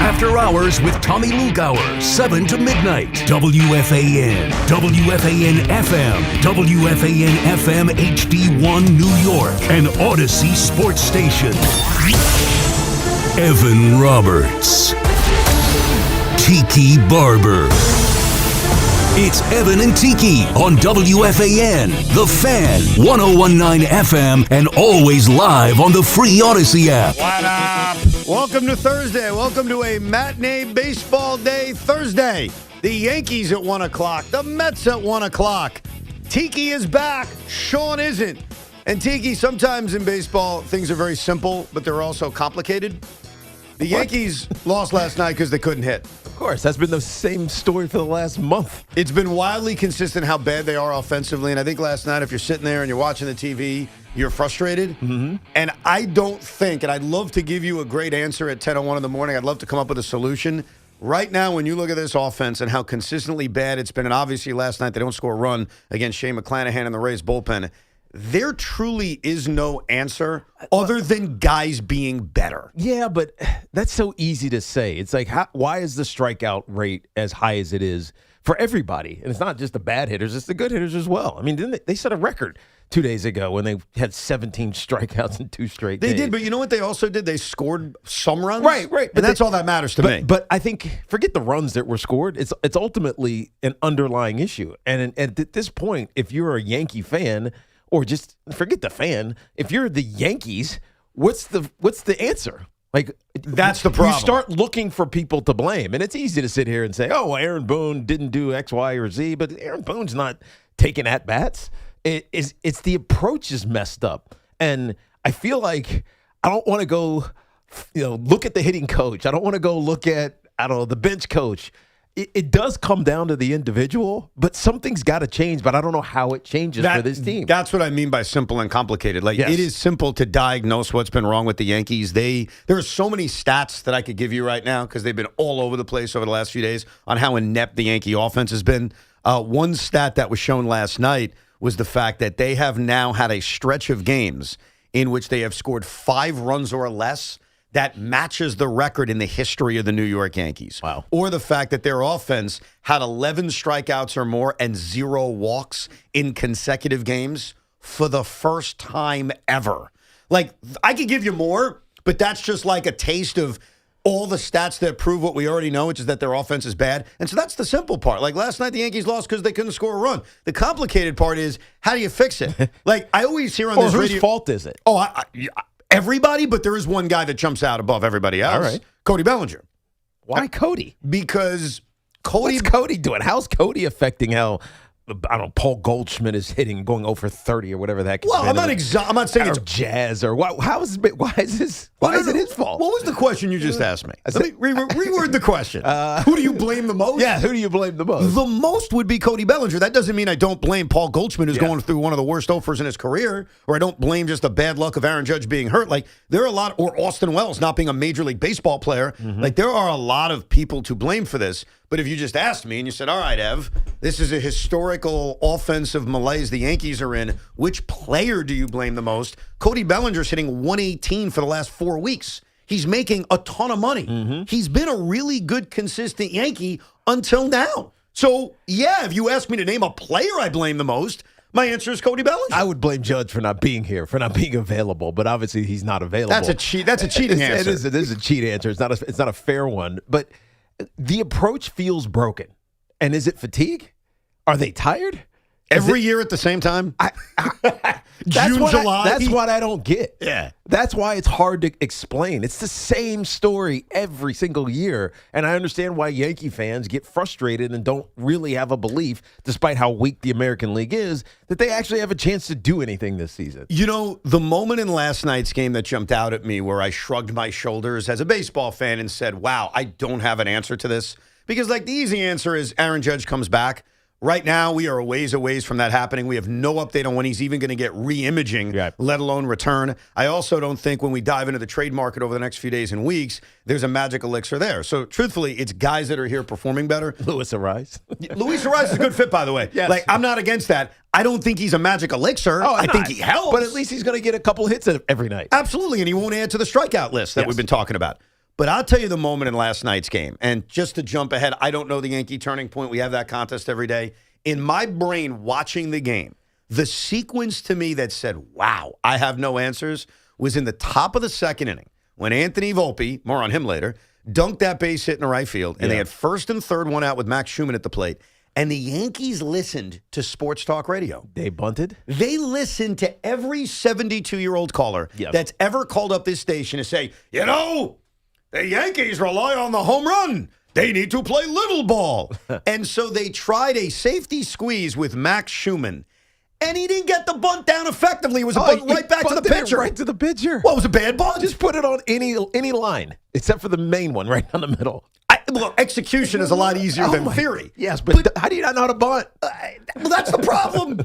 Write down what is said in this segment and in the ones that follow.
After Hours with Tommy Lugauer, 7 to midnight. WFAN, WFAN FM, WFAN FM HD1 New York, and Odyssey Sports Station. Evan Roberts. Tiki Barber. It's Evan and Tiki on WFAN, The Fan, 101.9 FM, and always live on the free Odyssey app. What up? Welcome to Thursday. Welcome to a matinee baseball day Thursday. The Yankees at 1 o'clock. The Mets at 1 o'clock. Tiki is back. Sean isn't. And Tiki, sometimes in baseball, things are very simple, but they're also complicated. The Yankees lost last night because they couldn't hit. Of course, that's been the same story for the last month. It's been wildly consistent how bad they are offensively, and I think last night, if you're sitting there and you're watching the TV, you're frustrated. Mm-hmm. And I don't think, and I'd love to give you a great answer at 10:01 in the morning. I'd love to come up with a solution. Right now, when you look at this offense and how consistently bad it's been, and obviously last night they don't score a run against Shane McClanahan and the Rays bullpen, there truly is no answer other than guys being better. Yeah, but that's so easy to say. It's like, why is the strikeout rate as high as it is for everybody? And it's not just the bad hitters, it's the good hitters as well. I mean, didn't they set a record 2 days ago when they had 17 strikeouts in 2 straight days. They did, but you know what they also did? They scored some runs. Right. And that's all that matters to me. But I think, forget the runs that were scored. It's ultimately an underlying issue. And at this point, if you're a Yankee fan, or just forget the fan, if you're the Yankees, what's the answer? Like, that's the problem. You start looking for people to blame. And it's easy to sit here and say, oh, well, Aaron Boone didn't do X, Y, or Z. But Aaron Boone's not taking at-bats. It's the approach is messed up. And I feel like I don't want to go, look at the hitting coach. I don't want to go look at, the bench coach. It does come down to the individual, but something's got to change, but I don't know how it changes for this team. That's what I mean by simple and complicated. Like, yes. It is simple to diagnose what's been wrong with the Yankees. There are so many stats that I could give you right now because they've been all over the place over the last few days on how inept the Yankee offense has been. One stat that was shown last night was the fact that they have now had a stretch of games in which they have scored 5 runs or less that matches the record in the history of the New York Yankees. Wow. Or the fact that their offense had 11 strikeouts or more and 0 walks in consecutive games for the first time ever. Like, I could give you more, but that's just like a taste of all the stats that prove what we already know, which is that their offense is bad. And so that's the simple part. Like, last night the Yankees lost because they couldn't score a run. The complicated part is, how do you fix it? Like, I always hear on this radio. Whose fault is it? Oh, everybody, but there is one guy that jumps out above everybody else. All right. Cody Bellinger. Why Cody? Because Cody... What's Cody doing? How's Cody affecting how, Paul Goldschmidt is hitting, going 0 for 30 or whatever that. Well, I'm not saying it's Jazz or why is it his fault? What was the question you just asked me? Let me reword the question. Who do you blame the most? Yeah, who do you blame the most? The most would be Cody Bellinger. That doesn't mean I don't blame Paul Goldschmidt, who's going through one of the worst offers in his career, or I don't blame just the bad luck of Aaron Judge being hurt. Like, there are a lot, or Austin Wells not being a Major League Baseball player. Mm-hmm. Like, there are a lot of people to blame for this. But if you just asked me and you said, all right, Ev, this is a historical offensive malaise the Yankees are in. Which player do you blame the most? Cody Bellinger's hitting 118 for the last 4 weeks. He's making a ton of money. Mm-hmm. He's been a really good, consistent Yankee until now. So, yeah, if you ask me to name a player I blame the most, my answer is Cody Bellinger. I would blame Judge for not being here, for not being available, but obviously he's not available. That's a cheating answer. It is a cheat answer. It's not a fair one, but the approach feels broken. And is it fatigue? Are they tired? Every year at the same time? July? That's what I don't get. Yeah. That's why it's hard to explain. It's the same story every single year. And I understand why Yankee fans get frustrated and don't really have a belief, despite how weak the American League is, that they actually have a chance to do anything this season. You know, the moment in last night's game that jumped out at me where I shrugged my shoulders as a baseball fan and said, wow, I don't have an answer to this. Because, like, the easy answer is Aaron Judge comes back. Right now, we are a ways from that happening. We have no update on when he's even going to get re-imaging, let alone return. I also don't think when we dive into the trade market over the next few days and weeks, there's a magic elixir there. So, truthfully, it's guys that are here performing better. Luis Ariz. Luis Ariz is a good fit, by the way. Yes. Like, I'm not against that. I don't think he's a magic elixir. I think he helps. But at least he's going to get a couple hits every night. Absolutely, and he won't add to the strikeout list that we've been talking about. But I'll tell you the moment in last night's game. And just to jump ahead, I don't know the Yankee turning point. We have that contest every day. In my brain, watching the game, the sequence to me that said, wow, I have no answers, was in the top of the second inning when Anthony Volpe, more on him later, dunked that base hit in the right field. And they had first and third one out with Max Schumann at the plate. And the Yankees listened to sports talk radio. They bunted? They listened to every 72-year-old caller that's ever called up this station to say, you know, the Yankees rely on the home run. They need to play little ball. And so they tried a safety squeeze with Max Schumann. And he didn't get the bunt down effectively. It was a bunt right back to the pitcher. Right to the pitcher. What, was a bad bunt? Just put it on any line, except for the main one right down the middle. Well, execution is a lot easier than theory. Yes, but how do you not know how to bunt? Well, that's the problem.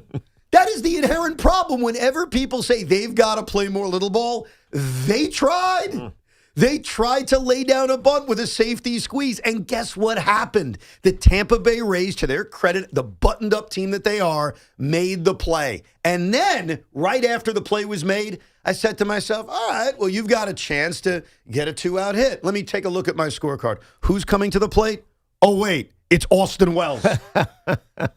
That is the inherent problem. Whenever people say they've got to play more little ball, they tried. They tried to lay down a bunt with a safety squeeze. And guess what happened? The Tampa Bay Rays, to their credit, the buttoned-up team that they are, made the play. And then, right after the play was made, I said to myself, all right, well, you've got a chance to get a 2-out hit. Let me take a look at my scorecard. Who's coming to the plate? Oh, wait, it's Austin Wells.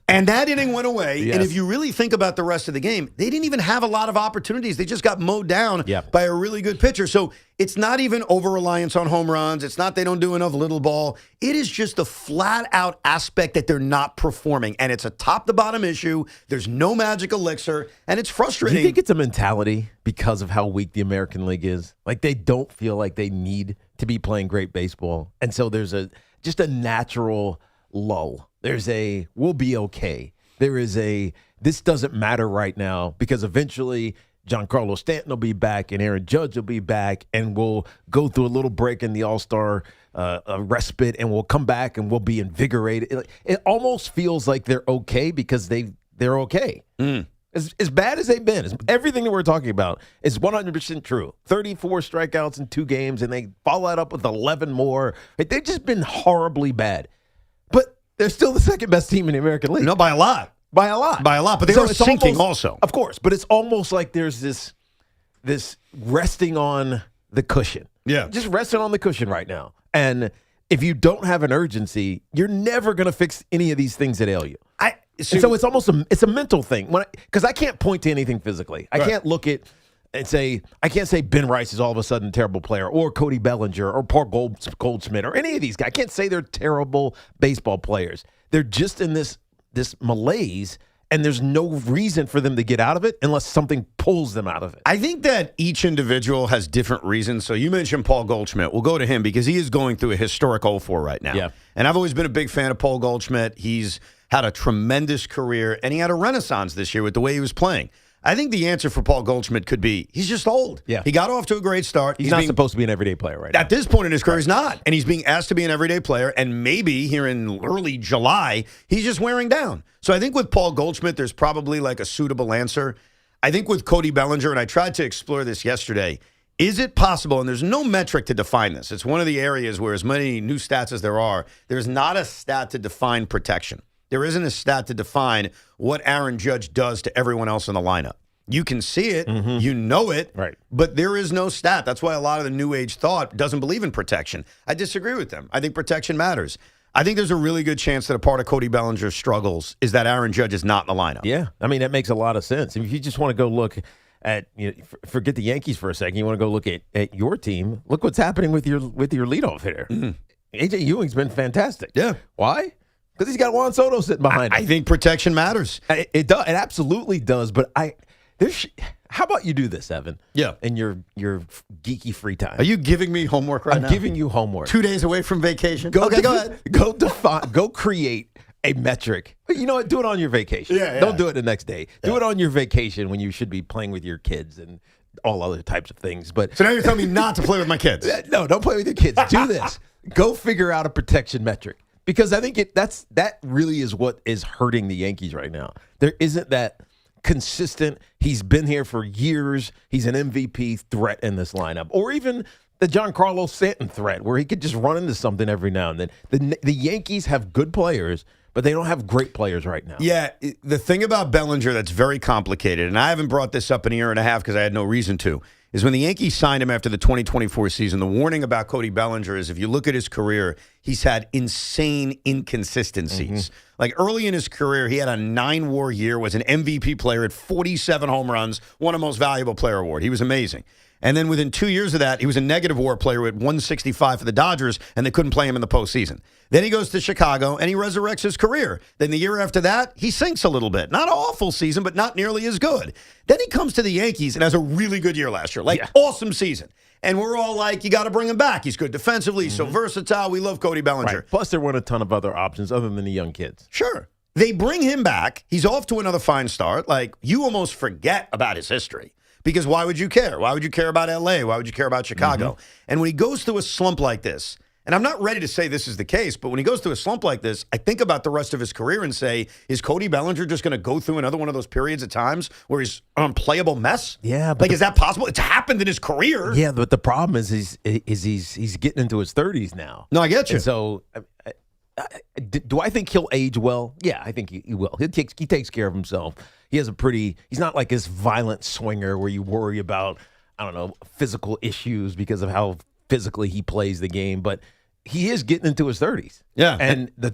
And that inning went away. Yes. And if you really think about the rest of the game, they didn't even have a lot of opportunities. They just got mowed down by a really good pitcher. So it's not even over-reliance on home runs. It's not they don't do enough little ball. It is just a flat-out aspect that they're not performing. And it's a top-to-bottom issue. There's no magic elixir. And it's frustrating. Do you think it's a mentality because of how weak the American League is? Like, they don't feel like they need to be playing great baseball. And so there's just a natural lull. There's a, we'll be okay. There is a, this doesn't matter right now because eventually Giancarlo Stanton will be back and Aaron Judge will be back and we'll go through a little break in the All-Star respite and we'll come back and we'll be invigorated. It almost feels like they're okay because they're okay. As bad as they've been, everything that we're talking about is 100% true. 34 strikeouts in 2 games, and they follow that up with 11 more. They've just been horribly bad. But they're still the second best team in the American League. No, by a lot. By a lot. By a lot. But they are sinking also. Of course. But it's almost like there's this resting on the cushion. Yeah. Just resting on the cushion right now. And if you don't have an urgency, you're never going to fix any of these things that ail you. So it's almost it's a mental thing because I can't point to anything physically. I can't look at and say I can't say Ben Rice is all of a sudden a terrible player or Cody Bellinger or Paul Goldschmidt or any of these guys. I can't say they're terrible baseball players. They're just in this malaise, and there's no reason for them to get out of it unless something pulls them out of it. I think that each individual has different reasons. So you mentioned Paul Goldschmidt. We'll go to him because he is going through a historic 0-4 right now. Yeah. And I've always been a big fan of Paul Goldschmidt. He's had a tremendous career, and he had a renaissance this year with the way he was playing. I think the answer for Paul Goldschmidt could be he's just old. Yeah. He got off to a great start. He's not supposed to be an everyday player right now. At this point in his career, he's not. And he's being asked to be an everyday player, and maybe here in early July, he's just wearing down. So I think with Paul Goldschmidt, there's probably like a suitable answer. I think with Cody Bellinger, and I tried to explore this yesterday, is it possible, and there's no metric to define this. It's one of the areas where as many new stats as there are, there's not a stat to define protection. There isn't a stat to define what Aaron Judge does to everyone else in the lineup. You can see it, you know it, right? But there is no stat. That's why a lot of the new age thought doesn't believe in protection. I disagree with them. I think protection matters. I think there's a really good chance that a part of Cody Bellinger's struggles is that Aaron Judge is not in the lineup. Yeah, I mean, that makes a lot of sense. If you just want to go look at, forget the Yankees for a second, you want to go look at your team, look what's happening with your leadoff hitter. A.J. Ewing's been fantastic. Yeah. Why? Because he's got Juan Soto sitting behind him. I think protection matters. It does. It absolutely does. But how about you do this, Evan? Yeah. In your geeky free time. Are you giving me homework right now? I'm giving you homework. 2 days away from vacation. Go ahead. Go create a metric. You know what? Do it on your vacation. Yeah. Don't do it the next day. Do it on your vacation when you should be playing with your kids and all other types of things. But so now you're telling me not to play with my kids. No, don't play with your kids. Do this. Go figure out a protection metric. Because I think that really is what is hurting the Yankees right now. There isn't that consistent, he's been here for years, he's an MVP threat in this lineup. Or even the Giancarlo Stanton threat where he could just run into something every now and then. The Yankees have good players, but they don't have great players right now. Yeah, the thing about Bellinger that's very complicated, and I haven't brought this up in a year and a half because I had no reason to, is when the Yankees signed him after the 2024 season, the warning about Cody Bellinger is if you look at his career, he's had insane inconsistencies. Like early in his career, he had a 9-WAR year, was an MVP player, had 47 home runs, won a Most Valuable Player award. He was amazing. And then within 2 years of that, he was a negative WAR player with 165 for the Dodgers, and they couldn't play him in the postseason. Then he goes to Chicago, and he resurrects his career. Then the year after that, he sinks a little bit. Not an awful season, but not nearly as good. Then he comes to the Yankees and has a really good year last year. Awesome season. And we're all like, you got to bring him back. He's good defensively, so versatile. We love Cody Bellinger. Right. Plus, there weren't a ton of other options other than the young kids. Sure. They bring him back. He's off to another fine start. Like, you almost forget about his history. Because why would you care? Why would you care about L.A.? Why would you care about Chicago? And when he goes through a slump like this, and I'm not ready to say this is the case, but when he goes through a slump like this, I think about the rest of his career and say, is Cody Bellinger just going to go through another one of those periods of times where he's an unplayable mess? Yeah. But is that possible? It's happened in his career. Yeah, but the problem is he's getting into his 30s now. No, I get you. And so do I think he'll age well? Yeah, I think he will. He takes care of himself. He has he's not like this violent swinger where you worry about, I don't know, physical issues because of how physically he plays the game, but he is getting into his 30s. Yeah. And the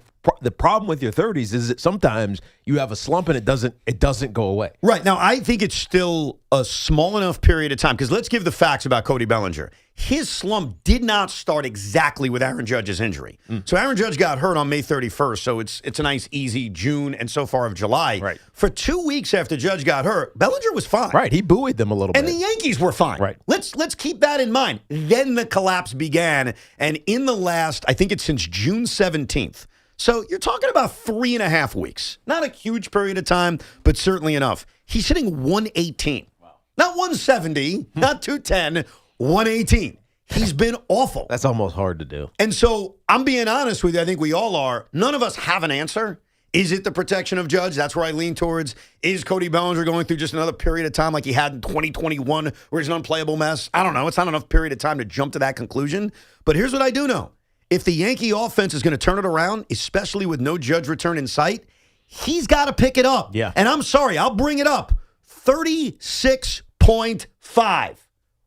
problem with your 30s is that sometimes you have a slump and it doesn't go away. Right. Now, I think it's still a small enough period of time, because let's give the facts about Cody Bellinger. His slump did not start exactly with Aaron Judge's injury. So Aaron Judge got hurt on May 31st, so it's a nice, easy June and so far of July. Right. For 2 weeks after Judge got hurt, Bellinger was fine. Right. He buoyed them a little And bit. the Yankees were fine. Right. Let's keep that in mind. Then the collapse began, and in the last, I think it's since June 17th. So you're talking about 3.5 weeks. Not a huge period of time, but certainly enough. He's hitting 118. Wow. Not 170, not 210, 118. He's been awful. That's almost hard to do. And so I'm being honest with you. I think we all are. None of us have an answer. Is it the protection of Judge? That's where I lean towards. Is Cody Bellinger going through just another period of time like he had in 2021 where he's an unplayable mess? I don't know. It's not enough period of time to jump to that conclusion. But here's what I do know. If the Yankee offense is going to turn it around, especially with no Judge return in sight, he's got to pick it up. Yeah. And I'm sorry, I'll bring it up. 36.5.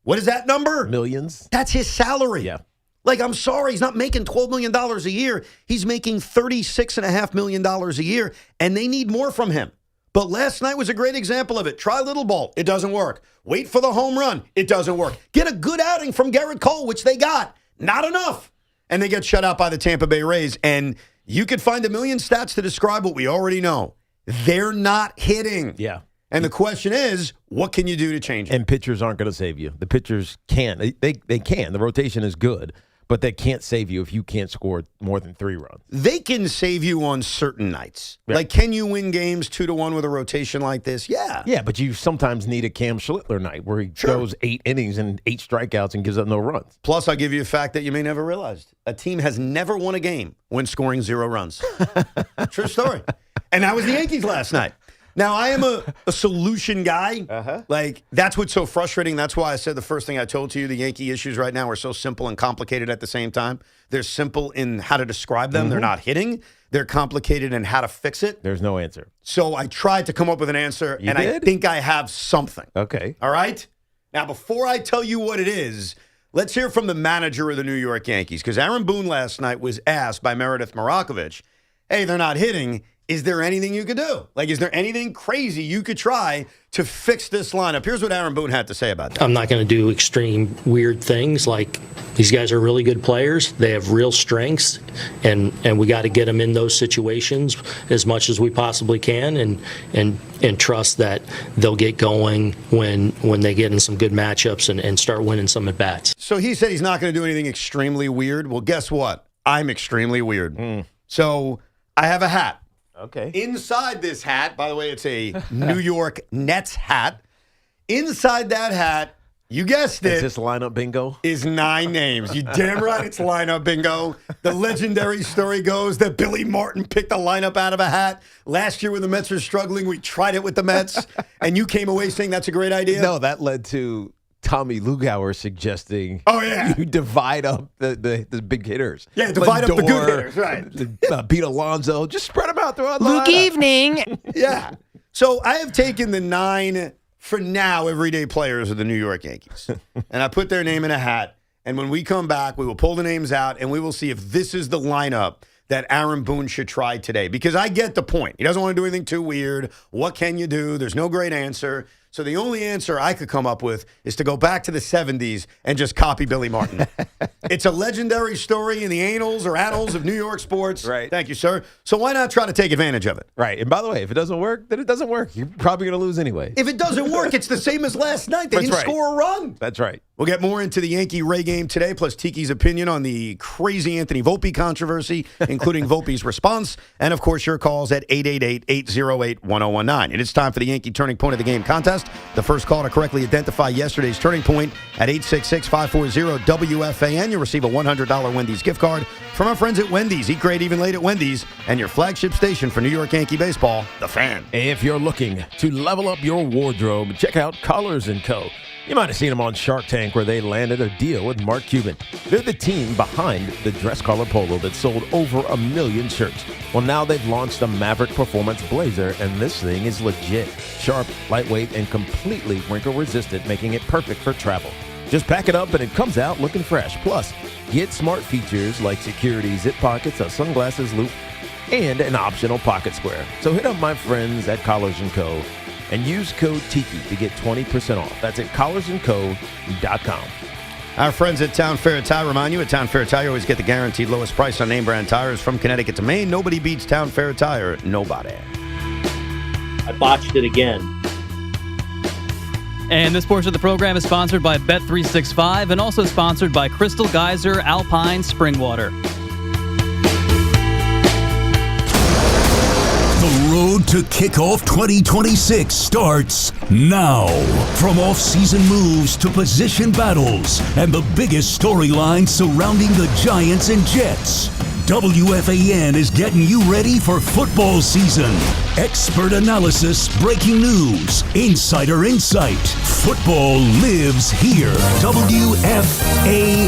What is that number? Millions? That's his salary. Yeah. Like, I'm sorry, he's not making $12 million a year. He's making $36.5 million a year, and they need more from him. But last night was a great example of it. Try little ball. It doesn't work. Wait for the home run. It doesn't work. Get a good outing from Gerrit Cole, which they got. Not enough. And they get shut out by the Tampa Bay Rays. And you could find a million stats to describe what we already know. They're not hitting. Yeah. And the question is, what can you do to change it? And pitchers aren't going to save you. The pitchers can. They can. The rotation is good, but they can't save you if you can't score more than 3 runs. They can save you on certain nights. Yeah. Like, can you win games 2-1 with a rotation like this? Yeah. Yeah, but you sometimes need a Cam Schlittler night where he goes 8 innings and 8 strikeouts and gives up no runs. Plus, I'll give you a fact that you may never realized. A team has never won a game when scoring 0 runs. True story. And that was the Yankees last night. Now, I am a solution guy. Like, that's what's so frustrating. That's why I said the first thing I told you, the Yankee issues right now are so simple and complicated at the same time. They're simple in how to describe them. They're not hitting. They're complicated in how to fix it. There's no answer. So I tried to come up with an answer, You and did? I think I have something. Okay. All right? Now, before I tell you what it is, let's hear from the manager of the New York Yankees, because Aaron Boone last night was asked by Meredith Marakovich, hey, they're not hitting. Is there anything you could do? Like, is there anything crazy you could try to fix this lineup? Here's what Aaron Boone had to say about that. I'm not going to do extreme weird things. Like, these guys are really good players. They have real strengths, and we got to get them in those situations as much as we possibly can, and trust that they'll get going when they get in some good matchups and start winning some at bats. So he said he's not going to do anything extremely weird. Well, guess what? I'm extremely weird. So I have a hat. Okay. Inside this hat, by the way, it's a New York Nets hat. Inside that hat, you guessed it. Is this lineup bingo? Is 9 names. You damn right it's lineup bingo. The legendary story goes that Billy Martin picked a lineup out of a hat. Last year when the Mets were struggling, we tried it with the Mets, and you came away saying that's a great idea? No, that led to Tommy Lugauer suggesting you divide up the big hitters. Yeah, divide up the good hitters, right. Pete Alonso. Just spread them out throughout the Luke lineup. Evening. Yeah. So I have taken the 9 for now, everyday players of the New York Yankees. And I put their name in a hat. And when we come back, we will pull the names out, and we will see if this is the lineup that Aaron Boone should try today. Because I get the point. He doesn't want to do anything too weird. What can you do? There's no great answer. So the only answer I could come up with is to go back to the 70s and just copy Billy Martin. It's a legendary story in the annals of New York sports. Right. Thank you, sir. So why not try to take advantage of it? Right. And by the way, if it doesn't work, then it doesn't work. You're probably going to lose anyway. If it doesn't work, it's the same as last night. They That's didn't right. score a run. That's right. We'll get more into the Yankee-Ray game today, plus Tiki's opinion on the crazy Anthony Volpe controversy, including Volpe's response, and, of course, your calls at 888-808-1019. It is time for the Yankee Turning Point of the Game contest. The first call to correctly identify yesterday's turning point at 866-540-WFAN. You'll receive a $100 Wendy's gift card from our friends at Wendy's. Eat great even late at Wendy's, and your flagship station for New York Yankee baseball, The Fan. If you're looking to level up your wardrobe, check out Colors & Co. You might have seen them on Shark Tank where they landed a deal with Mark Cuban. They're the team behind the dress color polo that sold over 1 million shirts. Well, now they've launched a Maverick Performance Blazer, and this thing is legit. Sharp, lightweight, and completely wrinkle-resistant, making it perfect for travel. Just pack it up and it comes out looking fresh. Plus, get smart features like security zip pockets, a sunglasses loop, and an optional pocket square. So hit up my friends at Collars & Co. and use code TIKI to get 20% off. That's at collarsandco.com. Our friends at Town Fair Tire remind you, at Town Fair Tire, you always get the guaranteed lowest price on name brand tires from Connecticut to Maine. Nobody beats Town Fair Tire. Nobody. I botched it again. And this portion of the program is sponsored by Bet365 and also sponsored by Crystal Geyser Alpine Spring Water. The road to kickoff 2026 starts now. From off-season moves to position battles and the biggest storylines surrounding the Giants and Jets, WFAN is getting you ready for football season. Expert analysis, breaking news, insider insight. Football lives here. WFAN.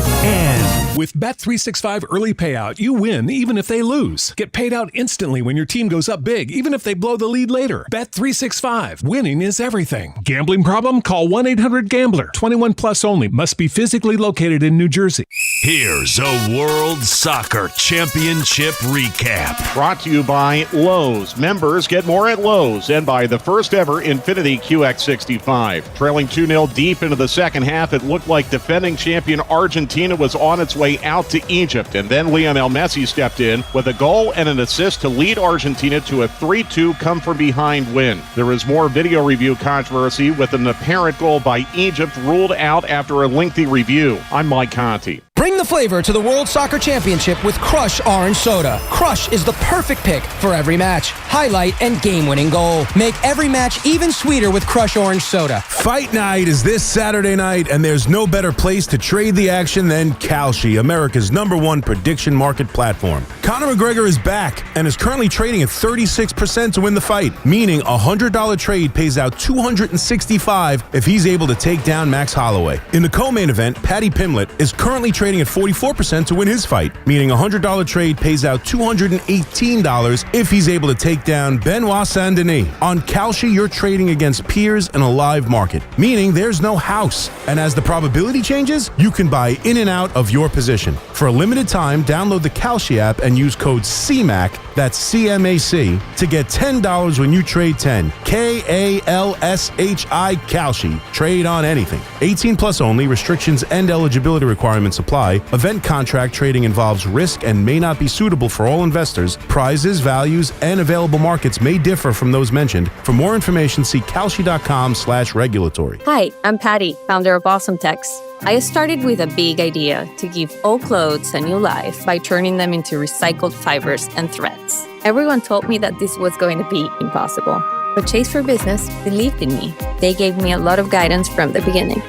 With Bet365 early payout, you win even if they lose. Get paid out instantly when your team goes up big, even if they blow the lead later. Bet365. Winning is everything. Gambling problem? Call 1-800-GAMBLER. 21 plus only. Must be physically located in New Jersey. Here's a World Soccer Championship recap. Brought to you by Lowe's. Members get more at Lowe's, and by the first ever Infiniti QX65. Trailing 2-0 deep into the second half, it looked like defending champion Argentina was on its way out to Egypt, and then Lionel Messi stepped in with a goal and an assist to lead Argentina to a 3-2 come-from-behind win. There is more video review controversy with an apparent goal by Egypt ruled out after a lengthy review. I'm Mike Conti. Bring the flavor to the World Soccer Championship with Crush Orange Soda. Crush is the perfect pick for every match, highlight, and game-winning goal. Make every match even sweeter with Crush Orange Soda. Fight night is this Saturday night, and there's no better place to trade the action than Kalshi, America's #1 prediction market platform. Conor McGregor is back and is currently trading at 36% to win the fight, meaning a $100 trade pays out $265 if he's able to take down Max Holloway. In the co-main event, Paddy Pimblett is currently trading at 44% to win his fight, meaning a $100 trade pays out $218 if he's able to take down Benoit Saint-Denis. On Kalshi, you're trading against peers in a live market, meaning there's no house. And as the probability changes, you can buy in and out of your position. For a limited time, download the Kalshi app and use code CMAC, that's CMAC, to get $10 when you trade 10. KALSHI Kalshi. Trade on anything. 18 plus only. Restrictions and eligibility requirements apply. Event contract trading involves risk and may not be suitable for all investors. Prizes, values, and available markets may differ from those mentioned. For more information, see kalshi.com/regulatory. Hi, I'm Patty, founder of Awesome Tex. I started with a big idea to give old clothes a new life by turning them into recycled fibers and threads. Everyone told me that this was going to be impossible, but Chase for Business believed in me. They gave me a lot of guidance from the beginning.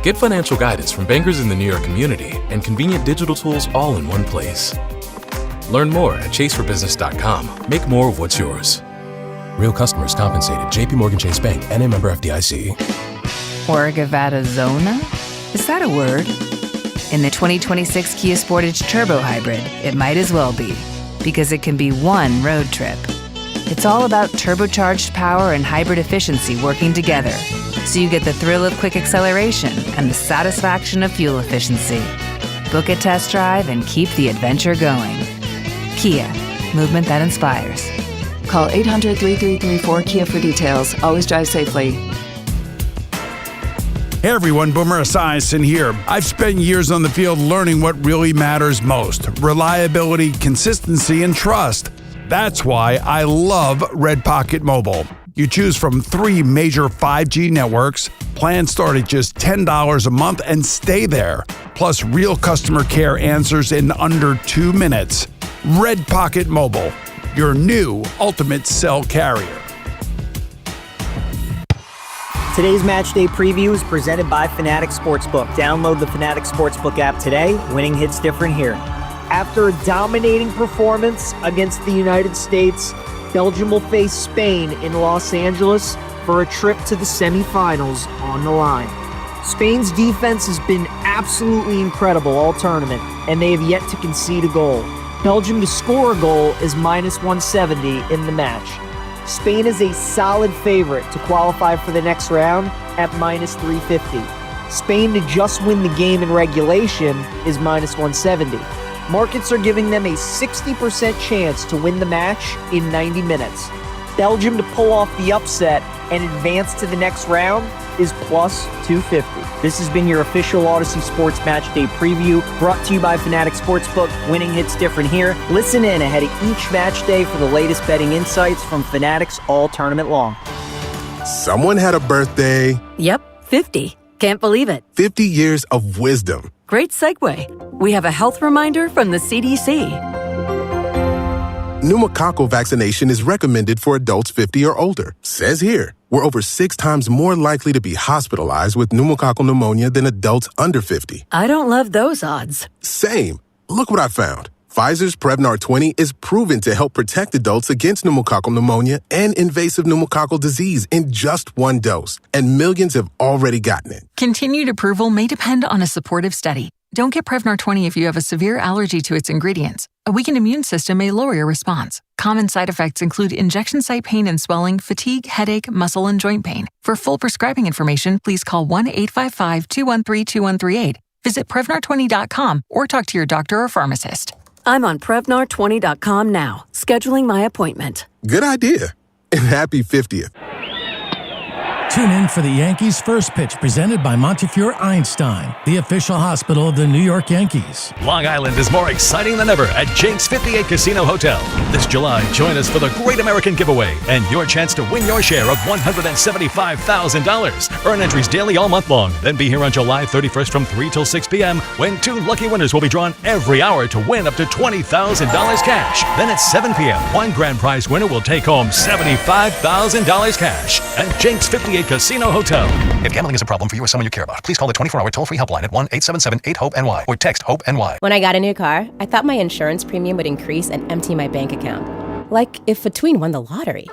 Get financial guidance from bankers in the New York community and convenient digital tools all in one place. Learn more at chaseforbusiness.com. Make more of what's yours. Real customers compensated. JP Morgan Chase Bank, NA member FDIC. Orgavada Zona? Is that a word? In the 2026 Kia Sportage Turbo Hybrid, it might as well be, because it can be one road trip. It's all about turbocharged power and hybrid efficiency working together. so you get the thrill of quick acceleration and the satisfaction of fuel efficiency. Book a test drive and keep the adventure going. Kia, movement that inspires. Call 800-3334-KIA for details. Always drive safely. Hey everyone, Boomer Esiason here. I've spent years on the field learning what really matters most: reliability, consistency, and trust. That's why I love Red Pocket Mobile. You choose from 3 major 5G networks. Plans start at just $10 a month and stay there. Plus real customer care answers in under 2 minutes. Red Pocket Mobile, your new ultimate cell carrier. Today's match day preview is presented by Fanatic Sportsbook. Download the Fanatic Sportsbook app today. Winning hits different here. After a dominating performance against the United States, Belgium will face Spain in Los Angeles for a trip to the semifinals on the line. Spain's defense has been absolutely incredible all tournament, and they have yet to concede a goal. Belgium to score a goal is -170 in the match. Spain is a solid favorite to qualify for the next round at -350. Spain to just win the game in regulation is -170. Markets are giving them a 60% chance to win the match in 90 minutes. Belgium to pull off the upset and advance to the next round is +250. This has been your official Odyssey Sports Match Day preview, brought to you by Fanatic Sportsbook. Winning hits different here. Listen in ahead of each match day for the latest betting insights from Fanatics all tournament long. Someone had a birthday. Yep, 50. Can't believe it. 50 years of wisdom. Great segue. We have a health reminder from the CDC. Pneumococcal vaccination is recommended for adults 50 or older. Says here, we're over 6 times more likely to be hospitalized with pneumococcal pneumonia than adults under 50. I don't love those odds. Same. Look what I found. Pfizer's Prevnar 20 is proven to help protect adults against pneumococcal pneumonia and invasive pneumococcal disease in just 1 dose, and millions have already gotten it. Continued approval may depend on a supportive study. Don't get Prevnar 20 if you have a severe allergy to its ingredients. A weakened immune system may lower your response. Common side effects include injection site pain and swelling, fatigue, headache, muscle, and joint pain. For full prescribing information, please call 1-855-213-2138. Visit Prevnar20.com or talk to your doctor or pharmacist. I'm on Prevnar20.com now, scheduling my appointment. Good idea. And happy 50th. Tune in for the Yankees' first pitch, presented by Montefiore Einstein, the official hospital of the New York Yankees. Long Island is more exciting than ever at Jake's 58 Casino Hotel. This July, join us for the Great American Giveaway and your chance to win your share of $175,000. Earn entries daily all month long. Then be here on July 31st from 3 till 6 p.m. when 2 lucky winners will be drawn every hour to win up to $20,000 cash. Then at 7 p.m., 1 grand prize winner will take home $75,000 cash at Jake's 58 Casino Hotel. If gambling is a problem for you or someone you care about, please call the 24-hour toll-free helpline at 1-877-8-HOPE-NY or text HOPE-NY. When I got a new car, I thought my insurance premium would increase and empty my bank account. Like if a tween won the lottery.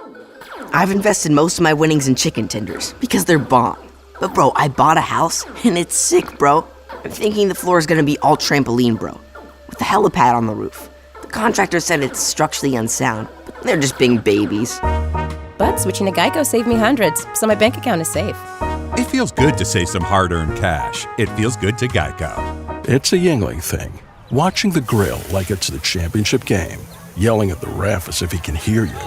I've invested most of my winnings in chicken tenders because they're bomb. But bro, I bought a house and it's sick, bro. I'm thinking the floor is gonna be all trampoline, bro, with a helipad on the roof. The contractor said it's structurally unsound, but they're just being babies. But switching to Geico saved me hundreds, so my bank account is safe. It feels good to save some hard-earned cash. It feels good to Geico. It's a Yingling thing. Watching the grill like it's the championship game. Yelling at the ref as if he can hear you.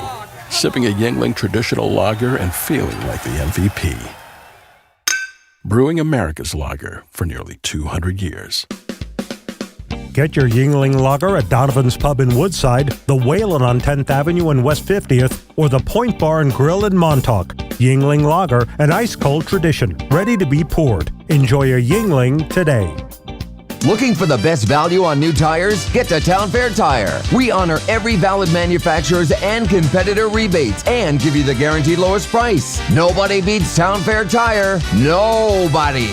Sipping a Yingling traditional lager and feeling like the MVP. Brewing America's lager for nearly 200 years. Get your Yingling Lager at Donovan's Pub in Woodside, the Whalen on 10th Avenue and West 50th, or the Point Bar and Grill in Montauk. Yingling Lager, an ice-cold tradition, ready to be poured. Enjoy a Yingling today. Looking for the best value on new tires? Get to Town Fair Tire. We honor every valid manufacturer's and competitor rebates and give you the guaranteed lowest price. Nobody beats Town Fair Tire. Nobody.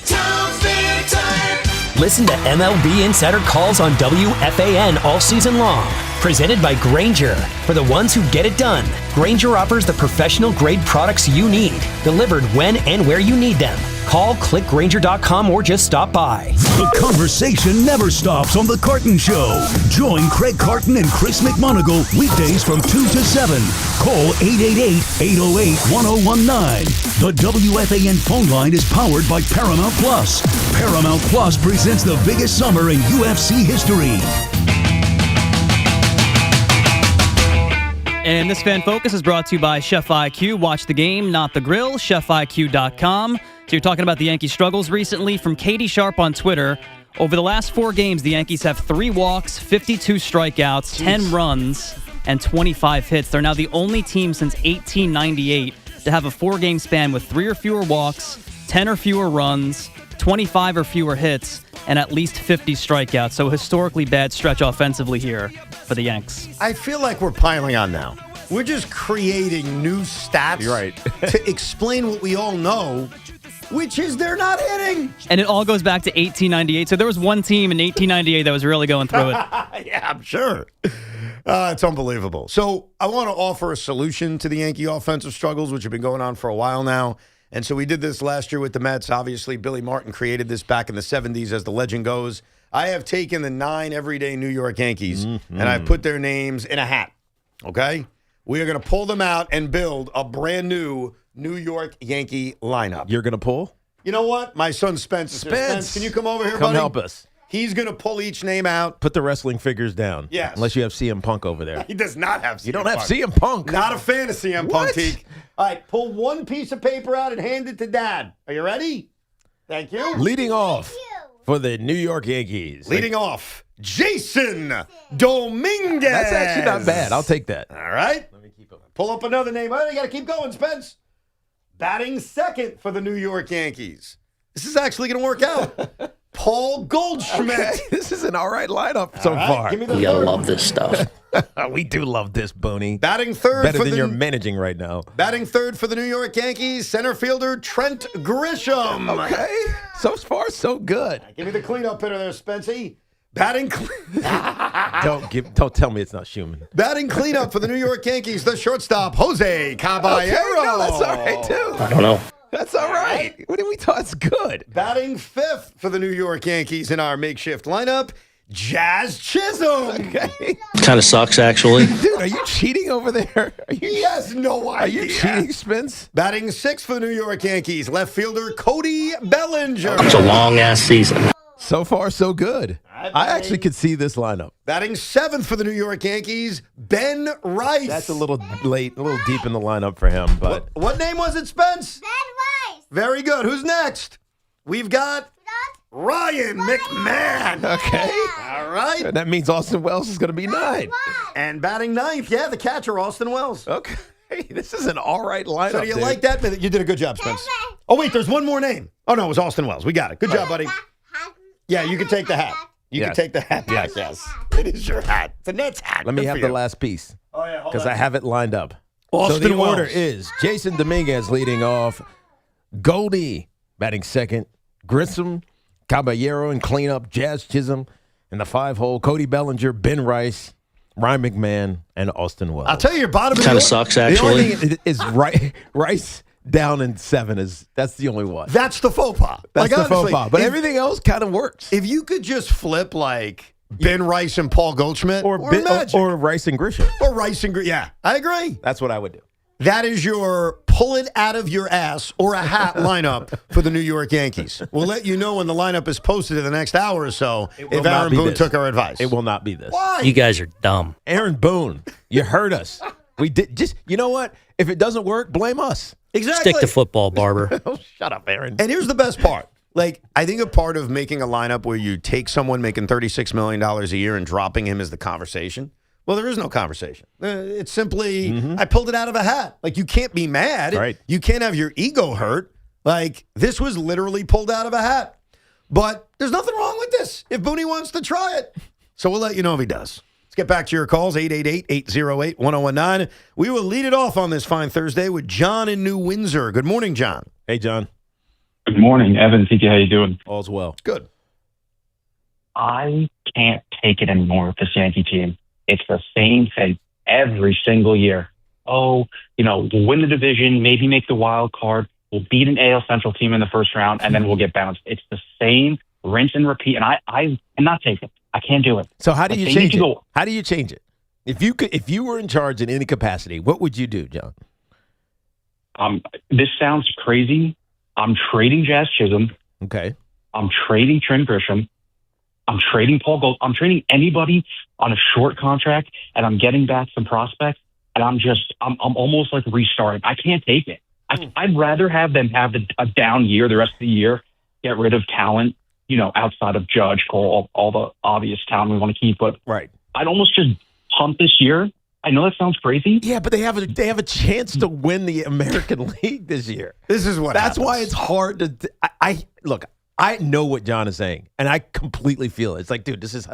Town Fair Tire. Listen to MLB Insider Calls on WFAN all season long. Presented by Grainger. For the ones who get it done, Grainger offers the professional-grade products you need, delivered when and where you need them. Call, click Grainger.com, or just stop by. The conversation never stops on The Carton Show. Join Craig Carton and Chris McMonagle weekdays from 2 to 7. Call 888-808-1019. The WFAN phone line is powered by Paramount Plus. Paramount Plus presents the biggest summer in UFC history. And this Fan Focus is brought to you by Chef IQ. Watch the game, not the grill. ChefIQ.com. So you're talking about the Yankees' struggles recently. From Katie Sharp on Twitter, over the last 4 games, the Yankees have 3 walks, 52 strikeouts, 10 runs, and 25 hits. They're now the only team since 1898 to have a 4-game span with 3 or fewer walks, 10 or fewer runs, 25 or fewer hits, and at least 50 strikeouts. So historically bad stretch offensively here for the Yanks. I feel like we're piling on now. We're just creating new stats to explain what we all know, which is they're not hitting. And it all goes back to 1898. So there was one team in 1898 that was really going through it. Yeah, I'm sure. It's unbelievable. So I want to offer a solution to the Yankee offensive struggles, which have been going on for a while now. And so we did this last year with the Mets. Obviously, Billy Martin created this back in the 70s, as the legend goes. I have taken the 9 everyday New York Yankees, and I've put their names in a hat, okay? We are going to pull them out and build a brand new New York Yankee lineup. You're going to pull? You know what? My son Spence is here. Spence, can you come over here, buddy? Come help us. He's going to pull each name out. Put the wrestling figures down. Yes. Unless you have CM Punk over there. He does not have CM Punk. You don't have CM Punk. Not a fan of CM Punk, Teak. All right, pull one piece of paper out and hand it to Dad. Are you ready? Thank you. Leading off for the New York Yankees. Leading off, Jason Dominguez. That's actually not bad. I'll take that. All right. Let me keep it. Pull up another name. Oh, you got to keep going, Spence. Batting second for the New York Yankees. This is actually going to work out. Paul Goldschmidt. Okay. This is an all right lineup so far. Give me the You third. love this stuff. We do love this, Booney. Batting third Better for than the you're managing right now. Batting third for the New York Yankees, center fielder Trent Grisham. Okay. So far, so good. Give me the cleanup hitter there, Spency. Batting Don't tell me it's not Schumann. Batting cleanup for the New York Yankees, the shortstop, Jose Caballero. Okay, no, that's all right, too. I don't know. That's all right. What do we talk? It's good. Batting fifth for the New York Yankees in our makeshift lineup, Jazz Chisholm. Okay. Kind of sucks, actually. Dude, are you cheating over there? He has no idea. Are you cheating, Spence? Batting sixth for the New York Yankees, left fielder Cody Bellinger. It's a long-ass season. So far, so good. I actually could see this lineup. Batting seventh for the New York Yankees, Ben Rice. That's a little late, a little deep in the lineup for him. But What name was it, Spence? Ben Rice. Very good. Who's next? We've got Ryan McMahon. Okay. All right. That means Austin Wells is going to be 9. And batting ninth, the catcher, Austin Wells. Okay. This is an all right lineup. So do you like that? You did a good job, Spence. Oh, wait, there's one more name. Oh, no, it was Austin Wells. We got it. Good job, buddy. Yeah, you can take the hat. You can take the hat back, yes. It is your hat. It's a Nets hat. Let me Good have for the you. last piece. Oh, yeah, hold because on. I have it lined up. Austin so the Wells. order is Jason Dominguez leading off, Goldie batting second, Grissom, Caballero and cleanup, Jazz Chisholm, and the 5-hole, Cody Bellinger, Ben Rice, Ryan McMahon, and Austin Wells. I'll tell you, your bottom Kind of sucks, actually. The only thing is Rice down in 7 that's the only one. That's the faux pas. That's the honestly, faux pas. But everything else kind of works. If you could just flip like Ben Rice and Paul Goldschmidt, Or Rice and Grisham. Or Rice and Grisham. Yeah, I agree. That's what I would do. That is your pull it out of your ass or a hat lineup for the New York Yankees. We'll let you know when the lineup is posted in the next hour or so if Aaron Boone took our advice. It will not be this. Why? You guys are dumb. Aaron Boone, you heard us. We did just, you know what? If it doesn't work, blame us. Exactly. Stick to football, Barber. Oh, shut up, Aaron. And here's the best part. Like, I think a part of making a lineup where you take someone making $36 million a year and dropping him as the conversation. Well, there is no conversation. It's simply, I pulled it out of a hat. Like, you can't be mad. Right. You can't have your ego hurt. Like, this was literally pulled out of a hat. But there's nothing wrong with this if Booney wants to try it. So we'll let you know if he does. Let's get back to your calls, 888-808-1019. We will lead it off on this fine Thursday with John in New Windsor. Good morning, John. Hey, John. Good morning, Evan and Tiki. How you doing? All's well. Good. I can't take it anymore with this Yankee team. It's the same thing every single year. Oh, we'll win the division, maybe make the wild card. We'll beat an AL Central team in the first round, and then we'll get bounced. It's the same rinse and repeat, and I cannot take it. I can't do it. So how do you change it? How do you change it? If you were in charge in any capacity, what would you do, John? This sounds crazy. I'm trading Jazz Chisholm. Okay. I'm trading Trent Grisham. I'm trading Paul Gold. I'm trading anybody on a short contract, and I'm getting back some prospects. And I'm almost like restarting. I can't take it. I'd rather have them have a down year the rest of the year, get rid of talent, outside of Judge, Cole, all the obvious talent we want to keep. But right. I'd almost just punt this year. I know that sounds crazy. Yeah, but they have a chance to win the American League this year. This is what That's happens. why it's hard to. Look. I know what John is saying, and I completely feel it. It's like, dude, this is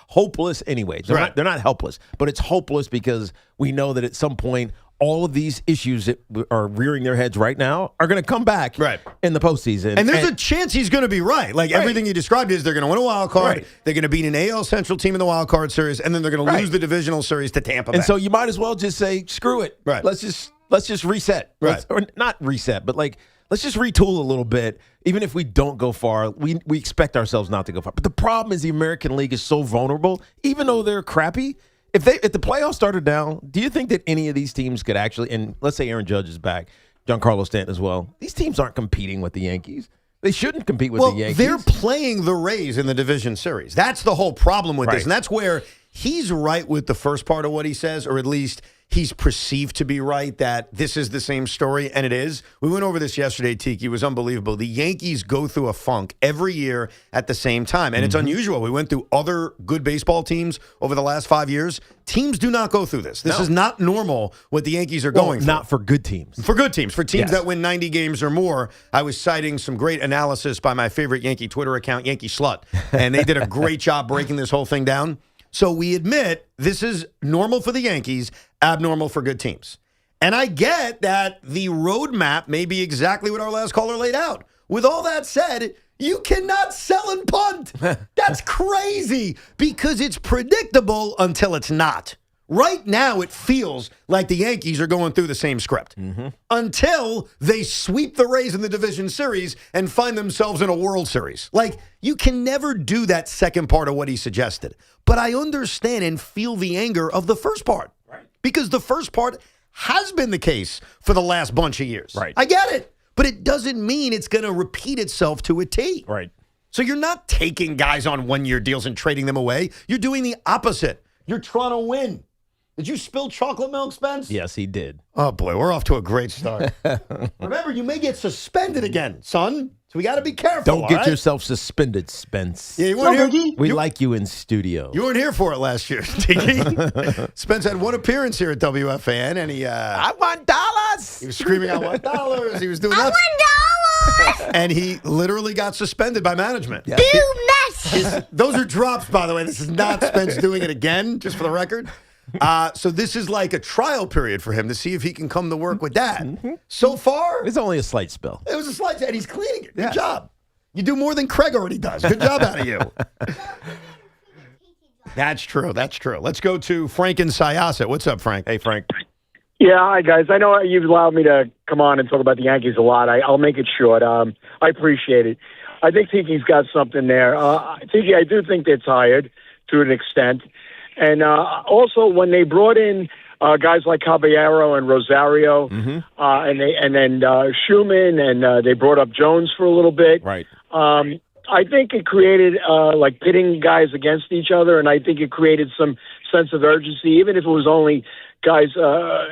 hopeless anyway. They're not helpless, but it's hopeless because we know that at some point, all of these issues that are rearing their heads right now are going to come back in the postseason. And there's a chance he's going to be right. Like everything you described is they're going to win a wild card. Right. They're going to beat an AL Central team in the wild card series, and then they're going to lose the divisional series to Tampa Bay. And so you might as well just say, screw it. Right. Let's just reset. Right. Or not reset, but let's just retool a little bit. Even if we don't go far, we expect ourselves not to go far. But the problem is the American League is so vulnerable, even though they're crappy. If the playoffs started down, do you think that any of these teams could actually, and let's say Aaron Judge is back, Giancarlo Stanton as well, these teams aren't competing with the Yankees. They shouldn't compete with the Yankees. They're playing the Rays in the division series. That's the whole problem with this. And that's where he's right with the first part of what he says, or at least he's perceived to be right, that this is the same story, and it is. We went over this yesterday, Tiki. It was unbelievable. The Yankees go through a funk every year at the same time, and it's unusual. We went through other good baseball teams over the last 5 years. Teams do not go through this. This is not normal what the Yankees are going through. Not for good teams. For good teams. For teams that win 90 games or more. I was citing some great analysis by my favorite Yankee Twitter account, Yankee Slut, and they did a great job breaking this whole thing down. So we admit this is normal for the Yankees, abnormal for good teams. And I get that the roadmap may be exactly what our last caller laid out. With all that said, you cannot sell and punt. That's crazy because it's predictable until it's not. Right now, it feels like the Yankees are going through the same script until they sweep the Rays in the division series and find themselves in a World Series. Like, you can never do that second part of what he suggested. But I understand and feel the anger of the first part. Right. Because the first part has been the case for the last bunch of years. Right. I get it. But it doesn't mean it's going to repeat itself to a T. Right. So you're not taking guys on one-year deals and trading them away. You're doing the opposite. You're trying to win. Did you spill chocolate milk, Spence? Yes, he did. Oh, boy, we're off to a great start. Remember, you may get suspended again, son. So we got to be careful. Don't get yourself suspended, Spence. Yeah, you weren't here. We like you in studio. You weren't here for it last year, Tiki. Spence had one appearance here at WFAN, and he... I want dollars. He was screaming, I want dollars. He was doing that. I want dollars. And he literally got suspended by management. Yeah. Do mess. Those are drops, by the way. This is not Spence doing it again, just for the record. So this is like a trial period for him to see if he can come to work with that. So far, it's only a slight spill. It was a slight, and he's cleaning it. Good job. You do more than Craig already does. Good job out of you. That's true. That's true. Let's go to Frank in Syosset. What's up, Frank? Hey, Frank. Yeah, hi, guys. I know you've allowed me to come on and talk about the Yankees a lot. I'll make it short. I appreciate it. I think Tiki's got something there. Tiki, I do think they're tired to an extent. And also, when they brought in guys like Caballero and Rosario, and then Schumann, and they brought up Jones for a little bit. Right. I think it created like pitting guys against each other, and I think it created some sense of urgency, even if it was only guys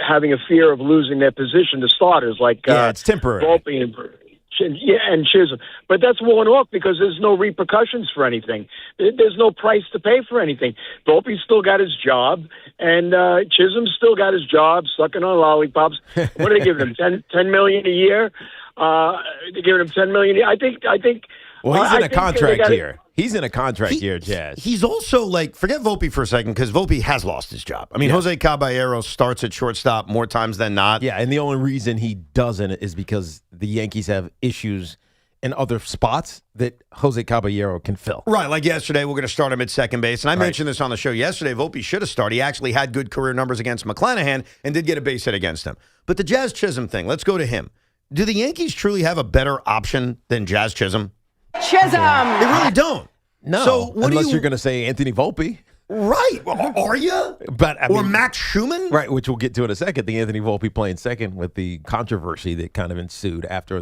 having a fear of losing their position to starters, like it's temporary. Volpe and Chisholm. But that's worn off because there's no repercussions for anything. There's no price to pay for anything. Volpe's still got his job, and Chisholm's still got his job, sucking on lollipops. What are they giving him? $10 million a year? They're giving him $10 million a year. I think. Well, he's in a contract here. He's in a contract here, Jazz. He's also like, forget Volpe for a second, because Volpe has lost his job. I mean, Jose Caballero starts at shortstop more times than not. Yeah, and the only reason he doesn't is because the Yankees have issues in other spots that Jose Caballero can fill. Right, like yesterday, we're going to start him at second base. And I mentioned this on the show yesterday. Volpe should have started. He actually had good career numbers against McClanahan and did get a base hit against him. But the Jazz Chisholm thing, let's go to him. Do the Yankees truly have a better option than Jazz Chisholm? Chisholm! They really don't. No, so unless you're going to say Anthony Volpe. Right. Well, are you? But or Max Schumann? Right, which we'll get to in a second. The Anthony Volpe playing second with the controversy that kind of ensued after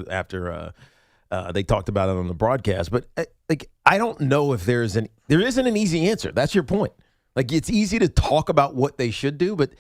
they talked about it on the broadcast. But I don't know if there isn't an easy answer. That's your point. Like, it's easy to talk about what they should do, but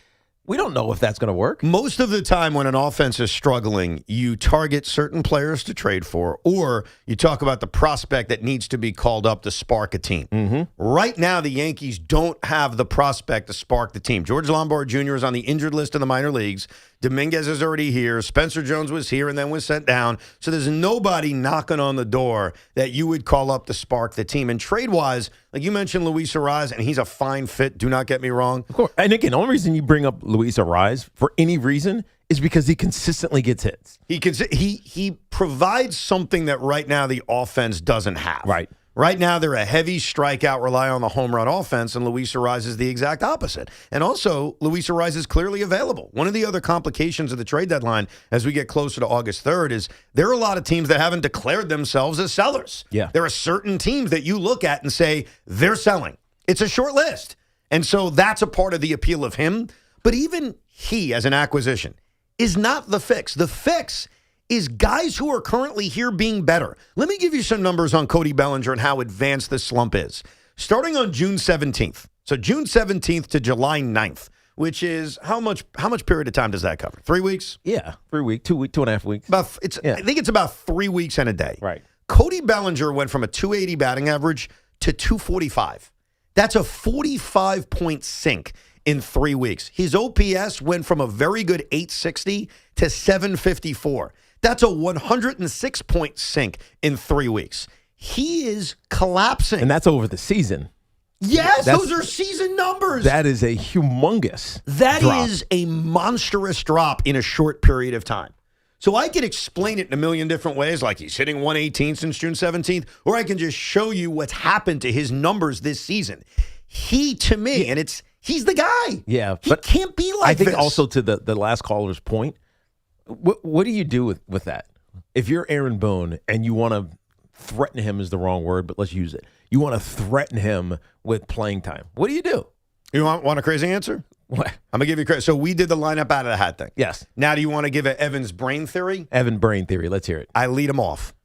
we don't know if that's going to work. Most of the time when an offense is struggling, you target certain players to trade for, or you talk about the prospect that needs to be called up to spark a team. Mm-hmm. Right now, the Yankees don't have the prospect to spark the team. George Lombard Jr. is on the injured list in the minor leagues. Dominguez is already here. Spencer Jones was here and then was sent down. So there's nobody knocking on the door that you would call up to spark the team. And trade-wise, like you mentioned Luis Arraez, and he's a fine fit. Do not get me wrong. Of course. And again, the only reason you bring up Luis Arraez for any reason is because he consistently gets hits. He provides something that right now the offense doesn't have. Right. Right now, they're a heavy strikeout, rely on the home run offense, and Luis Arraez is the exact opposite. And also, Luis Arraez is clearly available. One of the other complications of the trade deadline as we get closer to August 3rd is there are a lot of teams that haven't declared themselves as sellers. Yeah. There are certain teams that you look at and say, they're selling. It's a short list. And so that's a part of the appeal of him. But even he, as an acquisition, is not the fix. The fix is guys who are currently here being better. Let me give you some numbers on Cody Bellinger and how advanced this slump is. Starting on June 17th, so June 17th to July 9th, which is how much period of time does that cover? 3 weeks? Yeah, 3 weeks, 2 weeks, 2.5 weeks. I think it's about 3 weeks and a day. Right. Cody Bellinger went from a 280 batting average to 245. That's a 45-point sink in 3 weeks. His OPS went from a very good 860 to 754. That's a 106-point sink in 3 weeks. He is collapsing. And that's over the season. Yes, those are season numbers. That is a humongous That drop. is a monstrous drop in a short period of time. So I can explain it in a million different ways, like he's hitting 118 since June 17th, or I can just show you what's happened to his numbers this season. He, to me, and he's the guy. Yeah. He can't be like this. I think also to the last caller's point, what do you do with that? If you're Aaron Boone and you want to threaten him is the wrong word, but let's use it. You want to threaten him with playing time. What do you do? You want a crazy answer? What? I'm going to give you credit. So we did the lineup out of the hat thing. Yes. Now do you want to give it Evan's brain theory? Evan brain theory. Let's hear it. I lead him off.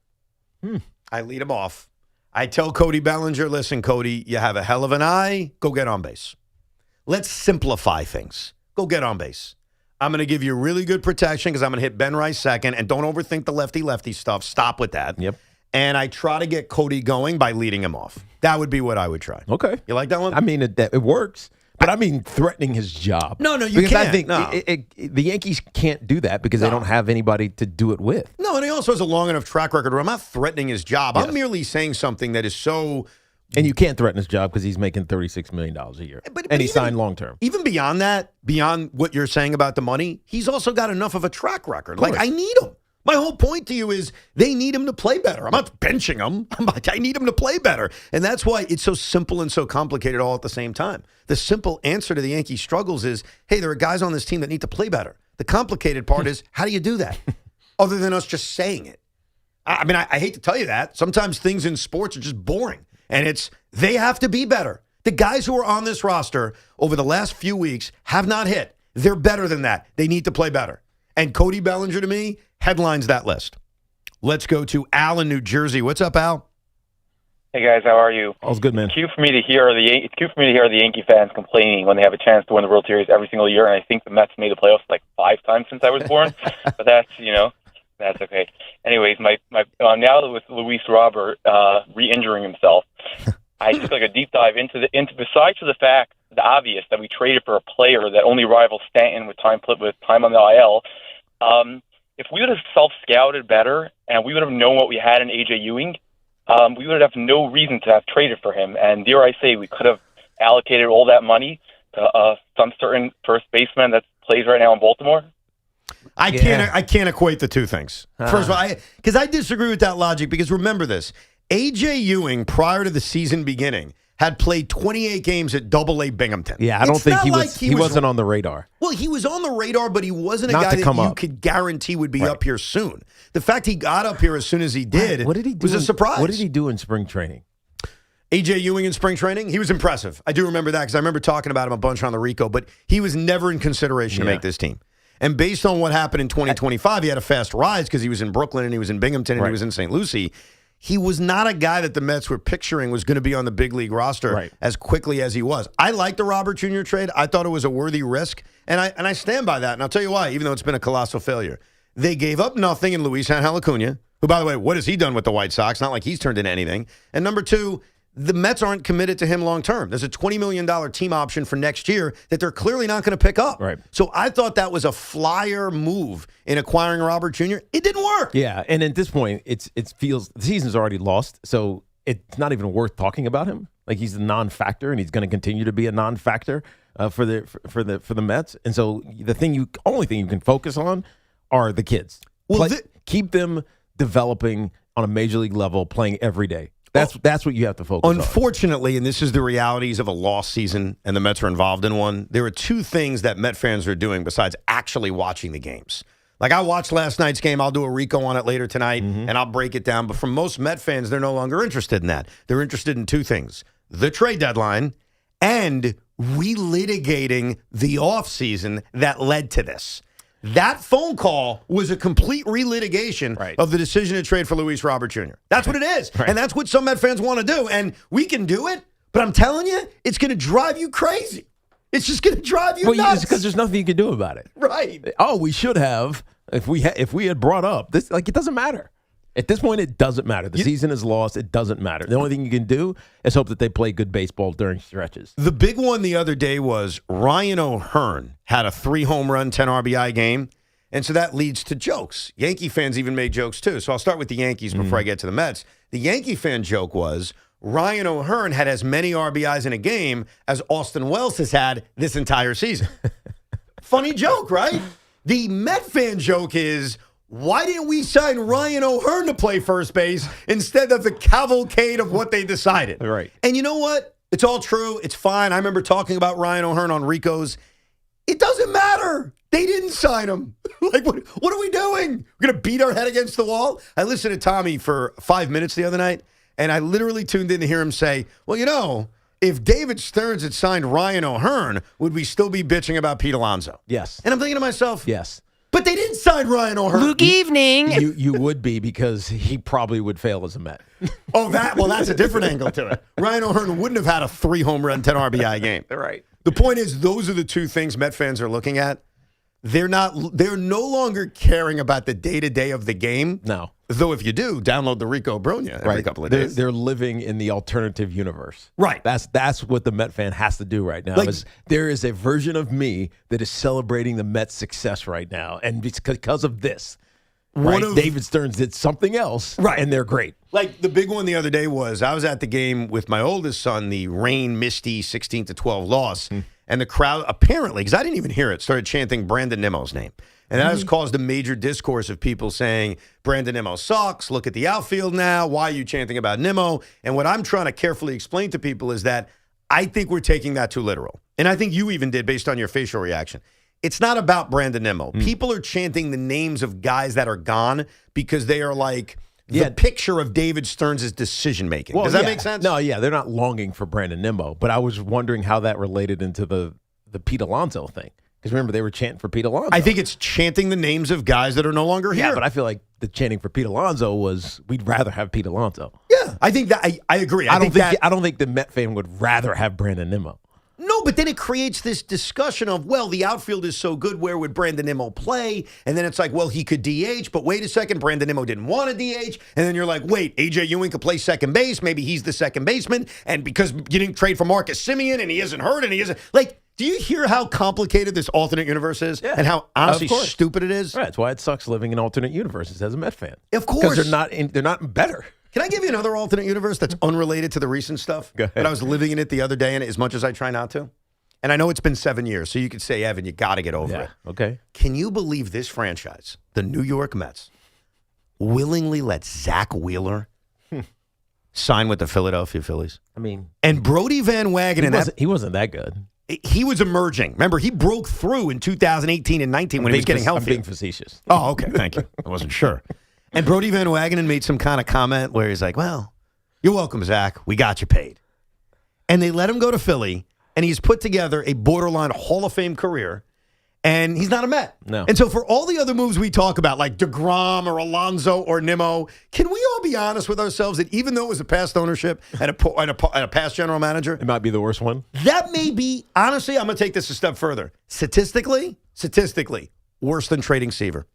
I lead him off. I tell Cody Bellinger, listen, Cody, you have a hell of an eye. Go get on base. Let's simplify things. Go get on base. I'm going to give you really good protection because I'm going to hit Ben Rice second. And don't overthink the lefty-lefty stuff. Stop with that. Yep. And I try to get Cody going by leading him off. That would be what I would try. Okay. You like that one? I mean, it works. But I mean, threatening his job. No, you because can't. I think the Yankees can't do that because they don't have anybody to do it with. No, and he also has a long enough track record where I'm not threatening his job. Yes. I'm merely saying something that is so... And you can't threaten his job because he's making $36 million a year. And he signed long term. Even beyond that, beyond what you're saying about the money, he's also got enough of a track record. Like, I need him. My whole point to you is they need him to play better. I'm not benching him. I need him to play better. And that's why it's so simple and so complicated all at the same time. The simple answer to the Yankees' struggles is, hey, there are guys on this team that need to play better. The complicated part is, how do you do that? Other than us just saying it. I mean, I hate to tell you that. Sometimes things in sports are just boring. And they have to be better. The guys who are on this roster over the last few weeks have not hit. They're better than that. They need to play better. And Cody Bellinger, to me, headlines that list. Let's go to Al in New Jersey. What's up, Al? Hey guys, how are you? All's good, man. It's cute for me to hear the Yankee fans complaining when they have a chance to win the World Series every single year, and I think the Mets made the playoffs like 5 times since I was born. But that's okay. Anyways, my now with Luis Robert re-injuring himself, I took like a deep dive into besides the fact, the obvious that we traded for a player that only rivals Stanton with time on the IL. If we would have self-scouted better and we would have known what we had in AJ Ewing, we would have no reason to have traded for him. And dare I say, we could have allocated all that money to some certain first baseman that plays right now in Baltimore. I can't equate the two things. First of all, because I disagree with that logic, because remember this. A.J. Ewing, prior to the season beginning, had played 28 games at Double-A Binghamton. Yeah, I don't think he wasn't on the radar. Well, he was on the radar, but he wasn't a Not guy to come that you up. could guarantee would be up here soon. The fact he got up here as soon as he did, What did he do? was a surprise. What did he do in spring training? A.J. Ewing in spring training, he was impressive. I do remember that because I remember talking about him a bunch on the Rico, but he was never in consideration to make this team. And based on what happened in 2025, he had a fast rise because he was in Brooklyn and he was in Binghamton and he was in St. Lucie. He was not a guy that the Mets were picturing was going to be on the big league roster as quickly as he was. I like the Robert Jr. trade. I thought it was a worthy risk, and I stand by that. And I'll tell you why, even though it's been a colossal failure. They gave up nothing in Luis Angel Acuna, who, by the way, what has he done with the White Sox? Not like he's turned into anything. And number two, the Mets aren't committed to him long term. There's a $20 million team option for next year that they're clearly not going to pick up. Right. So I thought that was a flyer move in acquiring Robert Jr. It didn't work. Yeah, and at this point, it feels the season's already lost, so it's not even worth talking about him. Like, he's a non-factor, and he's going to continue to be a non-factor for the Mets. And so the only thing you can focus on are the kids. Well, keep them developing on a major league level, playing every day. That's what you have to focus on. Unfortunately, and this is the realities of a lost season, and the Mets are involved in one, there are two things that Met fans are doing besides actually watching the games. Like, I watched last night's game. I'll do a Rico on it later tonight, and I'll break it down. But for most Met fans, they're no longer interested in that. They're interested in two things: the trade deadline and relitigating the offseason that led to this. That phone call was a complete relitigation of the decision to trade for Luis Robert Jr. That's what it is. And that's what some Met fans want to do. And we can do it, but I'm telling you, it's going to drive you crazy. It's just going to drive you nuts. Because there's nothing you can do about it. Right. Oh, we should have, if we had brought up this, like, it doesn't matter. At this point, it doesn't matter. The season is lost. It doesn't matter. The only thing you can do is hope that they play good baseball during stretches. The big one the other day was Ryan O'Hearn had a 3-home run, 10 RBI game, and so that leads to jokes. Yankee fans even made jokes too. So I'll start with the Yankees before I get to the Mets. The Yankee fan joke was Ryan O'Hearn had as many RBIs in a game as Austin Wells has had this entire season. Funny joke, right? The Met fan joke is, why didn't we sign Ryan O'Hearn to play first base instead of the cavalcade of what they decided? Right. And you know what? It's all true. It's fine. I remember talking about Ryan O'Hearn on Rico's. It doesn't matter. They didn't sign him. Like, what are we doing? We're going to beat our head against the wall? I listened to Tommy for 5 minutes the other night, and I literally tuned in to hear him say, well, you know, if David Stearns had signed Ryan O'Hearn, would we still be bitching about Pete Alonso? Yes. And I'm thinking to myself, yes. But they didn't sign Ryan O'Hearn. Luke Evening. You would be, because he probably would fail as a Met. That's a different angle to it. Ryan O'Hearn wouldn't have had a 3-home run, 10 RBI game. Right. The point is, those are the two things Met fans are looking at. They're no longer caring about the day-to-day of the game. No. Though if you do, download the Rico Bronya every couple of days. They're living in the alternative universe. Right. That's what the Met fan has to do right now. There is a version of me that is celebrating the Mets' success right now. And because of this, David Stearns did something else, and they're great. Like, the big one the other day was, I was at the game with my oldest son, the rain, misty 16-12 loss. And the crowd, apparently, because I didn't even hear it, started chanting Brandon Nimmo's name. And that has caused a major discourse of people saying, Brandon Nimmo sucks, look at the outfield now, why are you chanting about Nimmo? And what I'm trying to carefully explain to people is that I think we're taking that too literal. And I think you even did, based on your facial reaction. It's not about Brandon Nimmo. People are chanting the names of guys that are gone because they are like the picture of David Stearns' decision-making. Does that make sense? No, they're not longing for Brandon Nimmo, but I was wondering how that related into the Pete Alonso thing. Because remember, they were chanting for Pete Alonso. I think it's chanting the names of guys that are no longer here. Yeah, but I feel like the chanting for Pete Alonso was, we'd rather have Pete Alonso. Yeah, I think that I agree. I don't think the Met fan would rather have Brandon Nimmo. No, but then it creates this discussion of, well, the outfield is so good, where would Brandon Nimmo play? And then it's like, well, he could DH, but wait a second, Brandon Nimmo didn't want to DH. And then you're like, wait, A.J. Ewing could play second base. Maybe he's the second baseman. And because you didn't trade for Marcus Semien and he isn't hurt and he isn't, like, do you hear how complicated this alternate universe is and how honestly stupid it is? Right, that's why it sucks living in alternate universes as a Met fan. Of course. Because they're not better. Can I give you another alternate universe that's unrelated to the recent stuff? Go ahead. But I was living in it the other day, and as much as I try not to. and I know it's been 7 years, so you could say, Evan, you got to get over it. Okay. Can you believe this franchise, the New York Mets, willingly let Zach Wheeler sign with the Philadelphia Phillies? I mean, and Brody Van Wagenen, he wasn't that good. He was emerging. Remember, he broke through in 2018 and 19 when he was getting healthy. I'm being facetious. Oh, okay. Thank you. I wasn't sure. And Brody Van Wagenen made some kind of comment where he's like, well, you're welcome, Zach. We got you paid. And they let him go to Philly, and he's put together a borderline Hall of Fame career, and he's not a Met. No. And so for all the other moves we talk about, like DeGrom or Alonso or Nimmo, can we all be honest with ourselves that even though it was a past ownership and a past general manager, it might be the worst one? That may be, honestly, I'm going to take this a step further. Statistically, worse than trading Seaver.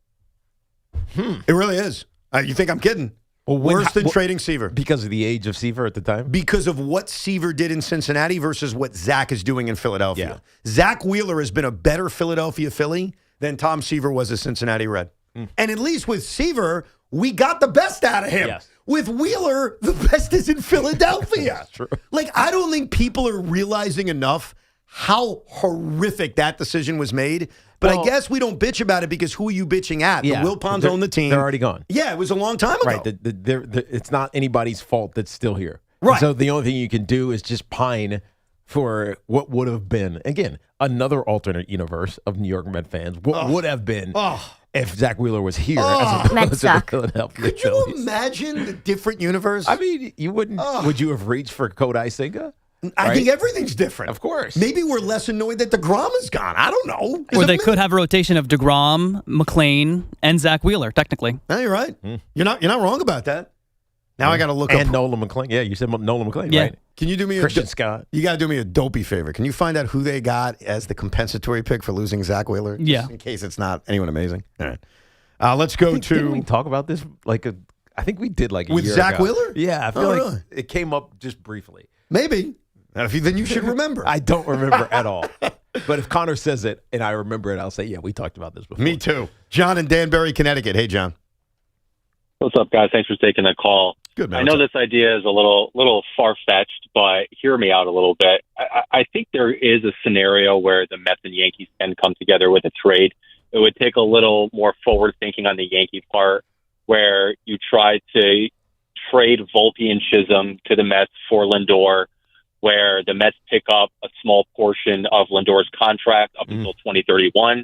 It really is. You think I'm kidding? Well, worse than trading Seaver. Because of the age of Seaver at the time? Because of what Seaver did in Cincinnati versus what Zach is doing in Philadelphia. Yeah. Zach Wheeler has been a better Philadelphia Philly than Tom Seaver was a Cincinnati Red. And at least with Seaver, we got the best out of him. Yes. With Wheeler, the best is in Philadelphia. That's true. Like, I don't think people are realizing enough how horrific that decision was made. But I guess we don't bitch about it because who are you bitching at? Yeah, the Wilpons own the team. They're already gone. Yeah, it was a long time ago. Right. It's not anybody's fault that's still here. Right. And so the only thing you can do is just pine for what would have been, again, another alternate universe of New York Met fans. What would have been if Zach Wheeler was here as opposed to the Philadelphia Could you Phillies. imagine the different universe? I mean, you wouldn't. Would you have reached for Kodai Senga? I think everything's different. Of course. Maybe we're less annoyed that DeGrom is gone. I don't know. Or they could have a rotation of DeGrom, McClain, and Zach Wheeler, technically. No, you're right. You're not wrong about that. Now I got to look up. And Nolan McClain. Yeah, you said Nolan McClain, Yeah. right? Can you do me Christian Scott. You got to do me a dopey favor. Can you find out who they got as the compensatory pick for losing Zach Wheeler? Just Yeah. in case it's not anyone amazing. All right. Let's go Didn't we talk about this I think we did like a with year Zach ago. Wheeler? Yeah, I feel Oh, like really? it came up just briefly. Maybe. Then you should remember. I don't remember at all. But if Connor says it and I remember it, I'll say, yeah, we talked about this before. Me too. John in Danbury, Connecticut. Hey, John. What's up, guys? Thanks for taking the call. Good, man. I know this idea is a little far-fetched, but hear me out a little bit. I think there is a scenario where the Mets and Yankees can come together with a trade. It would take a little more forward thinking on the Yankee part, where you try to trade Volpe and Chisholm to the Mets for Lindor, where the Mets pick up a small portion of Lindor's contract up until 2031.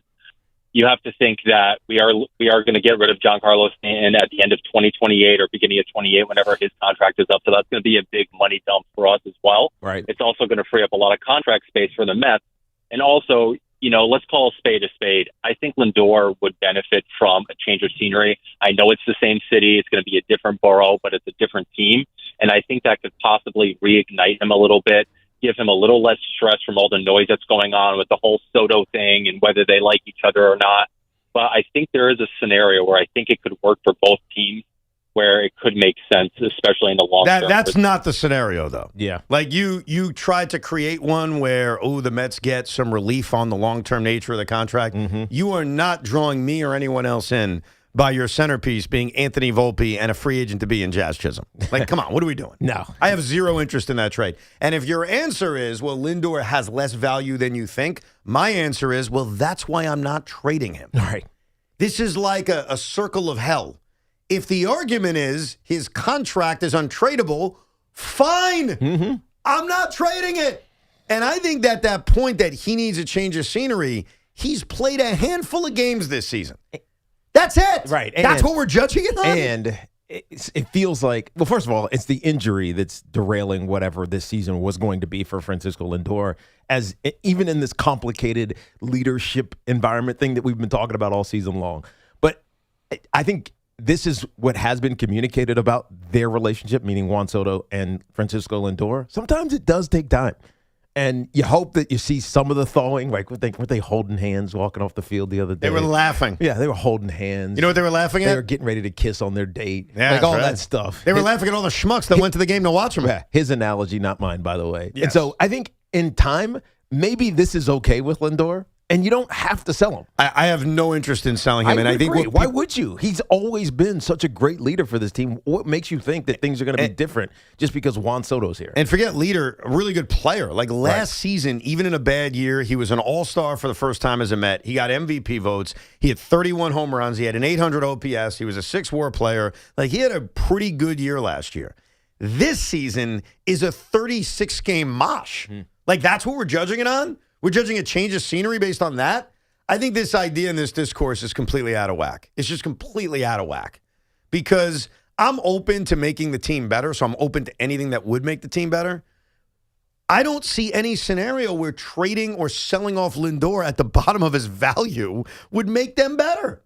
You have to think that we are going to get rid of Giancarlo Stanton at the end of 2028 or beginning of 28, whenever his contract is up. So that's going to be a big money dump for us as well. Right. It's also going to free up a lot of contract space for the Mets. And also, let's call a spade a spade. I think Lindor would benefit from a change of scenery. I know it's the same city. It's going to be a different borough, but it's a different team. And I think that could possibly reignite him a little bit, give him a little less stress from all the noise that's going on with the whole Soto thing and whether they like each other or not. But I think there is a scenario where I think it could work for both teams, where it could make sense, especially in the long term. That's not the scenario, though. Yeah. Like you tried to create one where, the Mets get some relief on the long-term nature of the contract. You are not drawing me or anyone else in by your centerpiece being Anthony Volpe and a free agent to be in Jazz Chisholm. Like, come on, what are we doing? No. I have zero interest in that trade. And if your answer is, well, Lindor has less value than you think, my answer is, well, that's why I'm not trading him. All right. This is like a circle of hell. If the argument is his contract is untradeable, fine. I'm not trading it. And I think that point that he needs a change of scenery, he's played a handful of games this season. That's it. Right. That's what we're judging it on. And it feels like, well, first of all, it's the injury that's derailing whatever this season was going to be for Francisco Lindor, as even in this complicated leadership environment thing that we've been talking about all season long. But I think this is what has been communicated about their relationship, meaning Juan Soto and Francisco Lindor. Sometimes it does take time. And you hope that you see some of the thawing. Like, weren't they holding hands walking off the field the other day? They were laughing. Yeah, they were holding hands. You know what they were laughing at? They were getting ready to kiss on their date. Yeah, like all that's right. that stuff. They were laughing at all the schmucks that went to the game to watch him. Yeah, his analogy, not mine, by the way. Yes. And so I think in time, maybe this is okay with Lindor. And you don't have to sell him. I have no interest in selling him. I think why would you? He's always been such a great leader for this team. What makes you think that things are going to be different just because Juan Soto's here? And forget leader, a really good player. Like last season, even in a bad year, he was an all-star for the first time as a Met. He got MVP votes. He had 31 home runs. He had an 800 OPS. He was a 6-WAR player. Like he had a pretty good year last year. This season is a 36-game mosh. Like that's what we're judging it on? We're judging a change of scenery based on that? I think this idea in this discourse is completely out of whack. It's just completely out of whack. Because I'm open to making the team better, so I'm open to anything that would make the team better. I don't see any scenario where trading or selling off Lindor at the bottom of his value would make them better.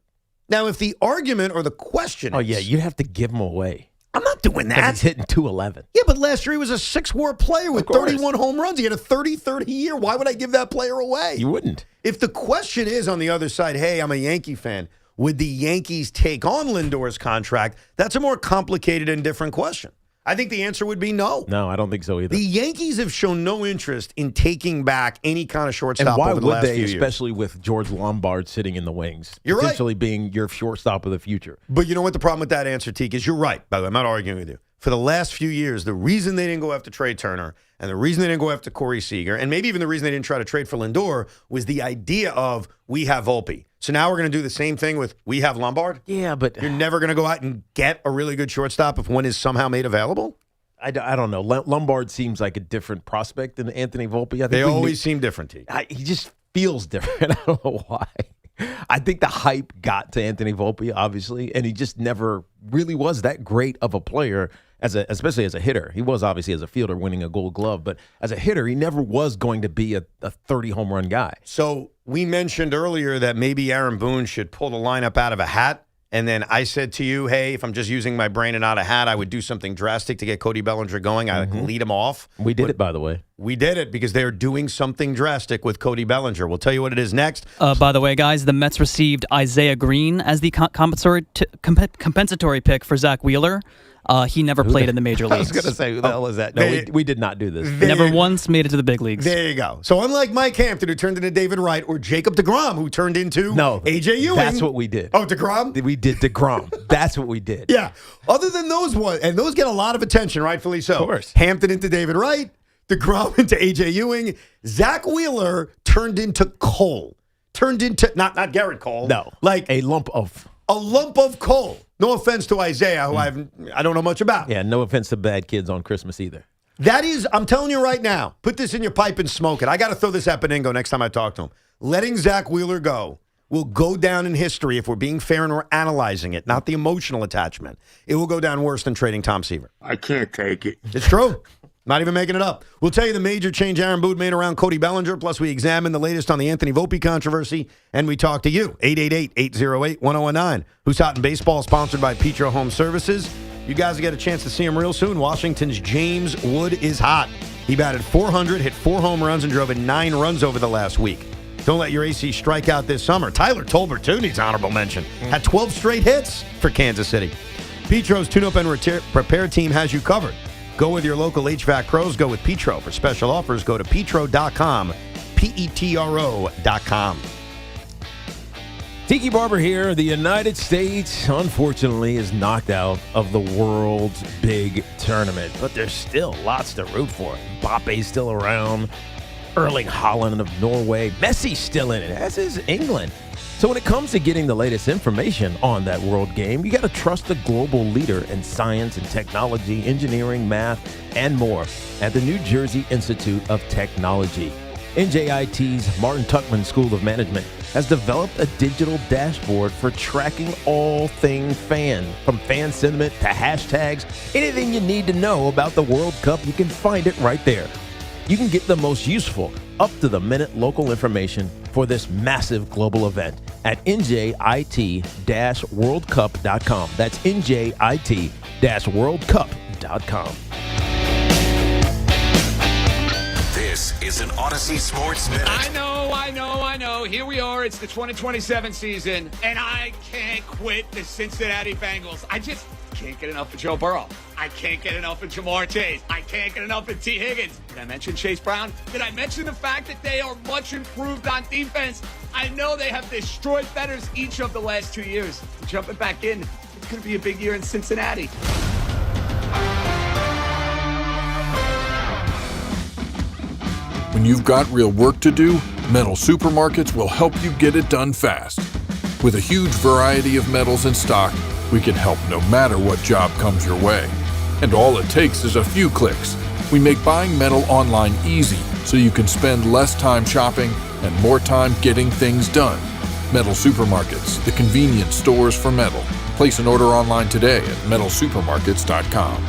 Now, if the argument or the question is... you'd have to give him away. I'm not doing that. He's hitting 211. Yeah, but last year he was a 6-WAR player with 31 home runs. He had a 30-30 year. Why would I give that player away? You wouldn't. If the question is on the other side, hey, I'm a Yankee fan, would the Yankees take on Lindor's contract? That's a more complicated and different question. I think the answer would be no. No, I don't think so either. The Yankees have shown no interest in taking back any kind of shortstop over the last few years. Especially with George Lombard sitting in the wings. You're potentially being your shortstop of the future. But you know what the problem with that answer, Teak, is? You're right. By the way, I'm not arguing with you. For the last few years, the reason they didn't go after Trey Turner and the reason they didn't go after Corey Seager, and maybe even the reason they didn't try to trade for Lindor, was the idea of we have Volpe. So now we're going to do the same thing with we have Lombard? Yeah, but... You're never going to go out and get a really good shortstop if one is somehow made available? I don't know. Lombard seems like a different prospect than Anthony Volpe. I think they always seem different to you. He just feels different. I don't know why. I think the hype got to Anthony Volpe, obviously, and he just never really was that great of a player, especially as a hitter. He was obviously as a fielder winning a Gold Glove, but as a hitter, he never was going to be a 30-home run guy. So we mentioned earlier that maybe Aaron Boone should pull the lineup out of a hat. And then I said to you, hey, if I'm just using my brain and not a hat, I would do something drastic to get Cody Bellinger going. I would lead him off. We did it, by the way. We did it because they're doing something drastic with Cody Bellinger. We'll tell you what it is next. By the way, guys, the Mets received Isaiah Green as the compensatory pick for Zach Wheeler. He never played in the major leagues. I was going to say, who the hell is that? No, we did not do this. Never once made it to the big leagues. There you go. So unlike Mike Hampton, who turned into David Wright, or Jacob deGrom, who turned into A.J. Ewing. That's what we did. Oh, deGrom? We did deGrom. That's what we did. Yeah. Other than those ones, and those get a lot of attention, rightfully so. Of course. Hampton into David Wright, deGrom into A.J. Ewing. Zach Wheeler turned into Cole. Turned into, not Gerrit Cole. No. Like a lump of coal. No offense to Isaiah, who I don't know much about. Yeah, no offense to bad kids on Christmas either. That is, I'm telling you right now, put this in your pipe and smoke it. I got to throw this at Beningo next time I talk to him. Letting Zach Wheeler go will go down in history if we're being fair and we're analyzing it, not the emotional attachment. It will go down worse than trading Tom Seaver. I can't take it. It's true. Not even making it up. We'll tell you the major change Aaron Boone made around Cody Bellinger, plus we examine the latest on the Anthony Volpe controversy, and we talk to you. 888-808-1019. Who's Hot in Baseball, sponsored by Petro Home Services. You guys will get a chance to see him real soon. Washington's James Wood is hot. He batted .400, hit 4 home runs, and drove in 9 runs over the last week. Don't let your AC strike out this summer. Tyler Tolbert, too, needs honorable mention. Had 12 straight hits for Kansas City. Petro's tune-up and repair team has you covered. Go with your local HVAC pros. Go with Petro. For special offers, go to petro.com, petro.com. Tiki Barber here. The United States, unfortunately, is knocked out of the world's big tournament, but there's still lots to root for. Mbappe's still around. Erling Haaland of Norway. Messi's still in it, as is England. So when it comes to getting the latest information on that world game, you got to trust the global leader in science and technology, engineering, math, and more at the New Jersey Institute of Technology. NJIT's Martin Tuckman School of Management has developed a digital dashboard for tracking all things fan, from fan sentiment to hashtags. Anything you need to know about the World Cup, you can find it right there. You can get the most useful, up-to-the-minute local information for this massive global event at njit-worldcup.com. That's njit-worldcup.com. This is an Odyssey Sports Minute. I know. Here we are. It's the 2027 season, and I can't quit the Cincinnati Bengals. I just can't get enough of Joe Burrow. I can't get enough of Jamar Chase. I can't get enough of T. Higgins. Did I mention Chase Brown? Did I mention the fact that they are much improved on defense? I know they have destroyed bettors each of the last 2 years. Jumping back in, it's going to be a big year in Cincinnati. When you've got real work to do, Metal Supermarkets will help you get it done fast. With a huge variety of metals in stock, we can help no matter what job comes your way. And all it takes is a few clicks. We make buying metal online easy so you can spend less time shopping and more time getting things done. Metal Supermarkets, the convenience stores for metal. Place an order online today at metalsupermarkets.com.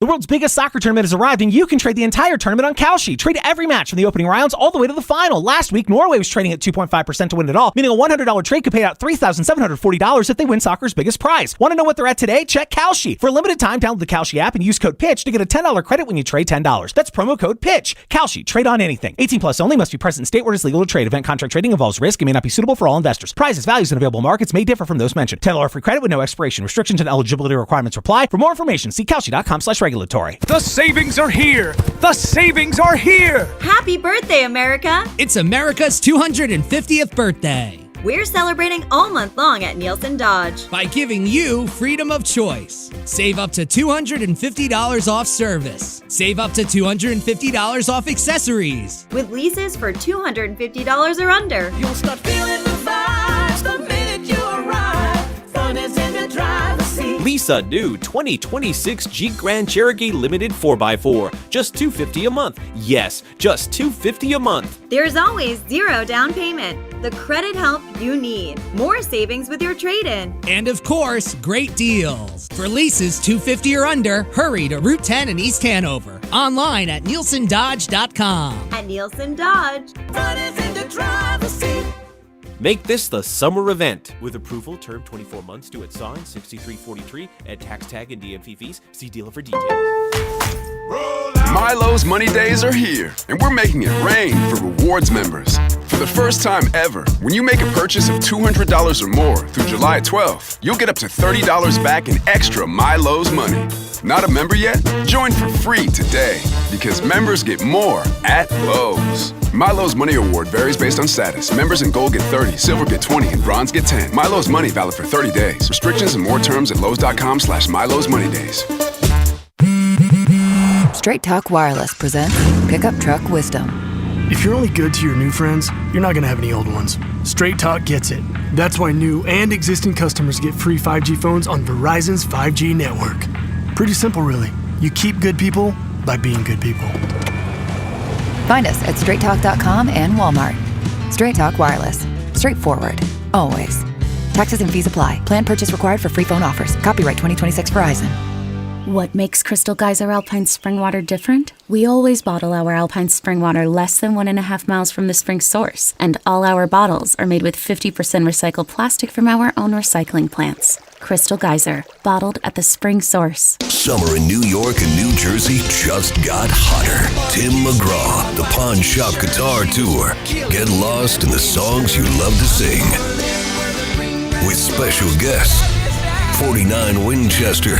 The world's biggest soccer tournament has arrived, and you can trade the entire tournament on Kalshi. Trade every match from the opening rounds all the way to the final. Last week, Norway was trading at 2.5% to win it all, meaning a $100 trade could pay out $3,740 if they win soccer's biggest prize. Want to know what they're at today? Check Kalshi. For a limited time, download the Kalshi app and use code PITCH to get a $10 credit when you trade $10. That's promo code PITCH. Kalshi. Trade on anything. 18 plus only. Must be present in state where it is legal to trade. Event contract trading involves risk and may not be suitable for all investors. Prizes, values, and available markets may differ from those mentioned. $10 free credit with no expiration. Restrictions and eligibility requirements apply. For more information, see Kalshi.com/regulatory. The savings are here! The savings are here! Happy birthday, America! It's America's 250th birthday. We're celebrating all month long at Nielsen Dodge by giving you freedom of choice. Save up to $250 off service. Save up to $250 off accessories. with leases for $250 or under. You'll start feeling the vibes the minute you arrive. Fun is in the driver's seat. Lease a new 2026 Jeep Grand Cherokee Limited 4x4. Just $250 a month. Yes, just $250 a month. There's always zero down payment. The credit help you need. More savings with your trade-in. And of course, great deals. For leases $250 or under, hurry to Route 10 in East Hanover. Online at nielsendodge.com. At Nielsen Dodge. Fun is in the driver's seat. Make this the summer event. With approval, term 24 months, due at sign, $63.43, add tax tag and DMV fees. See dealer for details. Milo's Money Days are here, and we're making it rain for rewards members. For the first time ever, when you make a purchase of $200 or more through July 12th, you'll get up to $30 back in extra Milo's money. Not a member yet? Join for free today, because members get more at Lowe's. Milo's Money Award varies based on status. Members in Gold get 30, Silver get 20, and Bronze get 10. Milo's Money valid for 30 days. Restrictions and more terms at Lowe's.com/Milo's Money Days. Straight Talk Wireless presents Pickup Truck Wisdom. If you're only good to your new friends, you're not going to have any old ones. Straight Talk gets it. That's why new and existing customers get free 5G phones on Verizon's 5G network. Pretty simple, really. You keep good people by being good people. Find us at straighttalk.com and Walmart. Straight Talk Wireless. Straightforward. Always. Taxes and fees apply. Plan purchase required for free phone offers. Copyright 2026 Verizon. What makes Crystal Geyser Alpine Spring Water different? We always bottle our Alpine Spring Water less than 1.5 miles from the spring source, and all our bottles are made with 50% recycled plastic from our own recycling plants. Crystal Geyser, bottled at the spring source. Summer in New York and New Jersey just got hotter. Tim McGraw, the Pawn Shop Guitar Tour. Get lost in the songs you love to sing. With special guests, 49 Winchester,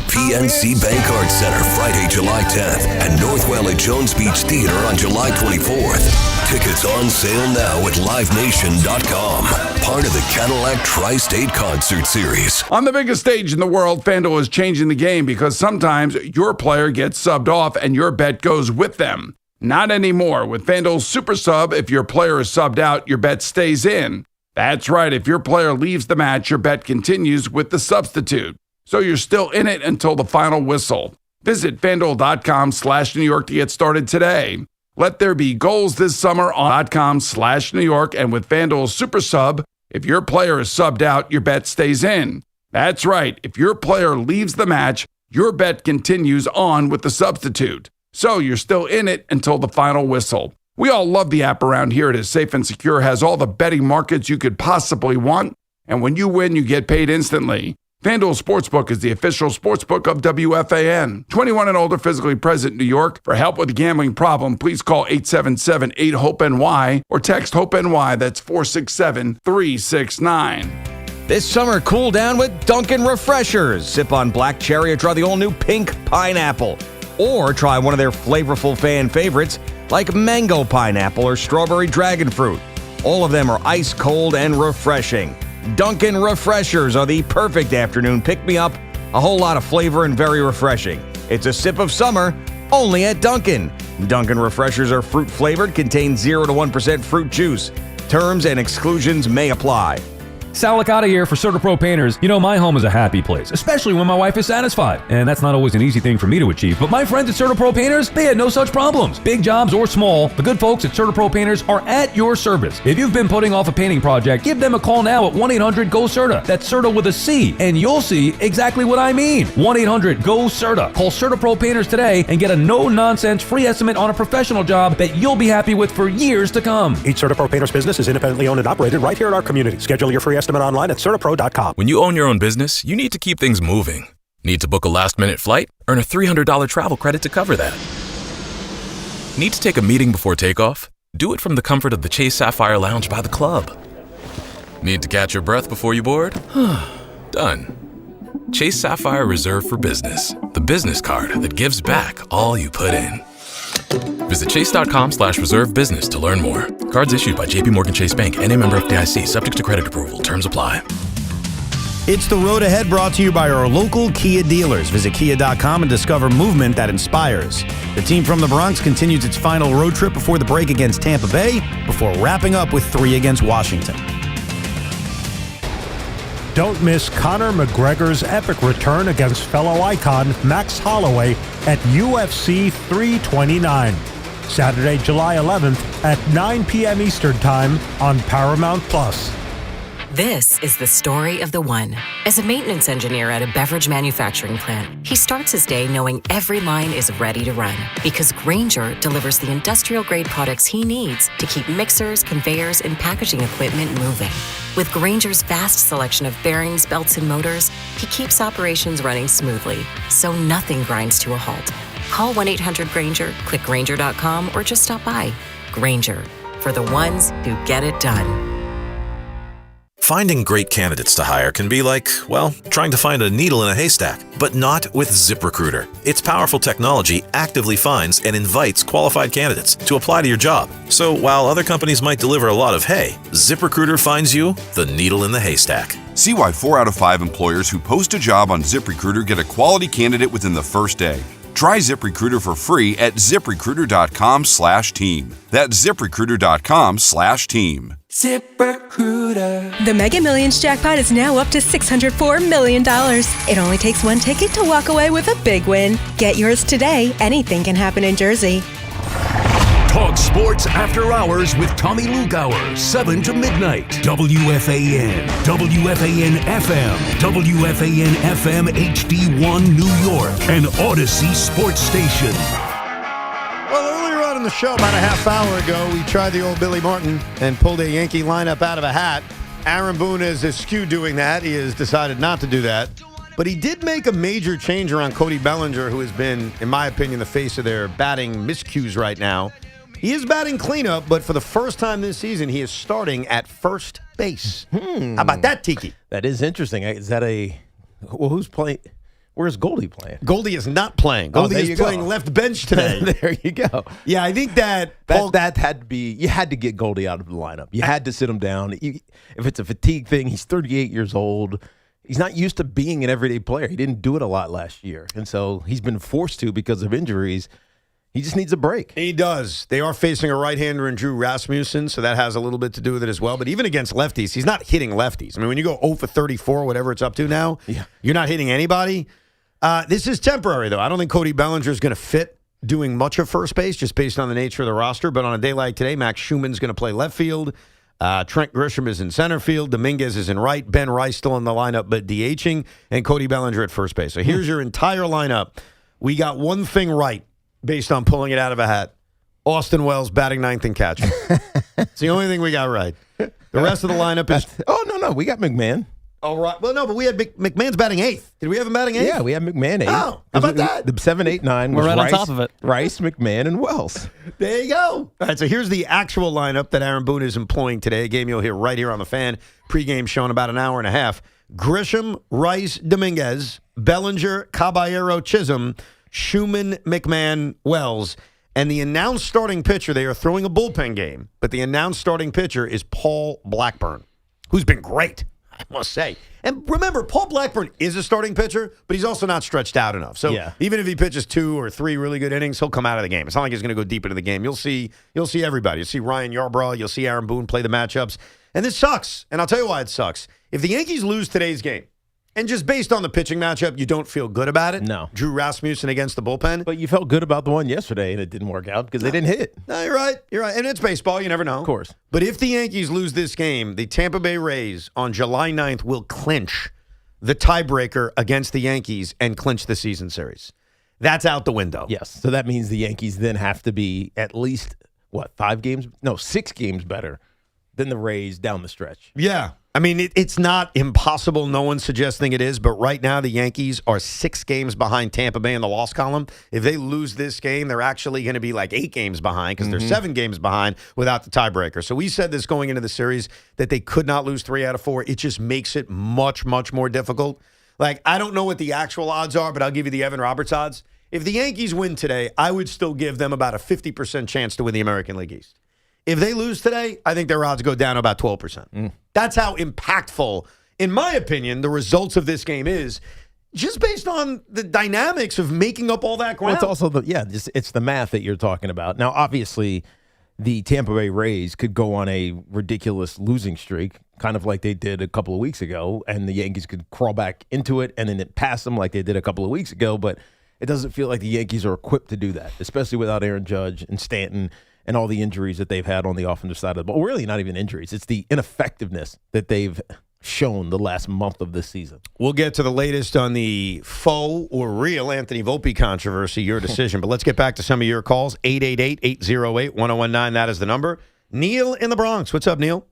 PNC Bank Arts Center, Friday, July 10th, and Northwell at Jones Beach Theater on July 24th. Tickets on sale now at livenation.com. Part of the Cadillac Tri-State Concert Series. On the biggest stage in the world, FanDuel is changing the game because sometimes your player gets subbed off and your bet goes with them. Not anymore. With FanDuel Super Sub, if your player is subbed out, your bet stays in. That's right. If your player leaves the match, your bet continues with the substitute. So you're still in it until the final whistle. Visit FanDuel.com/New York to get started today. Let there be goals this summer on .com/New York, and with FanDuel Super Sub, if your player is subbed out, your bet stays in. That's right. If your player leaves the match, your bet continues on with the substitute. So you're still in it until the final whistle. We all love the app around here. It is safe and secure, has all the betting markets you could possibly want, and when you win, you get paid instantly. FanDuel Sportsbook is the official sportsbook of WFAN. 21 and older, physically present in New York. For help with a gambling problem, please call 877-8-HOPE-NY or text HOPE-NY. That's 467-369. This summer, cool down with Dunkin' Refreshers. Sip on black cherry or try the all-new pink pineapple. Or try one of their flavorful fan favorites like mango pineapple or strawberry dragon fruit. All of them are ice cold and refreshing. Dunkin' Refreshers are the perfect afternoon pick-me-up, a whole lot of flavor and very refreshing. It's a sip of summer, only at Dunkin'. Dunkin' Refreshers are fruit-flavored, contain 0 to 1% fruit juice. Terms and exclusions may apply. Sal Licata here for CertaPro Painters. You know, my home is a happy place, especially when my wife is satisfied. And that's not always an easy thing for me to achieve. But my friends at CertaPro Painters, they had no such problems. Big jobs or small, the good folks at CertaPro Painters are at your service. If you've been putting off a painting project, give them a call now at 1-800-GO-CERTA. That's CERTA with a C, and you'll see exactly what I mean. 1-800-GO-CERTA. Call CertaPro Painters today and get a no-nonsense free estimate on a professional job that you'll be happy with for years to come. Each CertaPro Painters business is independently owned and operated right here in our community. Schedule your free estimate online at CertaPro.com. When you own your own business, you need to keep things moving. Need to book a last-minute flight? Earn a $300 travel credit to cover that. Need to take a meeting before takeoff? Do it from the comfort of the Chase Sapphire Lounge by the club. Need to catch your breath before you board? Done. Chase Sapphire Reserve for Business, the business card that gives back all you put in. Visit chase.com/reserve business to learn more. Cards issued by JPMorgan Chase Bank, N.A. member FDIC, subject to credit approval. Terms apply. It's the road ahead, brought to you by our local Kia dealers. Visit kia.com and discover movement that inspires. The team from the Bronx continues its final road trip before the break against Tampa Bay, before wrapping up with 3 against Washington. Don't miss Conor McGregor's epic return against fellow icon Max Holloway at UFC 329. Saturday, July 11th at 9 p.m. Eastern Time on Paramount+. This is the story of the one. As a maintenance engineer at a beverage manufacturing plant, he starts his day knowing every line is ready to run because Grainger delivers the industrial-grade products he needs to keep mixers, conveyors, and packaging equipment moving. With Grainger's vast selection of bearings, belts, and motors, he keeps operations running smoothly, so nothing grinds to a halt. Call 1-800-GRAINGER, click Grainger.com, or just stop by. Grainger, for the ones who get it done. Finding great candidates to hire can be like, well, trying to find a needle in a haystack, but not with ZipRecruiter. Its powerful technology actively finds and invites qualified candidates to apply to your job. So while other companies might deliver a lot of hay, ZipRecruiter finds you the needle in the haystack. See why 4 out of 5 employers who post a job on ZipRecruiter get a quality candidate within the first day. Try ZipRecruiter for free at ZipRecruiter.com/team. That's ZipRecruiter.com/team. ZipRecruiter. The Mega Millions jackpot is now up to $604 million. It only takes one ticket to walk away with a big win. Get yours today. Anything can happen in Jersey. Talk sports after hours with Tommy Lugauer, 7 to midnight. WFAN, WFAN FM, WFAN FM HD1 New York, an Odyssey sports station. Well, earlier on in the show, about a half hour ago, we tried the old Billy Martin and pulled a Yankee lineup out of a hat. Aaron Boone is askew doing that. He has decided not to do that. But he did make a major change around Cody Bellinger, who has been, in my opinion, the face of their batting miscues right now. He is batting cleanup, but for the first time this season, he is starting at first base. How about that, Tiki? That is interesting. Is that well, who's playing? Where's Goldie playing? Goldie is not playing. Goldie is playing left bench today. There you go. Yeah, I think that had to be, you had to get Goldie out of the lineup. You had to sit him down. If it's a fatigue thing, he's 38 years old. He's not used to being an everyday player. He didn't do it a lot last year. And so he's been forced to because of injuries. He just needs a break. He does. They are facing a right-hander in Drew Rasmussen, so that has a little bit to do with it as well. But even against lefties, he's not hitting lefties. I mean, when you go 0 for 34, whatever it's up to now, you're not hitting anybody. This is temporary, though. I don't think Cody Bellinger is going to fit doing much of first base just based on the nature of the roster. But on a day like today, Max Schumann's going to play left field. Trent Grisham is in center field. Dominguez is in right. Ben Rice still in the lineup, but DHing. And Cody Bellinger at first base. So here's your entire lineup. We got one thing right based on pulling it out of a hat. Austin Wells batting ninth and catching. It's the only thing we got right. The rest of the lineup is... Oh, no. We got McMahon. Oh, right. Well, no, but we had McMahon's batting 8th. Did we have him batting 8th? Yeah, we had McMahon 8. Oh, how about that? The 7, 8, 9 was We're right Rice, on top of it. Rice, McMahon, and Wells. There you go. All right, so here's the actual lineup that Aaron Boone is employing today. A game you'll hear right here on the Fan. Pre-game show in about an hour and a half. Grisham, Rice, Dominguez, Bellinger, Caballero, Chisholm, Schumann, McMahon, Wells. And the announced starting pitcher, they are throwing a bullpen game, but the announced starting pitcher is Paul Blackburn, who's been great, I must say. And remember, Paul Blackburn is a starting pitcher, but he's also not stretched out enough. So even if he pitches 2 or 3 really good innings, he'll come out of the game. It's not like he's going to go deep into the game. You'll see everybody. You'll see Ryan Yarbrough. You'll see Aaron Boone play the matchups. And this sucks. And I'll tell you why it sucks. If the Yankees lose today's game, and just based on the pitching matchup, you don't feel good about it? No. Drew Rasmussen against the bullpen? But you felt good about the one yesterday, and it didn't work out because they didn't hit. No, you're right. You're right. And it's baseball. You never know. Of course. But if the Yankees lose this game, the Tampa Bay Rays on July 9th will clinch the tiebreaker against the Yankees and clinch the season series. That's out the window. Yes. So that means the Yankees then have to be at least, 5 games? No, 6 games better than the Rays down the stretch. Yeah. I mean, it's not impossible. No one's suggesting it is. But right now, the Yankees are 6 games behind Tampa Bay in the loss column. If they lose this game, they're actually going to be like 8 games behind because they're 7 games behind without the tiebreaker. So we said this going into the series that they could not lose 3 out of 4. It just makes it much, much more difficult. Like, I don't know what the actual odds are, but I'll give you the Evan Roberts odds. If the Yankees win today, I would still give them about a 50% chance to win the American League East. If they lose today, I think their odds go down to about 12%. That's how impactful, in my opinion, the results of this game is, just based on the dynamics of making up all that ground. Well, it's also it's the math that you're talking about. Now, obviously, the Tampa Bay Rays could go on a ridiculous losing streak, kind of like they did a couple of weeks ago, and the Yankees could crawl back into it and then pass them like they did a couple of weeks ago. But it doesn't feel like the Yankees are equipped to do that, especially without Aaron Judge and Stanton and all the injuries that they've had on the offensive side of the ball. Really not even injuries. It's the ineffectiveness that they've shown the last month of this season. We'll get to the latest on the faux or real Anthony Volpe controversy, your decision. But let's get back to some of your calls. 888-808-1019, that is the number. Neil in the Bronx. What's up, Neil?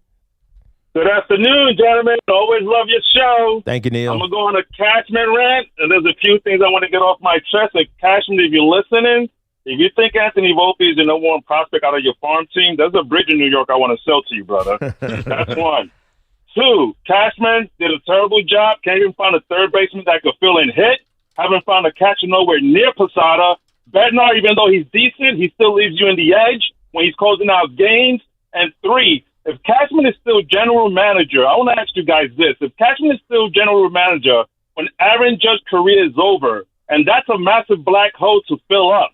Good afternoon, gentlemen. Always love your show. Thank you, Neil. I'm going to go on a Cashman rant, and there's a few things I want to get off my chest. Like, Cashman, if you're listening, if you think Anthony Volpe is the number 1 prospect out of your farm team, there's a bridge in New York I want to sell to you, brother. That's 1. 2, Cashman did a terrible job. Can't even find a third baseman that could fill in hit. Haven't found a catcher nowhere near Posada. Bednar, even though he's decent, he still leaves you in the edge when he's closing out games. And 3, if Cashman is still general manager, I want to ask you guys this. If Cashman is still general manager when Aaron Judge's career is over, and that's a massive black hole to fill up,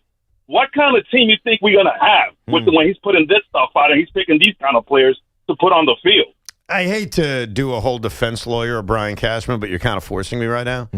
what kind of team you think we're going to have with when he's putting this stuff out and he's picking these kind of players to put on the field? I hate to do a whole defense lawyer of Brian Cashman, but you're kind of forcing me right now.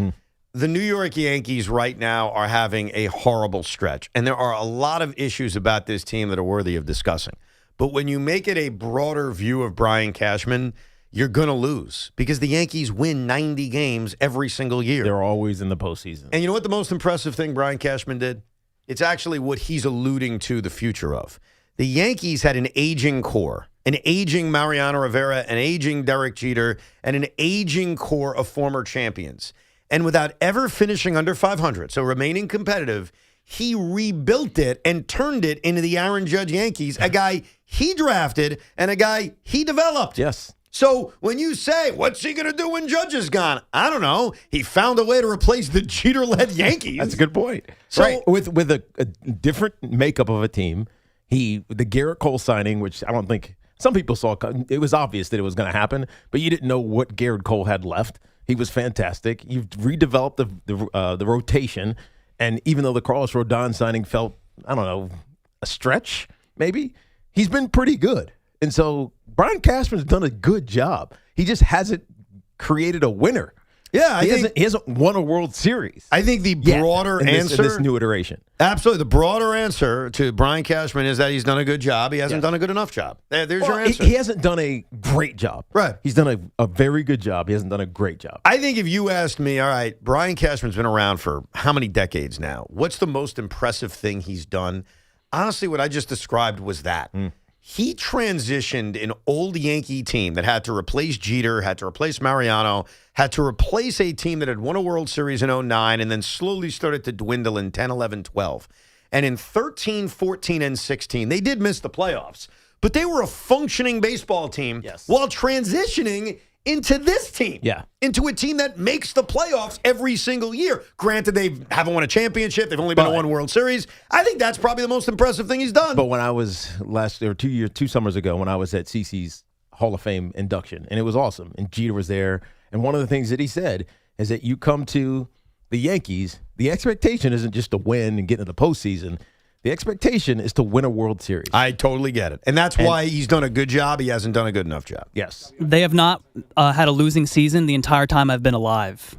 The New York Yankees right now are having a horrible stretch, and there are a lot of issues about this team that are worthy of discussing. But when you make it a broader view of Brian Cashman, you're going to lose because the Yankees win 90 games every single year. They're always in the postseason. And you know what the most impressive thing Brian Cashman did? It's actually what he's alluding to the future of. The Yankees had an aging core, an aging Mariano Rivera, an aging Derek Jeter, and an aging core of former champions. And without ever finishing under 500, so remaining competitive, he rebuilt it and turned it into the Aaron Judge Yankees, a guy he drafted and a guy he developed. Yes. So when you say, what's he going to do when Judge is gone? I don't know. He found a way to replace the Jeter-led Yankees. That's a good point. So, right. With a different makeup of a team, the Gerrit Cole signing, which I don't think some people saw, it was obvious that it was going to happen, but you didn't know what Gerrit Cole had left. He was fantastic. You've redeveloped the rotation, and even though the Carlos Rodon signing felt, I don't know, a stretch, maybe, he's been pretty good. And so Brian Cashman's done a good job. He just hasn't created a winner. Yeah, he hasn't won a World Series. I think the broader answer in this new iteration. Absolutely. The broader answer to Brian Cashman is that he's done a good job. He hasn't done a good enough job. There's your answer. He hasn't done a great job. Right. He's done a very good job. He hasn't done a great job. I think if you asked me, all right, Brian Cashman's been around for how many decades now? What's the most impressive thing he's done? Honestly, what I just described was that. He transitioned an old Yankee team that had to replace Jeter, had to replace Mariano, had to replace a team that had won a World Series in 2009 and then slowly started to dwindle in 10, 11, 12. And in 13, 14, and 16, they did miss the playoffs, but they were a functioning baseball team while transitioning into this team, into a team that makes the playoffs every single year. Granted, they haven't won a championship. They've only been to one World Series. I think that's probably the most impressive thing he's done. But when I was two summers ago, when I was at CeCe's Hall of Fame induction, and it was awesome, and Jeter was there, and one of the things that he said is that you come to the Yankees, the expectation isn't just to win and get into the postseason. The expectation is to win a World Series. I totally get it. And that's why he's done a good job. He hasn't done a good enough job. Yes. They have not had a losing season the entire time I've been alive.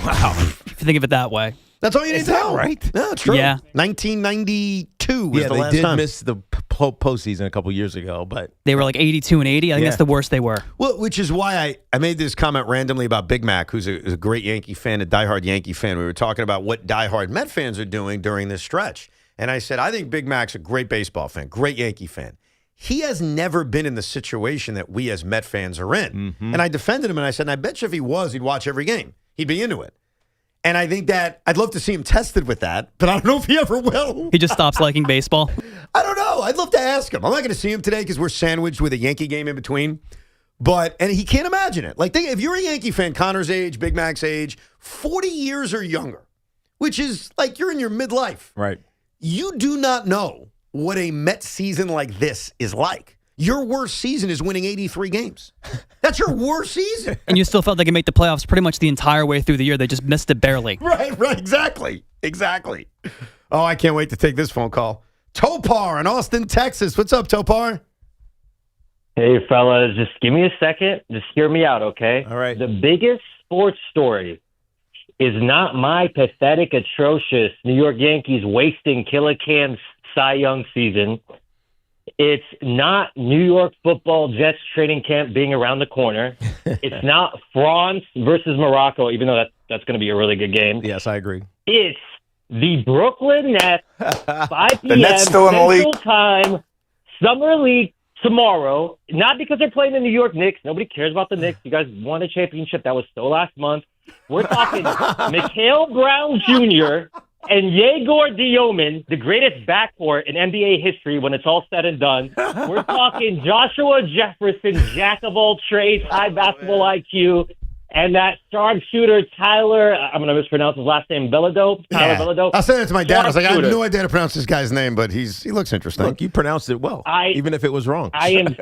Wow. If you think of it that way. That's all you need to know. Right? No, it's true. Yeah. 1992 was the last time. They did miss the postseason a couple years ago, but they were like 82 and 80. I think that's the worst they were. Well, which is why I made this comment randomly about Big Mac, who's a great Yankee fan, a diehard Yankee fan. We were talking about what diehard Met fans are doing during this stretch. And I said, I think Big Mac's a great baseball fan, great Yankee fan. He has never been in the situation that we as Met fans are in. Mm-hmm. And I defended him, and I said, and I bet you if he was, he'd watch every game. He'd be into it. And I think that I'd love to see him tested with that, but I don't know if he ever will. He just stops liking baseball? I don't know. I'd love to ask him. I'm not going to see him today because we're sandwiched with a Yankee game in between. And he can't imagine it. Like, if you're a Yankee fan, Connor's age, Big Mac's age, 40 years or younger, which is like you're in your midlife. Right. You do not know what a Met season like this is like. Your worst season is winning 83 games. That's your worst season. And you still felt they could make the playoffs pretty much the entire way through the year. They just missed it barely. Right, exactly. Oh, I can't wait to take this phone call. Topar in Austin, Texas. What's up, Topar? Hey, fellas, just give me a second. Just hear me out, okay? All right. The biggest sports story is not my pathetic, atrocious New York Yankees wasting Killican's Cy Young season. It's not New York football Jets training camp being around the corner. It's not France versus Morocco, even though that's going to be a really good game. Yes, I agree. It's the Brooklyn Nets, 5 p.m. Nets still in the Central league. Time, Summer League tomorrow. Not because they're playing the New York Knicks. Nobody cares about the Knicks. You guys won a championship. That was so last month. We're talking Mikhail Brown Jr. and Yegor Dioman, the greatest backcourt in NBA history when it's all said and done. We're talking Joshua Jefferson, jack of all trades, high basketball IQ, and that sharpshooter Tyler, I'm going to mispronounce his last name, Bilodeau. Tyler Bilodeau. I said it to my dad. I was like, I have no idea how to pronounce this guy's name, but he looks interesting. Look, you pronounced it well, even if it was wrong. I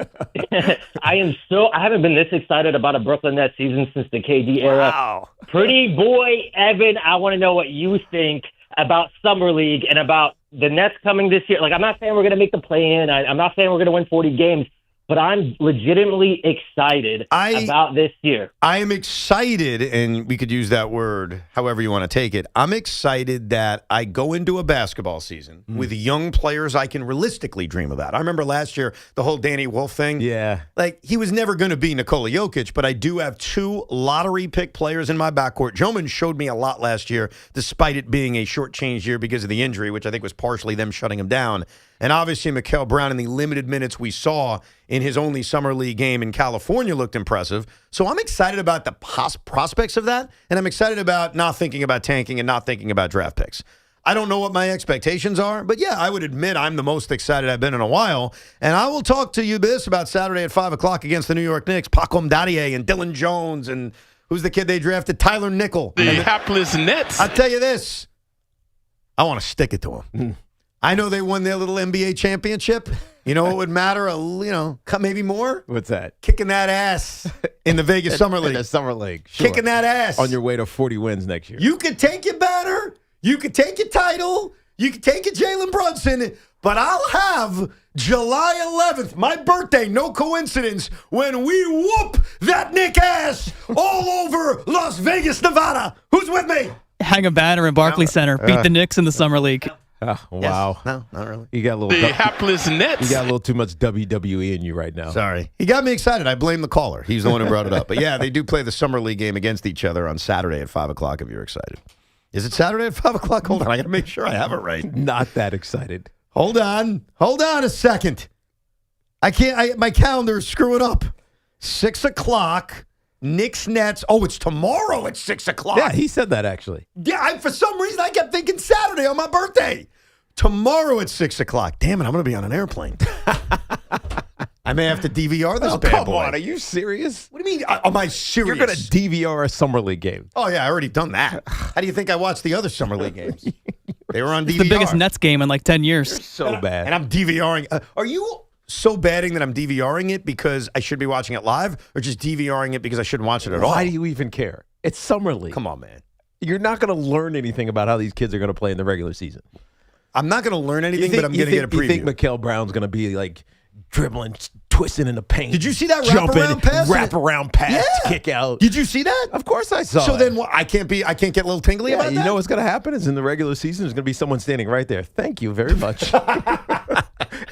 haven't been this excited about a Brooklyn Nets season since the KD era. Wow. Pretty boy, Evan, I want to know what you think about Summer League and about the Nets coming this year. Like, I'm not saying we're going to make the play-in. I'm not saying we're going to win 40 games. But I'm legitimately excited about this year. I am excited, and we could use that word however you want to take it. I'm excited that I go into a basketball season with young players I can realistically dream about. I remember last year, the whole Danny Wolf thing. Yeah. Like, he was never going to be Nikola Jokic, but I do have 2 lottery pick players in my backcourt. Joman showed me a lot last year, despite it being a shortchanged year because of the injury, which I think was partially them shutting him down. And obviously, Mikhail Brown, in the limited minutes we saw in his only summer league game in California, looked impressive. So I'm excited about the prospects of that, and I'm excited about not thinking about tanking and not thinking about draft picks. I don't know what my expectations are, but yeah, I would admit I'm the most excited I've been in a while. And I will talk to you this about Saturday at 5 o'clock against the New York Knicks, Pacom Daddier and Dylan Jones, and who's the kid they drafted? Tyler Nickel. The hapless Nets. I'll tell you this. I want to stick it to them. I know they won their little NBA championship. You know what would matter? Maybe more? What's that? Kicking that ass in the Vegas Summer League. In the Summer League. Sure. Kicking that ass. On your way to 40 wins next year. You could take your banner. You could take your title. You could take your Jalen Brunson. But I'll have July 11th, my birthday, no coincidence, when we whoop that Nick ass all over Las Vegas, Nevada. Who's with me? Hang a banner in Barclays Center. Beat the Knicks in the Summer League. Oh, wow. Yes. No, not really. You got a little the hapless Nets. You got a little too much WWE in you right now. Sorry. He got me excited. I blame the caller. He's the one who brought it up. But yeah, they do play the Summer League game against each other on Saturday at 5 o'clock if you're excited. Is it Saturday at 5 o'clock? Hold on. I got to make sure I have it right. Not that excited. Hold on a second. I can't. My calendar is screwing up. 6 o'clock. Knicks Nets. Oh, it's tomorrow at 6 o'clock. Yeah, he said that actually. Yeah, for some reason I kept thinking Saturday on my birthday. Tomorrow at 6 o'clock. Damn it, I'm going to be on an airplane. I may have to DVR this bad come boy. on, are you serious? What do you mean? Am I serious? You're going to DVR a summer league game. Oh yeah, I already done that. How do you think I watched the other summer league games? They were on DVR. It's the biggest Nets game in like 10 years. So bad. And I'm DVRing. Are you so badding that I'm DVRing it because I should be watching it live, or just DVRing it because I shouldn't watch it at all? Why do you even care? It's summer league. Come on, man. You're not going to learn anything about how these kids are going to play in the regular season. I'm not going to learn anything, but I'm going to get a preview. You think Mikael Brown's going to be like dribbling, twisting in the paint? Did you see that jumping, wraparound pass? to kick out? Did you see that? Of course I saw. So it. then what, I can't get a little tingly about that? You know what's going to happen is in the regular season, there's going to be someone standing right there. Thank you very much.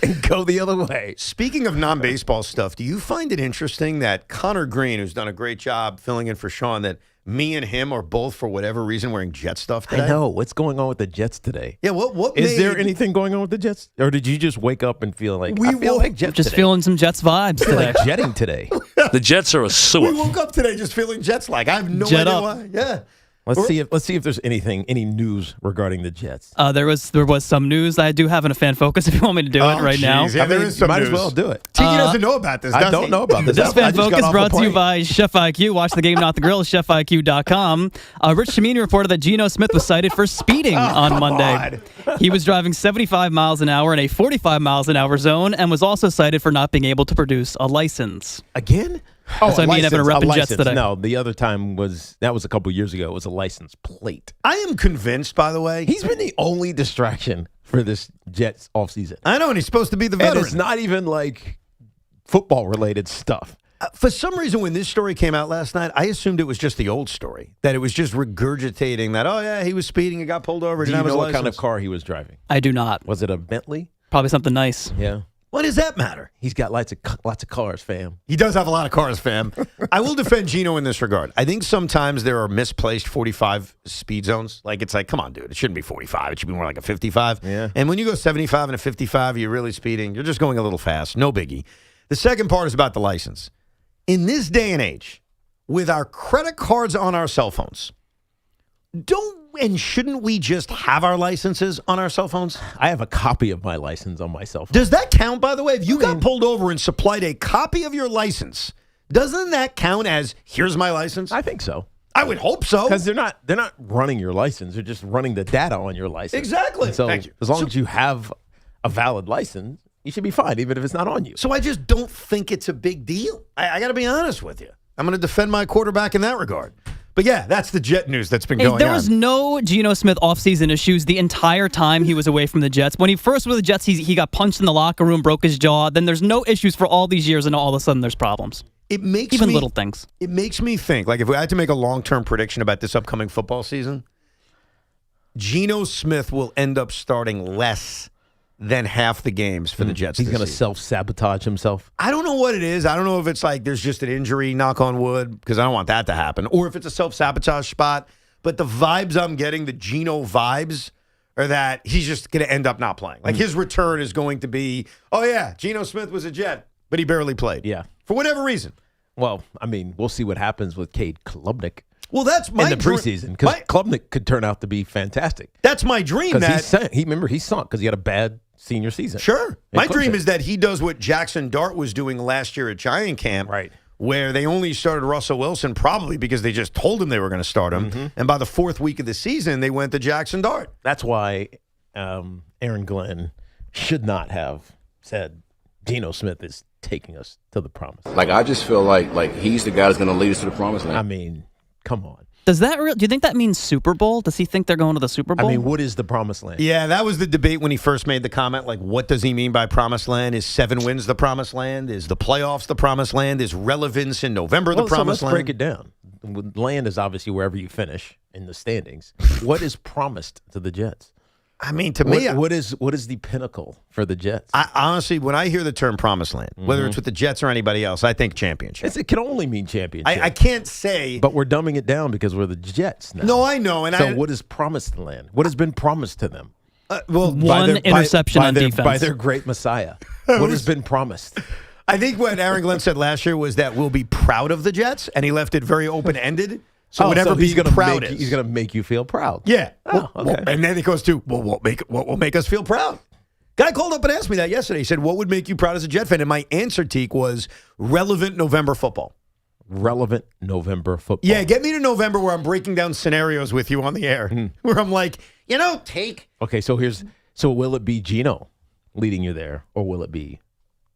And go the other way. Speaking of non-baseball stuff, do you find it interesting that Connor Green, who's done a great job filling in for Sean, that me and him are both, for whatever reason, wearing Jet stuff today? I know. What's going on with the Jets today? Yeah, what is there anything going on with the Jets? Or did you just wake up and feel like, I feel like Jets Just today. feeling some Jets vibes I feel today. like jetting today. The Jets are a sewer. We woke up today just feeling Jets-like. I have no Jet idea up. why. Yeah. Let's see if there's any news regarding the Jets. There was some news. I do have in a fan focus if you want me to do it right now. Yeah, there is some might news. as well do it. Tiki doesn't know about this, does I don't he? know about this. This I fan just got focus off brought the to you plane. by Chef IQ. Watch the game, not the grill. ChefIQ.com. Rich Cimini reported that Geno Smith was cited for speeding on Monday. He was driving 75 miles an hour in a 45 miles an hour zone and was also cited for not being able to produce a license. Again? That's what I mean, having a rep in Jets today. No, the other time was a couple years ago. It was a license plate. I am convinced, by the way. He's been the only distraction for this Jets offseason. I know, and he's supposed to be the veteran. And it's not even like football-related stuff. For some reason, when this story came out last night, I assumed it was just the old story. That it was just regurgitating that, oh, yeah, he was speeding and got pulled over. Do you didn't have know his what kind of license. car he was driving? I do not. Was it a Bentley? Probably something nice. Yeah. What does that matter? He's got lots of cars, fam. He does have a lot of cars, fam. I will defend Geno in this regard. I think sometimes there are misplaced 45 speed zones. Like, it's like, come on, dude. It shouldn't be 45. It should be more like a 55. Yeah. And when you go 75 and a 55, you're really speeding. You're just going a little fast. No biggie. The second part is about the license. In this day and age, with our credit cards on our cell phones, shouldn't we just have our licenses on our cell phones? I have a copy of my license on my cell phone. Does that count, by the way? If you got pulled over and supplied a copy of your license, doesn't that count as, here's my license? I think so. I would hope so. Because they're not running your license. They're just running the data on your license. Exactly. And so Thank you. as long as you have a valid license, you should be fine, even if it's not on you. So I just don't think it's a big deal. I got to be honest with you. I'm going to defend my quarterback in that regard. But yeah, that's the Jet news that's been going on. There was no Geno Smith offseason issues the entire time he was away from the Jets. When he first was with the Jets, he got punched in the locker room, broke his jaw. Then there's no issues for all these years, and all of a sudden there's problems. It makes Even me, little things. It makes me think, like if we had to make a long-term prediction about this upcoming football season, Geno Smith will end up starting less than half the games for the Jets. He's this going to season. self-sabotage himself. I don't know what it is. I don't know if it's like there's just an injury, knock on wood, because I don't want that to happen, or if it's a self-sabotage spot. But the vibes I'm getting, the Geno vibes, are that he's just going to end up not playing. Like his return is going to be, oh yeah, Geno Smith was a Jet, but he barely played. Yeah. For whatever reason. Well, I mean, we'll see what happens with Cade Klubnik. Well, that's my in the preseason, because Klubnik could turn out to be fantastic. That's my dream. Because he sunk because he had a bad senior season. Sure. My dream is that he does what Jackson Dart was doing last year at Giant Camp, right? Where they only started Russell Wilson probably because they just told him they were going to start him. Mm-hmm. And by the fourth week of the season, they went to Jackson Dart. That's why Aaron Glenn should not have said Geno Smith is taking us to the promise. Like, I just feel like he's the guy that's going to lead us to the promised land. I mean, come on. Do you think that means Super Bowl? Does he think they're going to the Super Bowl? I mean, what is the promised land? Yeah, that was the debate when he first made the comment. Like, what does he mean by promised land? Is 7 wins the promised land? Is the playoffs the promised land? Is relevance in November the promised so let's land? break it down. Land is obviously wherever you finish in the standings. What is promised to the Jets? I mean, to me, what is the pinnacle for the Jets? I honestly, when I hear the term promised land, whether it's with the Jets or anybody else, I think championship. It can only mean championship. I can't say. But we're dumbing it down because we're the Jets now. No, I know. And so what is promised land? What has been promised to them? One interception on defense. By their great Messiah. What has been promised? I think what Aaron Glenn said last year was that we'll be proud of the Jets, and he left it very open-ended. So whatever he's being proud is. He's going to make you feel proud. Yeah. Oh, okay. And then it goes to, what will make us feel proud? Guy called up and asked me that yesterday. He said, what would make you proud as a Jet fan? And my answer, Teak, was relevant November football. Relevant November football. Yeah, get me to November where I'm breaking down scenarios with you on the air. Where I'm like, take. Okay, so will it be Gino leading you there, or will it be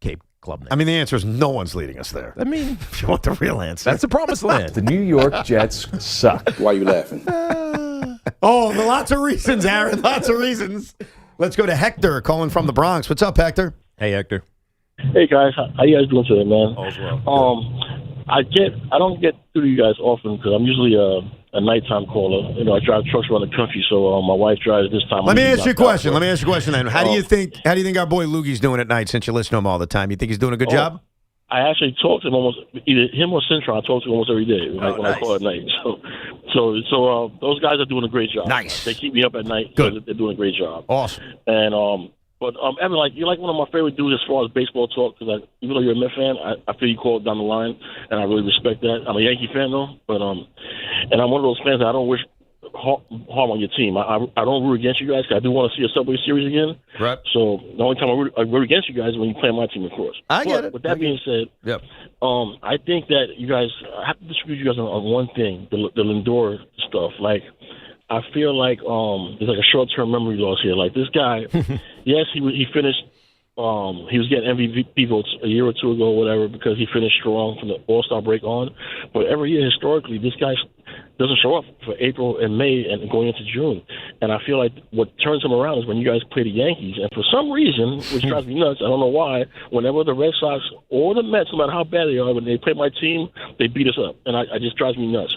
Cape Clubnik? I mean, the answer is no one's leading us there. I mean, if you want the real answer. That's the promised land. The New York Jets suck. Why are you laughing? Lots of reasons, Aaron. Lots of reasons. Let's go to Hector calling from the Bronx. What's up, Hector? Hey, Hector. Hey, guys. How you guys doing today, man? All's well. I don't get through to you guys often because I'm usually a nighttime caller. I drive trucks around the country, so my wife drives this time. Let me ask you a question. Then. How do you think our boy Loogie's doing at night? Since you listen to him all the time, you think he's doing a good job? I actually talk to him almost either him or Centron. I talk to him almost every day when I call at night. So those guys are doing a great job. Nice. They keep me up at night. Good. So they're doing a great job. Awesome. And But Evan, you're like one of my favorite dudes as far as baseball talk. Because even though you're a Met fan, I feel you call it down the line, and I really respect that. I'm a Yankee fan though, but and I'm one of those fans that I don't wish harm on your team. I don't root against you guys because I do want to see a Subway Series again. Right. So the only time I root against you guys is when you play my team, of course. I get it. With that being said, yep. I think that you guys I have to disagree with you guys on one thing: the Lindor stuff. I feel like there's like a short-term memory loss here. Like this guy, yes, he finished. He was getting MVP votes a year or two ago, or whatever, because he finished strong from the All-Star break on. But every year, historically, this guy doesn't show up for April and May and going into June. And I feel like what turns him around is when you guys play the Yankees. And for some reason, which drives me nuts, I don't know why, whenever the Red Sox or the Mets, no matter how bad they are, when they play my team, they beat us up. And I just drives me nuts.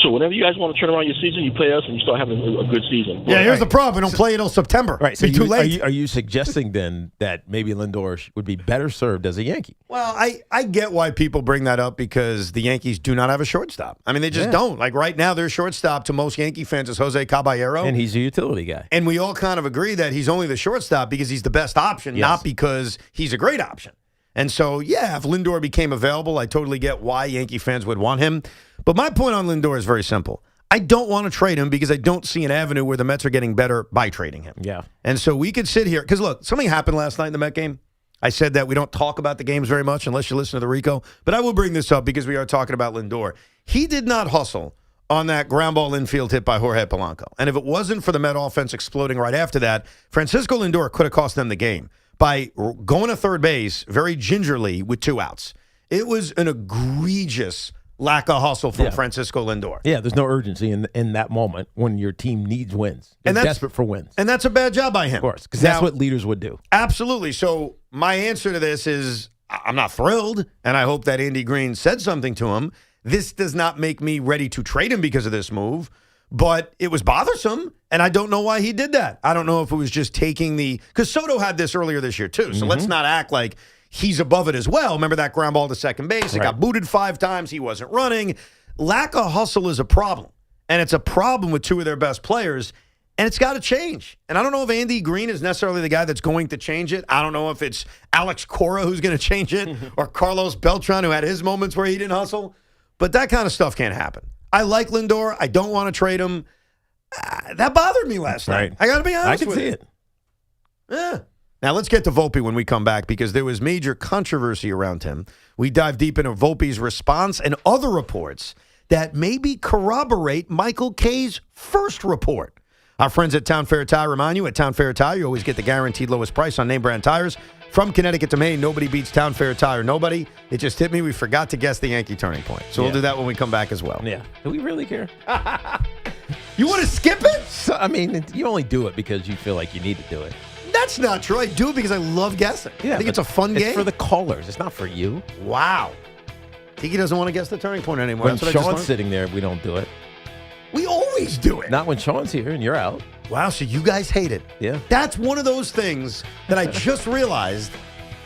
So whenever you guys want to turn around your season, you play us and you start having a good season. Yeah, here's the problem. We don't play until September. Right. So Be too late. Are you suggesting then that maybe Lindor would be better served as a Yankee? Well, I get why people bring that up because the Yankees do not have a shortstop. I mean, they just don't. Like right now, their shortstop to most Yankee fans is Jose Caballero. And he's a utility guy. And we all kind of agree that he's only the shortstop because he's the best option, not because he's a great option. And so, yeah, if Lindor became available, I totally get why Yankee fans would want him. But my point on Lindor is very simple. I don't want to trade him because I don't see an avenue where the Mets are getting better by trading him. Yeah. And so we could sit here. Because, look, something happened last night in the Met game. I said that we don't talk about the games very much unless you listen to the Rico. But I will bring this up because we are talking about Lindor. He did not hustle on that ground ball infield hit by Jorge Polanco. And if it wasn't for the Met offense exploding right after that, Francisco Lindor could have cost them the game by going to third base very gingerly with 2 outs. It was an egregious lack of hustle from Francisco Lindor. Yeah, there's no urgency in that moment when your team needs wins. They're desperate for wins. And that's a bad job by him. Of course, because that's what leaders would do. Absolutely. So my answer to this is I'm not thrilled, and I hope that Andy Green said something to him. This does not make me ready to trade him because of this move, but it was bothersome, and I don't know why he did that. I don't know if it was just taking because Soto had this earlier this year too, so let's not act like he's above it as well. Remember that ground ball to second base? It got booted 5 times. He wasn't running. Lack of hustle is a problem, and it's a problem with 2 of their best players, and it's got to change. And I don't know if Andy Green is necessarily the guy that's going to change it. I don't know if it's Alex Cora who's going to change it or Carlos Beltran who had his moments where he didn't hustle, but that kind of stuff can't happen. I like Lindor. I don't want to trade him. That bothered me last night. I got to be honest with you. I can see it. Yeah. Now, let's get to Volpe when we come back because there was major controversy around him. We dive deep into Volpe's response and other reports that maybe corroborate Michael Kay's first report. Our friends at Town Fair Tire remind you, at Town Fair Tire, you always get the guaranteed lowest price on name brand tires. From Connecticut to Maine, nobody beats Town Fair Tire. Nobody. It just hit me. We forgot to guess the Yankee turning point. So we'll do that when we come back as well. Yeah. Do we really care? You want to skip it? So, I mean, you only do it because you feel like you need to do it. That's not true. I do it because I love guessing. Yeah, I think it's a fun game. It's for the callers. It's not for you. Wow. Tiki doesn't want to guess the turning point anymore. When Sean's sitting there, we don't do it. We always do it. Not when Sean's here and you're out. Wow, so you guys hate it. Yeah. That's one of those things that I just realized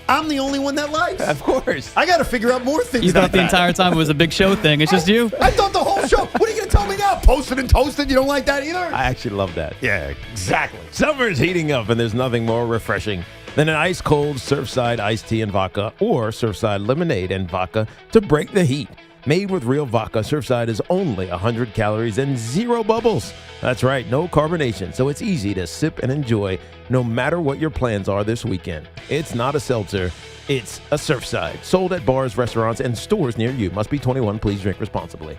I'm the only one that likes. Of course. I got to figure out more things. You thought the entire time it was a big show thing. It's just you. I thought the whole show. What are you going to tell me now? Posted and toasted? You don't like that either? I actually love that. Yeah, exactly. Summer's heating up, and there's nothing more refreshing then an ice-cold Surfside iced tea and vodka or Surfside lemonade and vodka to break the heat. Made with real vodka, Surfside is only 100 calories and 0 bubbles. That's right, no carbonation, so it's easy to sip and enjoy no matter what your plans are this weekend. It's not a seltzer, it's a Surfside. Sold at bars, restaurants, and stores near you. Must be 21. Please drink responsibly.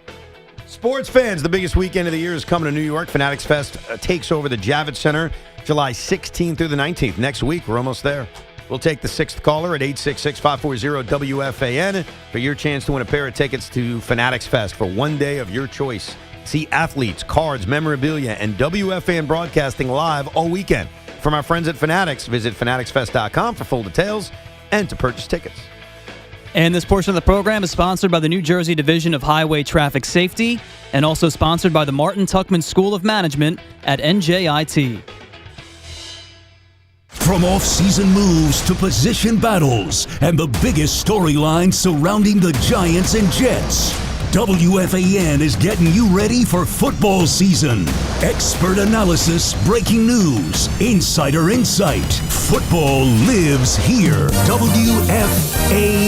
Sports fans, the biggest weekend of the year is coming to New York. Fanatics Fest takes over the Javits Center July 16th through the 19th. Next week, we're almost there. We'll take the 6th caller at 866-540-WFAN for your chance to win a pair of tickets to Fanatics Fest for one day of your choice. See athletes, cards, memorabilia, and WFAN broadcasting live all weekend. From our friends at Fanatics, visit fanaticsfest.com for full details and to purchase tickets. And this portion of the program is sponsored by the New Jersey Division of Highway Traffic Safety and also sponsored by the Martin Tuckman School of Management at NJIT. From off-season moves to position battles and the biggest storylines surrounding the Giants and Jets, WFAN is getting you ready for football season. Expert analysis, breaking news, insider insight. Football lives here. WFAN.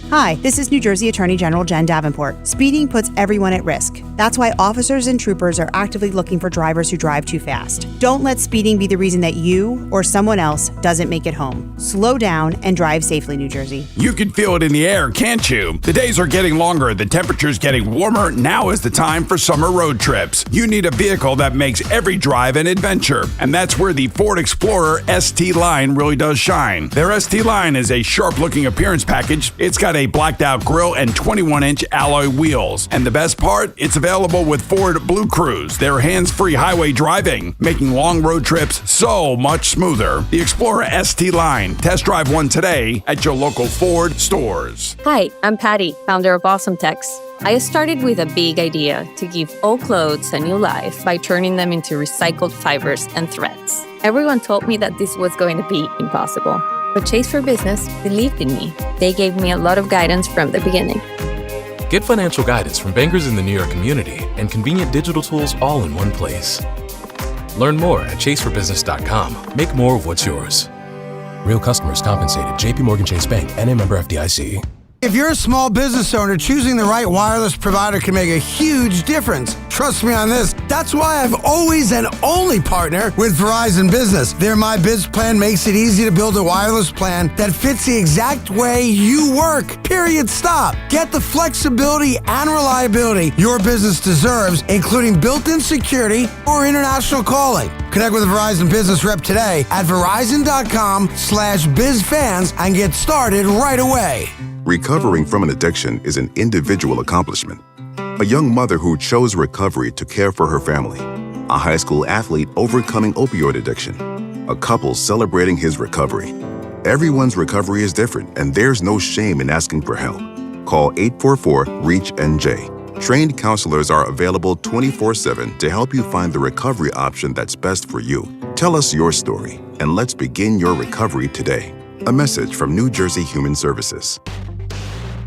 Hi, this is New Jersey Attorney General Jen Davenport. Speeding puts everyone at risk. That's why officers and troopers are actively looking for drivers who drive too fast. Don't let speeding be the reason that you or someone else doesn't make it home. Slow down and drive safely, New Jersey. You can feel it in the air, can't you? The days are getting longer, the temperature's getting warmer. Now is the time for summer road trips. You need a vehicle that makes every drive an adventure, and that's where the Ford Explorer ST line really does shine. Their ST line is a sharp-looking appearance package. It's got a blacked-out grille and 21-inch alloy wheels. And the best part? It's available with Ford Blue Cruise, their hands-free highway driving, making long road trips so much smoother. The Explorer ST line. Test drive one today at your local Ford stores. Hi, I'm Patty, founder of Awesome Tex. I started with a big idea to give old clothes a new life by turning them into recycled fibers and threads. Everyone told me that this was going to be impossible. But Chase for Business believed in me. They gave me a lot of guidance from the beginning. Get financial guidance from bankers in the New York community and convenient digital tools all in one place. Learn more at chaseforbusiness.com. Make more of what's yours. Real customers compensated. JP Morgan Chase Bank, NA member FDIC. If you're a small business owner, choosing the right wireless provider can make a huge difference. Trust me on this. That's why I've always and only partnered with Verizon Business. Their My Biz plan makes it easy to build a wireless plan that fits the exact way you work. Period. Stop. Get the flexibility and reliability your business deserves, including built-in security or international calling. Connect with a Verizon Business rep today at verizon.com/bizfans and get started right away. Recovering from an addiction is an individual accomplishment. A young mother who chose recovery to care for her family. A high school athlete overcoming opioid addiction. A couple celebrating his recovery. Everyone's recovery is different, and there's no shame in asking for help. Call 844-REACH-NJ. Trained counselors are available 24/7 to help you find the recovery option that's best for you. Tell us your story, and let's begin your recovery today. A message from New Jersey Human Services.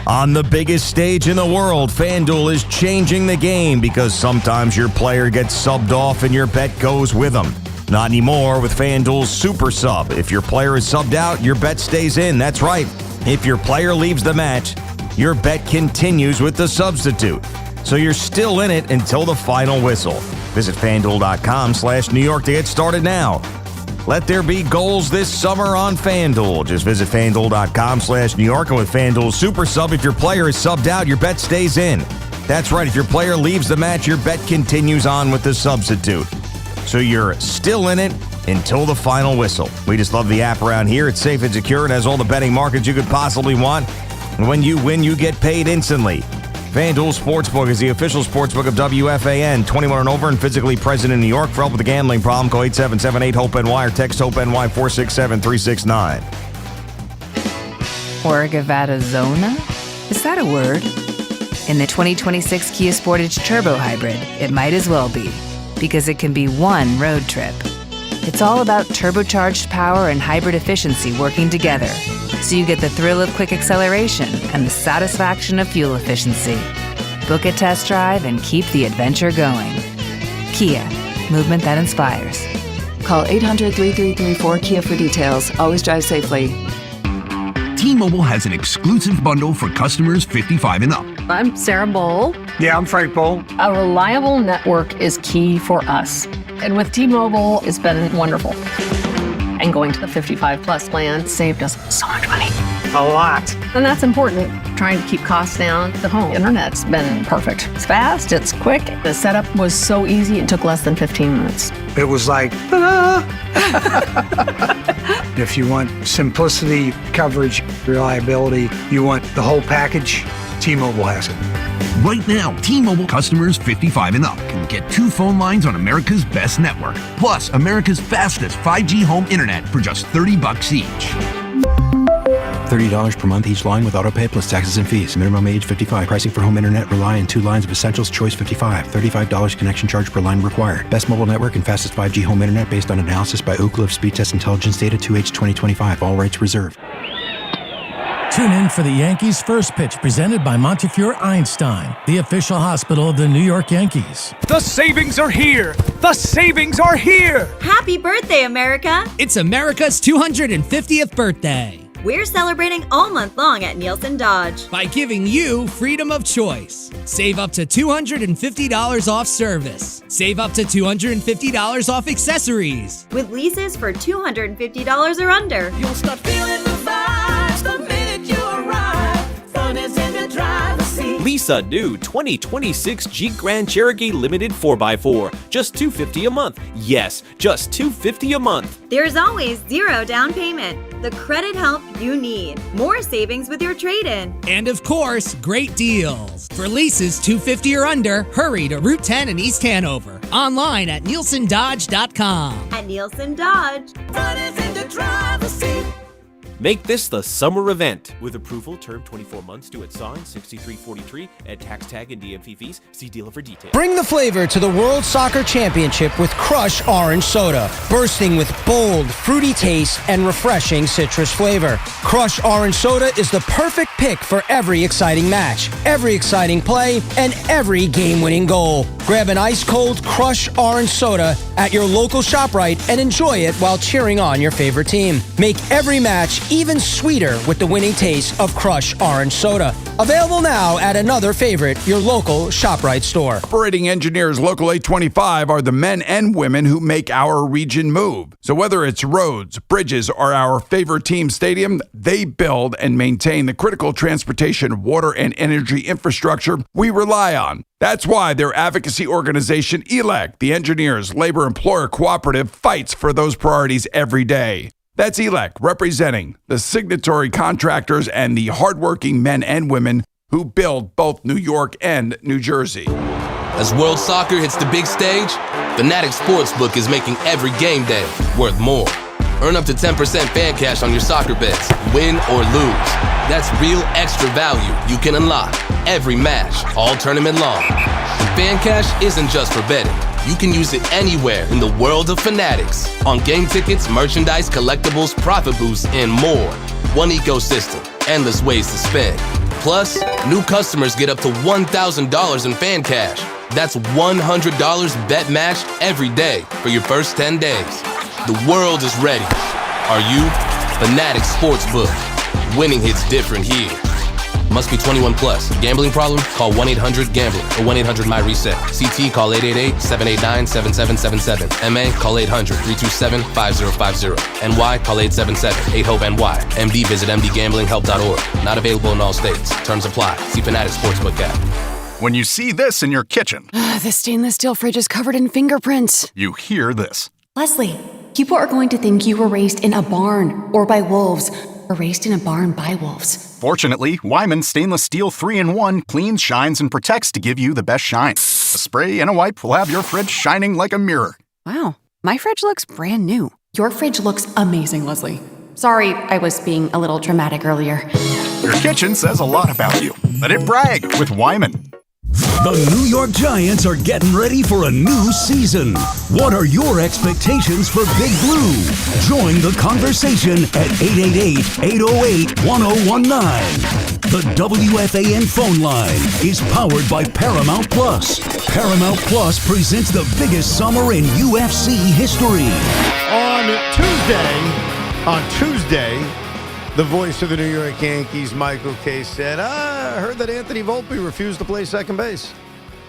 On the biggest stage in the world, FanDuel is changing the game because sometimes your player gets subbed off and your bet goes with them. Not anymore with FanDuel's Super Sub. If your player is subbed out, your bet stays in. That's right. If your player leaves the match, your bet continues with the substitute. So you're still in it until the final whistle. Visit FanDuel.com/New York to get started now. Let there be goals this summer on FanDuel. Just visit FanDuel.com/New York, and with FanDuel Super Sub, if your player is subbed out, your bet stays in. That's right. If your player leaves the match, your bet continues on with the substitute. So you're still in it until the final whistle. We just love the app around here. It's safe and secure and has all the betting markets you could possibly want. And when you win, you get paid instantly. FanDuel Sportsbook is the official sportsbook of WFAN. 21 and over and physically present in New York. For help with a gambling problem, call 877-8-HOPE-NY or text HOPE-NY 467-369. Orgavattazona? Is that a word? In the 2026 Kia Sportage Turbo Hybrid, it might as well be, because it can be one road trip. It's all about turbocharged power and hybrid efficiency working together, so you get the thrill of quick acceleration and the satisfaction of fuel efficiency. Book a test drive and keep the adventure going. Kia, movement that inspires. Call 800-3334-KIA for details. Always drive safely. T-Mobile has an exclusive bundle for customers 55 and up. I'm Sarah Bowl. Yeah, I'm Frank Bowl. A reliable network is key for us. And with T-Mobile, it's been wonderful. And going to the 55 plus plan saved us so much money. A lot. And that's important. Trying to keep costs down. The home internet's been perfect. It's fast, it's quick. The setup was so easy, it took less than 15 minutes. It was like, ta-da! If you want simplicity, coverage, reliability, you want the whole package, T-Mobile has it. Right now, T-Mobile customers 55 and up can get 2 phone lines on America's best network, plus America's fastest 5G home internet for just $30 each. $30 per month each line with autopay plus taxes and fees. Minimum age 55. Pricing for home internet rely on 2 lines of Essentials Choice 55. $35 connection charge per line required. Best mobile network and fastest 5G home internet based on analysis by Ookla of Speed Test Intelligence data 2H 2025. All rights reserved. Tune in for the Yankees' first pitch presented by Montefiore Einstein, the official hospital of the New York Yankees. The savings are here! The savings are here! Happy birthday, America! It's America's 250th birthday. We're celebrating all month long at Nielsen Dodge by giving you freedom of choice. Save up to $250 off service. Save up to $250 off accessories. with leases for $250 or under. You'll start feeling the vibes the minute you arrive. Fun is in the driver's seat. Lease a new 2026 Jeep Grand Cherokee Limited 4x4. Just $250 a month. Yes, just $250 a month. There's always zero down payment. The credit help you need. More savings with your trade-in. And of course, great deals. For leases $250 or under, hurry to Route 10 in East Hanover. Online at NielsenDodge.com. At Nielsen Dodge. Fun is in the driver's seat. Make this the summer event. With approval, term 24 months, due at sign, $63.43, add tax tag and DMV fees. See dealer for details. Bring the flavor to the World Soccer Championship with Crush Orange Soda, bursting with bold, fruity taste and refreshing citrus flavor. Crush Orange Soda is the perfect pick for every exciting match, every exciting play, and every game-winning goal. Grab an ice-cold Crush Orange Soda at your local ShopRite and enjoy it while cheering on your favorite team. Make every match even sweeter with the winning taste of Crush Orange Soda. Available now at another favorite, your local ShopRite store. Operating engineers Local 825 are the men and women who make our region move. So whether it's roads, bridges, or our favorite team stadium, they build and maintain the critical transportation, water, and energy infrastructure we rely on. That's why their advocacy organization, ELEC, the Engineers Labor Employer Cooperative, fights for those priorities every day. That's ELEC, representing the signatory contractors and the hardworking men and women who build both New York and New Jersey. As World Soccer hits the big stage, Fanatics Sportsbook is making every game day worth more. Earn up to 10% fan cash on your soccer bets, win or lose. That's real extra value you can unlock every match, all tournament long. And fan cash isn't just for betting. You can use it anywhere in the world of Fanatics. On game tickets, merchandise, collectibles, profit boosts, and more. One ecosystem, endless ways to spend. Plus, new customers get up to $1,000 in fan cash. That's $100 bet matched every day for your first 10 days. The world is ready. Are you? Fanatics Sportsbook. Winning hits different here. Must be 21 plus. Gambling problem? Call 1-800-GAMBLER or 1-800-MY-RESET. CT, call 888-789-7777. MA, call 800-327-5050. NY, call 877-8-HOPE-NY. MD, visit mdgamblinghelp.org. Not available in all states. Terms apply. See Fanatics Sportsbook app. When you see this in your kitchen, The stainless steel fridge is covered in fingerprints. you hear this. Leslie, people are going to think you were raised in a barn or by wolves or raised in a barn by wolves. Fortunately, Wyman Stainless Steel 3-in-1 cleans, shines, and protects to give you the best shine. A spray and a wipe will have your fridge shining like a mirror. Wow, my fridge looks brand new. Your fridge looks amazing, Leslie. Sorry, I was being a little dramatic earlier. Your kitchen says a lot about you. Let it brag with Wyman. The New York Giants are getting ready for a new season. What are your expectations for Big Blue? Join the conversation at 888-808-1019. The WFAN phone line is powered by Paramount Plus. Paramount Plus presents the biggest summer in UFC history. On Tuesday, the voice of the New York Yankees, Michael Kay, said, I heard that Anthony Volpe refused to play second base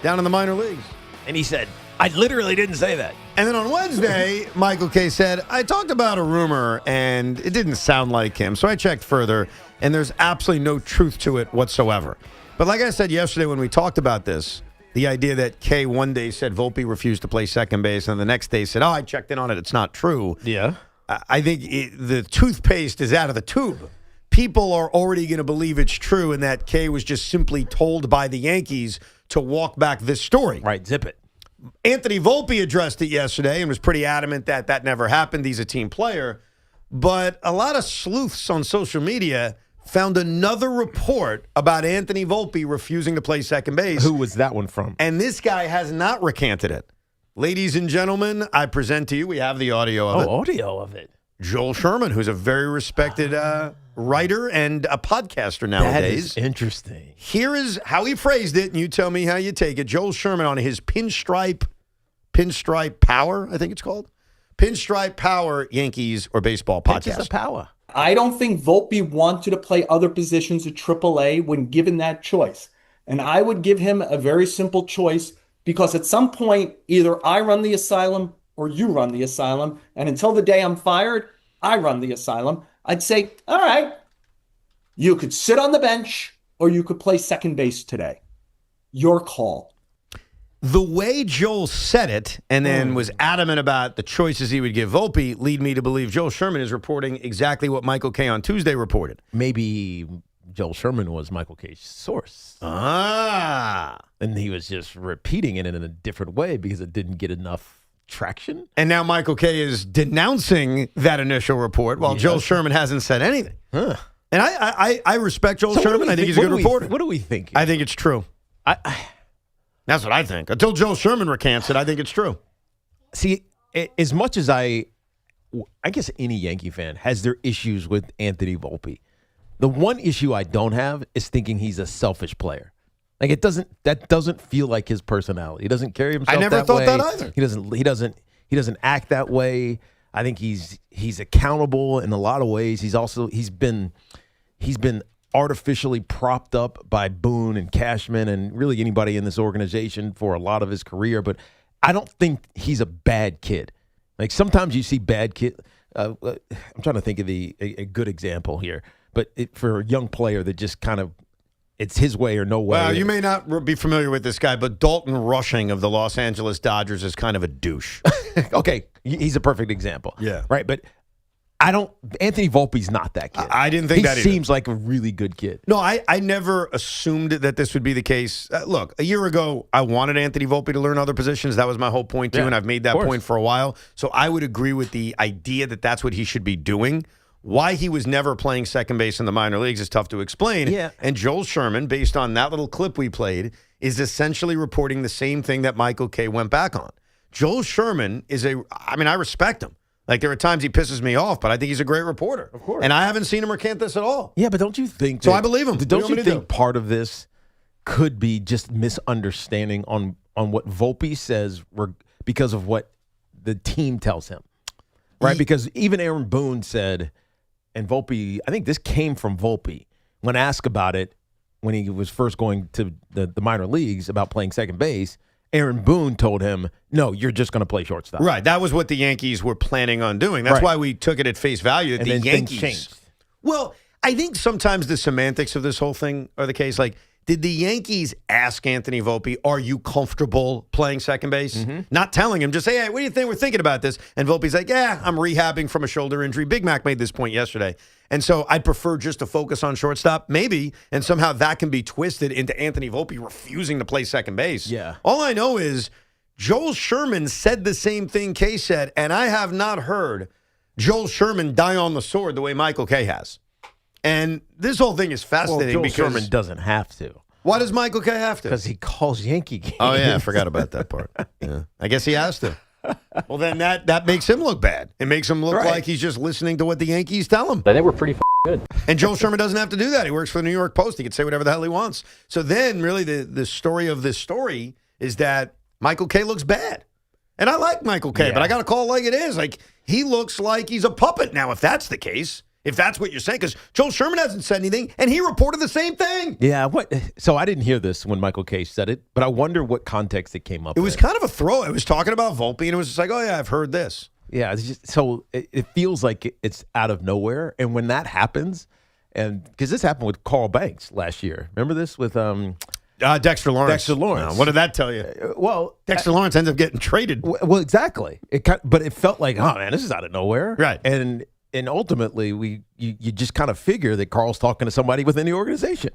down in the minor leagues. And he said, I literally didn't say that. And then on Wednesday, Michael Kay said, I talked about a rumor, and it didn't sound like him. So I checked further, and there's absolutely no truth to it whatsoever. But like I said yesterday when we talked about this, the idea that Kay one day said Volpe refused to play second base, and the next day said, I checked in on it, it's not true. Yeah. I think the toothpaste is out of the tube. People are already going to believe it's true and that Kay was just simply told by the Yankees to walk back this story. Right, zip it. Anthony Volpe addressed it yesterday and was pretty adamant that that never happened. He's a team player. But a lot of sleuths on social media found another report about Anthony Volpe refusing to play second base. Who was that one from? And this guy has not recanted it. Ladies and gentlemen, I present to you, we have the audio of it. Audio of it. Joel Sherman, who's a very respected writer and a podcaster nowadays. That is interesting. Here is how he phrased it, and you tell me how you take it. Joel Sherman on his Pinstripe Power, I think it's called. Pinstripe Power Yankees or Baseball podcast. Pinches of Power. I don't think Volpe wanted to play other positions at AAA when given that choice. And I would give him a very simple choice because at some point, either I run the asylum or you run the asylum. And until the day I'm fired, I run the asylum. I'd say, all right, you could sit on the bench or you could play second base today. Your call. The way Joel said it and then was adamant about the choices he would give Volpe lead me to believe Joel Sherman is reporting exactly what Michael Kay on Tuesday reported. Maybe Joel Sherman was Michael Kay's source. And he was just repeating it in a different way because it didn't get enough traction. And now Michael Kay is denouncing that initial report while Joel Sherman hasn't said anything. Huh. And I respect Joel Sherman. I think he's a good reporter. What do we think? I think it's true. That's what I think. Until Joel Sherman recants it, I think it's true. See, as much as I guess any Yankee fan has their issues with Anthony Volpe. The one issue I don't have is thinking he's a selfish player. Like that doesn't feel like his personality. He doesn't carry himself that way. I never thought that either. He doesn't act that way. I think he's accountable in a lot of ways. He's been artificially propped up by Boone and Cashman and really anybody in this organization for a lot of his career, but I don't think he's a bad kid. Like sometimes you see bad kid. I'm trying to think of a good example here, but for a young player that just kind of it's his way or no way. Well, you may not be familiar with this guy, but Dalton Rushing of the Los Angeles Dodgers is kind of a douche. Okay, he's a perfect example. Yeah. Right, but Anthony Volpe's not that kid. I didn't think that either. He seems like a really good kid. No, I never assumed that this would be the case. Look, a year ago, I wanted Anthony Volpe to learn other positions. That was my whole point, too, and I've made that point for a while. So I would agree with the idea that that's what he should be doing. Why he was never playing second base in the minor leagues is tough to explain. Yeah. And Joel Sherman, based on that little clip we played, is essentially reporting the same thing that Michael Kay went back on. Joel Sherman I respect him. Like, there are times he pisses me off, but I think he's a great reporter. Of course. And I haven't seen him recant this at all. Yeah, but don't you think... So I believe him. Don't you think part of this could be just misunderstanding on what Volpe says because of what the team tells him? Right? Because even Aaron Boone said... And Volpe, I think this came from Volpe when asked about it when he was first going to the minor leagues about playing second base. Aaron Boone told him, no, you're just going to play shortstop. Right. That was what the Yankees were planning on doing. That's why we took it at face value that the Yankees changed. Well, I think sometimes the semantics of this whole thing are the case. Like, did the Yankees ask Anthony Volpe, are you comfortable playing second base? Mm-hmm. Not telling him, just say, hey, what do you think? We're thinking about this. And Volpe's like, yeah, I'm rehabbing from a shoulder injury. Big Mac made this point yesterday. And so I'd prefer just to focus on shortstop, maybe, and somehow that can be twisted into Anthony Volpe refusing to play second base. Yeah. All I know is Joel Sherman said the same thing Kay said, and I have not heard Joel Sherman die on the sword the way Michael Kay has. And this whole thing is fascinating Joel because Sherman doesn't have to. Why does Michael Kay have to? Because he calls Yankee games. Oh, yeah, I forgot about that part. Yeah. I guess he has to. Well, then that makes him look bad. It makes him look like he's just listening to what the Yankees tell him. I think we're pretty good. And Joel Sherman doesn't have to do that. He works for the New York Post. He can say whatever the hell he wants. So then, really, the story of this story is that Michael Kay looks bad. And I like Michael Kay, but I got to call it like it is. Like, he looks like he's a puppet now, if that's the case. If that's what you're saying, because Joel Sherman hasn't said anything, and he reported the same thing. Yeah, so I didn't hear this when Michael Kay said it, but I wonder what context it came up. It was kind of a throw. It was talking about Volpe, and it was just like, oh yeah, I've heard this. Yeah, it's just, so it feels like it's out of nowhere, and when that happens, and because this happened with Carl Banks last year, remember this with Dexter Lawrence. Dexter Lawrence. What did that tell you? Well, Dexter Lawrence ends up getting traded. Well, exactly. But it felt like, oh man, this is out of nowhere, right? And ultimately, you just kind of figure that Carl's talking to somebody within the organization.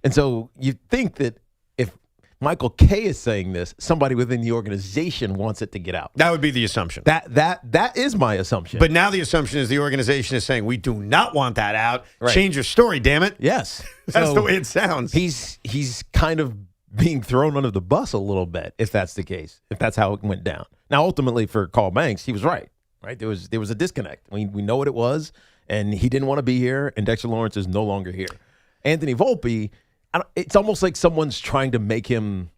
And so you think that if Michael Kay is saying this, somebody within the organization wants it to get out. That would be the assumption. That is my assumption. But now the assumption is the organization is saying, we do not want that out. Right. Change your story, damn it. Yes. That's the way it sounds. He's kind of being thrown under the bus a little bit, if that's the case, if that's how it went down. Now, ultimately, for Carl Banks, he was right. Right, there was a disconnect. We know what it was, and he didn't want to be here, and Dexter Lawrence is no longer here. Anthony Volpe, it's almost like someone's trying to make him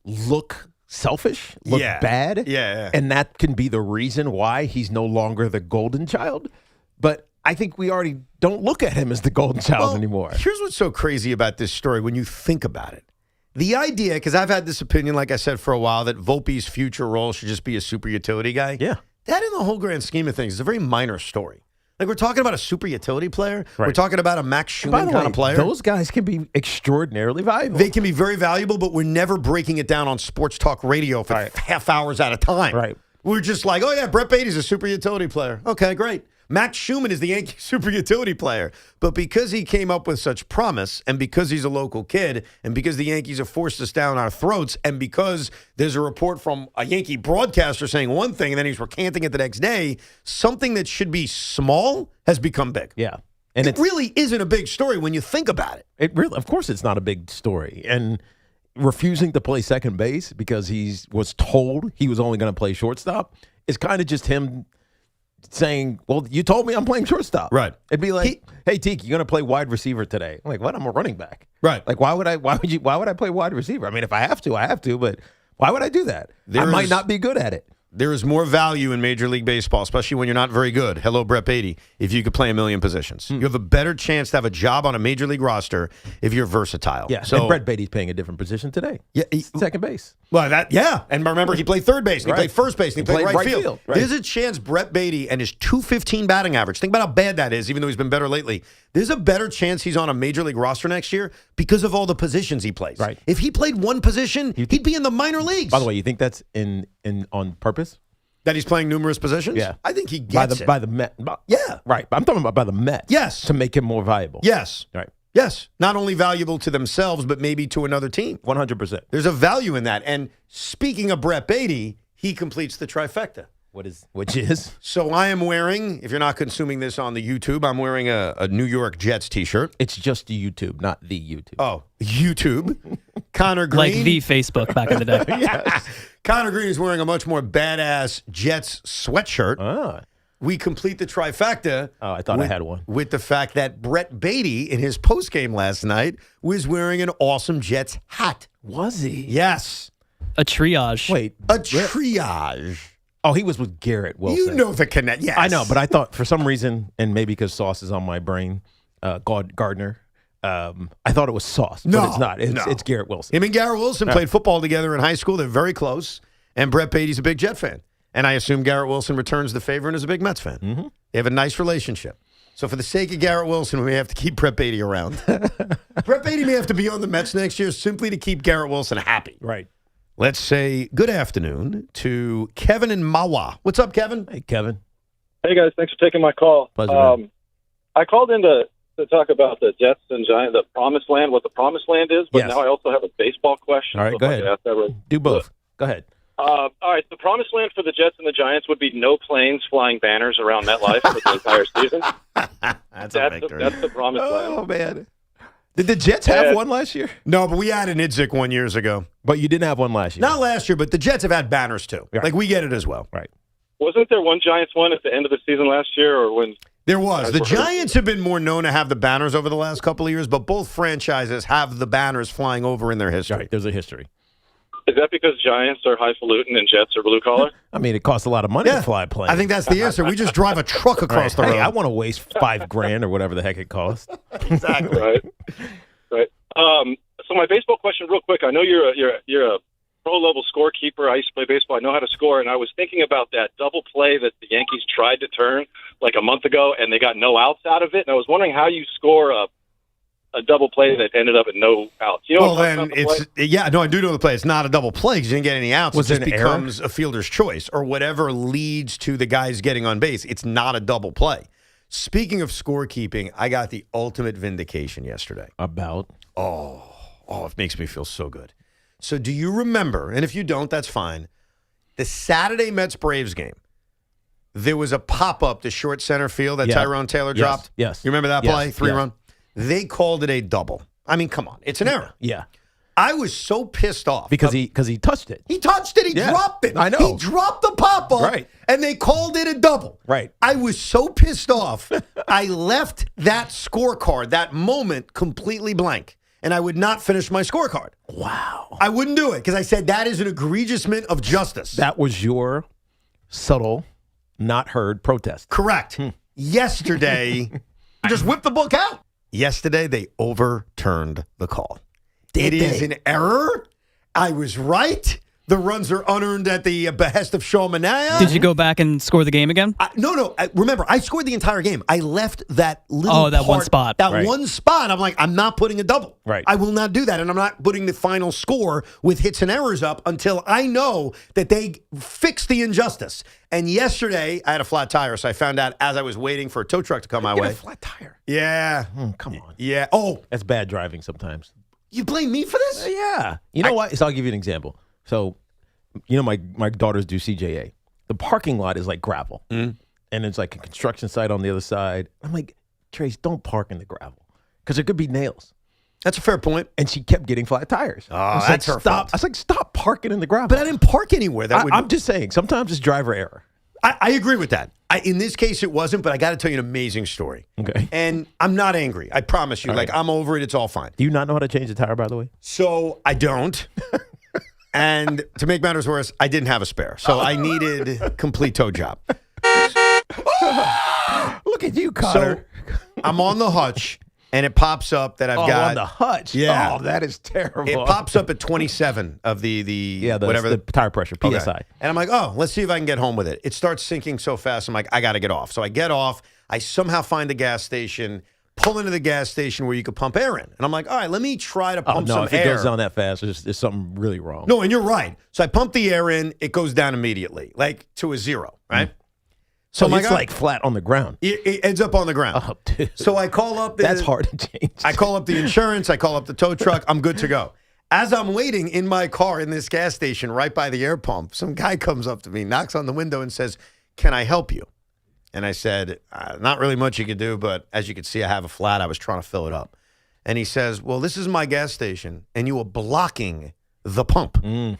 look selfish, look bad, and that can be the reason why he's no longer the golden child. But I think we already don't look at him as the golden child anymore. Here's what's so crazy about this story when you think about it. The idea, because I've had this opinion, like I said, for a while, that Volpe's future role should just be a super utility guy. Yeah. That, in the whole grand scheme of things, is a very minor story. Like, we're talking about a super utility player. Right. We're talking about a Max Schumann kind of player. Those guys can be extraordinarily valuable. They can be very valuable, but we're never breaking it down on sports talk radio for half hours at a time. Right. We're just like, oh, yeah, Brett Beatty's a super utility player. Okay, great. Max Schumann is the Yankee super utility player. But because he came up with such promise, and because he's a local kid, and because the Yankees have forced us down our throats, and because there's a report from a Yankee broadcaster saying one thing and then he's recanting it the next day, something that should be small has become big. Yeah. And it really isn't a big story when you think about it. It really, of course, it's not a big story. And refusing to play second base because he was told he was only going to play shortstop is kind of just him saying, well, you told me I'm playing shortstop. Right. It'd be like, hey, Tiki, you're going to play wide receiver today. I'm like, what? I'm a running back. Right. Like, why would I play wide receiver? I mean, if I have to, I have to, but why would I do that? I might not be good at it. There is more value in Major League Baseball, especially when you're not very good. Hello, Brett Beatty. If you could play a million positions, you have a better chance to have a job on a Major League roster if you're versatile. Yeah, so and Brett Beatty's playing a different position today. Yeah, second base. Well, and remember, he played third base, and he played first base, and he played right field. Right. There's a chance Brett Beatty and his .215 batting average, think about how bad that is, even though he's been better lately. There's a better chance he's on a Major League roster next year because of all the positions he plays. Right. If he played one position, he'd be in the minor leagues. By the way, you think that's in on purpose? That he's playing numerous positions? Yeah. I think he gets it. By the Met. Yeah. Right. But I'm talking about by the Mets. Yes. To make him more valuable. Yes. Right. Yes. Not only valuable to themselves, but maybe to another team. 100%. There's a value in that. And speaking of Brett Beatty, he completes the trifecta. Which is? So I am wearing, if you're not consuming this on the YouTube, I'm wearing a New York Jets t-shirt. It's just the YouTube, not the YouTube. Oh, YouTube. Connor Green. Like the Facebook back in the day. Yes. Connor Green is wearing a much more badass Jets sweatshirt. Ah. We complete the trifecta. Oh, I thought I had one. With the fact that Brett Beatty, in his postgame last night, was wearing an awesome Jets hat. Was he? Yes. A triage. Wait. A triage. Oh, he was with Gerrit Wilson. You know the connect. Yes. I know, but I thought for some reason, and maybe because Sauce is on my brain, Gardner, I thought it was Sauce, but it's not. It's Gerrit Wilson. Him and Gerrit Wilson played football together in high school. They're very close. And Brett Beatty's a big Jet fan. And I assume Gerrit Wilson returns the favor and is a big Mets fan. Mm-hmm. They have a nice relationship. So for the sake of Gerrit Wilson, we may have to keep Brett Beatty around. Brett Beatty may have to be on the Mets next year simply to keep Gerrit Wilson happy. Right. Let's say good afternoon to Kevin and Mawa. What's up, Kevin? Hey, Kevin. Hey, guys. Thanks for taking my call. Pleasure, I called in to talk about the Jets and Giants, the promised land, what the promised land is, but Yes. now I also have a baseball question. All right, so go if I ahead. could ask that real Do both. Go ahead. All right, the promised land for the Jets and the Giants would be no planes flying banners around MetLife for the entire season. That's a victory. That's the promised land. Oh, man. Did the Jets have one last year? No, but we had an Idzik one years ago. But you didn't have one last year. Not last year, but the Jets have had banners too. Right. Like, we get it as well. Right. Wasn't there one Giants one at the end of the season last year, or when? There was. The Giants have been more known to have the banners over the last couple of years, but both franchises have the banners flying over in their history. Right, there's a history. Is that because Giants are highfalutin and Jets are blue collar? I mean, it costs a lot of money to fly a plane. I think that's the answer. We just drive a truck across the road. Hey, I want to waste $5,000 or whatever the heck it costs. Exactly. Right. So my baseball question, real quick. I know you're a pro-level scorekeeper. I used to play baseball. I know how to score, and I was thinking about that double play that the Yankees tried to turn like a month ago, and they got no outs out of it. And I was wondering how you score a double play that ended up at no outs. You know well, then I do know the play. It's not a double play because you didn't get any outs. Was it just it an becomes a fielder's choice or whatever leads to the guys getting on base. It's not a double play. Speaking of scorekeeping, I got the ultimate vindication yesterday. About? Oh, it makes me feel so good. So do you remember, and if you don't, that's fine, the Saturday Mets-Braves game, there was a pop-up to short center field that Tyrone Taylor dropped? Yes. You remember that play? 3-run? They called it a double. I mean, come on. It's an error. Yeah. I was so pissed off. Because he touched it. He touched it. He dropped it. I know. He dropped the pop-up. Right. And they called it a double. Right. I was so pissed off. I left that scorecard, that moment, completely blank. And I would not finish my scorecard. Wow. I wouldn't do it because I said that is an egregiousment of justice. That was your subtle, not heard protest. Correct. Yesterday, just whipped the book out. Yesterday, they overturned the call. It is an error. I was right. The runs are unearned at the behest of Shaw Manaea. Did you go back and score the game again? No. Remember, I scored the entire game. I left that little one spot. That one spot. I'm like, I'm not putting a double. Right. I will not do that. And I'm not putting the final score with hits and errors up until I know that they fix the injustice. And yesterday, I had a flat tire, so I found out as I was waiting for a tow truck to come my way. A flat tire? Yeah. Come on. Yeah. Oh. That's bad driving sometimes. You blame me for this? Yeah. You know what? So I'll give you an example. So, you know, my daughters do CJA. The parking lot is like gravel. And it's like a construction site on the other side. I'm like, Trace, don't park in the gravel because there could be nails. That's a fair point. And she kept getting flat tires. Oh, that's her fault. I was like, stop parking in the gravel. But I didn't park anywhere. I'm just saying, sometimes it's driver error. I agree with that. In this case, it wasn't, but I got to tell you an amazing story. Okay. And I'm not angry. I promise you. All right. I'm over it. It's all fine. Do you not know how to change the tire, by the way? So I don't. And to make matters worse, I didn't have a spare. So I needed a complete tow job. Look at you, Connor. So I'm on the hutch, and it pops up that I've got. on the hutch? Yeah. Oh, that is terrible. It pops up at 27 of the whatever the tire pressure, PSI. Okay. And I'm like, oh, let's see if I can get home with it. It starts sinking so fast. I'm like, I got to get off. So I get off. I somehow find a gas station, pull into the gas station where you could pump air in. And I'm like, all right, let me try to pump some air. If it goes down that fast, there's something really wrong. No, and you're right. So I pump the air in. It goes down immediately, like to a zero, right? So it's like flat on the ground. It ends up on the ground. Oh, dude. So I call up. That's hard to change. I call up the insurance. I call up the tow truck. I'm good to go. As I'm waiting in my car in this gas station right by the air pump, some guy comes up to me, knocks on the window and says, "Can I help you?" And I said, not really much you could do, but as you can see, I have a flat. I was trying to fill it up. And he says, well, this is my gas station, and you are blocking the pump. And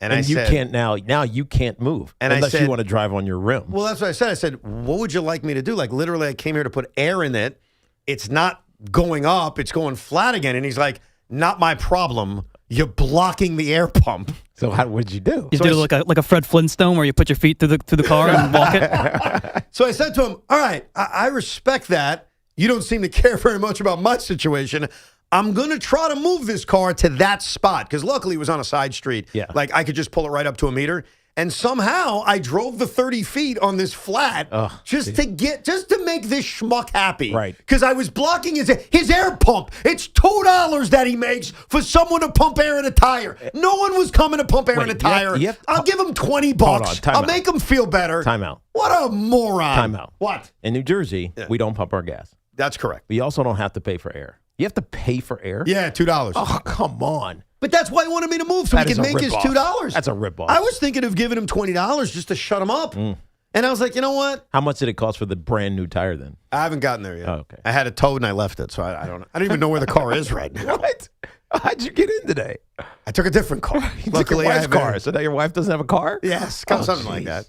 I you said, can't now you can't move unless you want to drive on your rim. Well, that's what I said. I said, what would you like me to do? Like, literally, I came here to put air in it. It's not going up. It's going flat again. And he's like, not my problem. You're blocking the air pump. So what did you do? You do like a Fred Flintstone where you put your feet through the car and walk it? So I said to him, all right, I respect that. You don't seem to care very much about my situation. I'm going to try to move this car to that spot because luckily it was on a side street. Yeah. Like I could just pull it right up to a meter. And somehow I drove the 30 feet on this flat just to make this schmuck happy. Right. Because I was blocking his air pump. It's $2 that he makes for someone to pump air in a tire. No one was coming to pump air in a tire. I'll give him $20. I'll make him feel better. Time out. What a moron. Time out. What? In New Jersey, we don't pump our gas. That's correct. We also don't have to pay for air. You have to pay for air? Yeah, $2. Oh, come on. But that's why he wanted me to move so he could make his $2. That's a ripoff. I was thinking of giving him $20 just to shut him up. And I was like, you know what? How much did it cost for the brand new tire then? I haven't gotten there yet. Oh, okay. I had it towed and I left it, so I don't know. I don't even know where the car is right now. What? How'd you get in today? I took a different car. Luckily, I have a car. So now your wife doesn't have a car? Yes, something like that.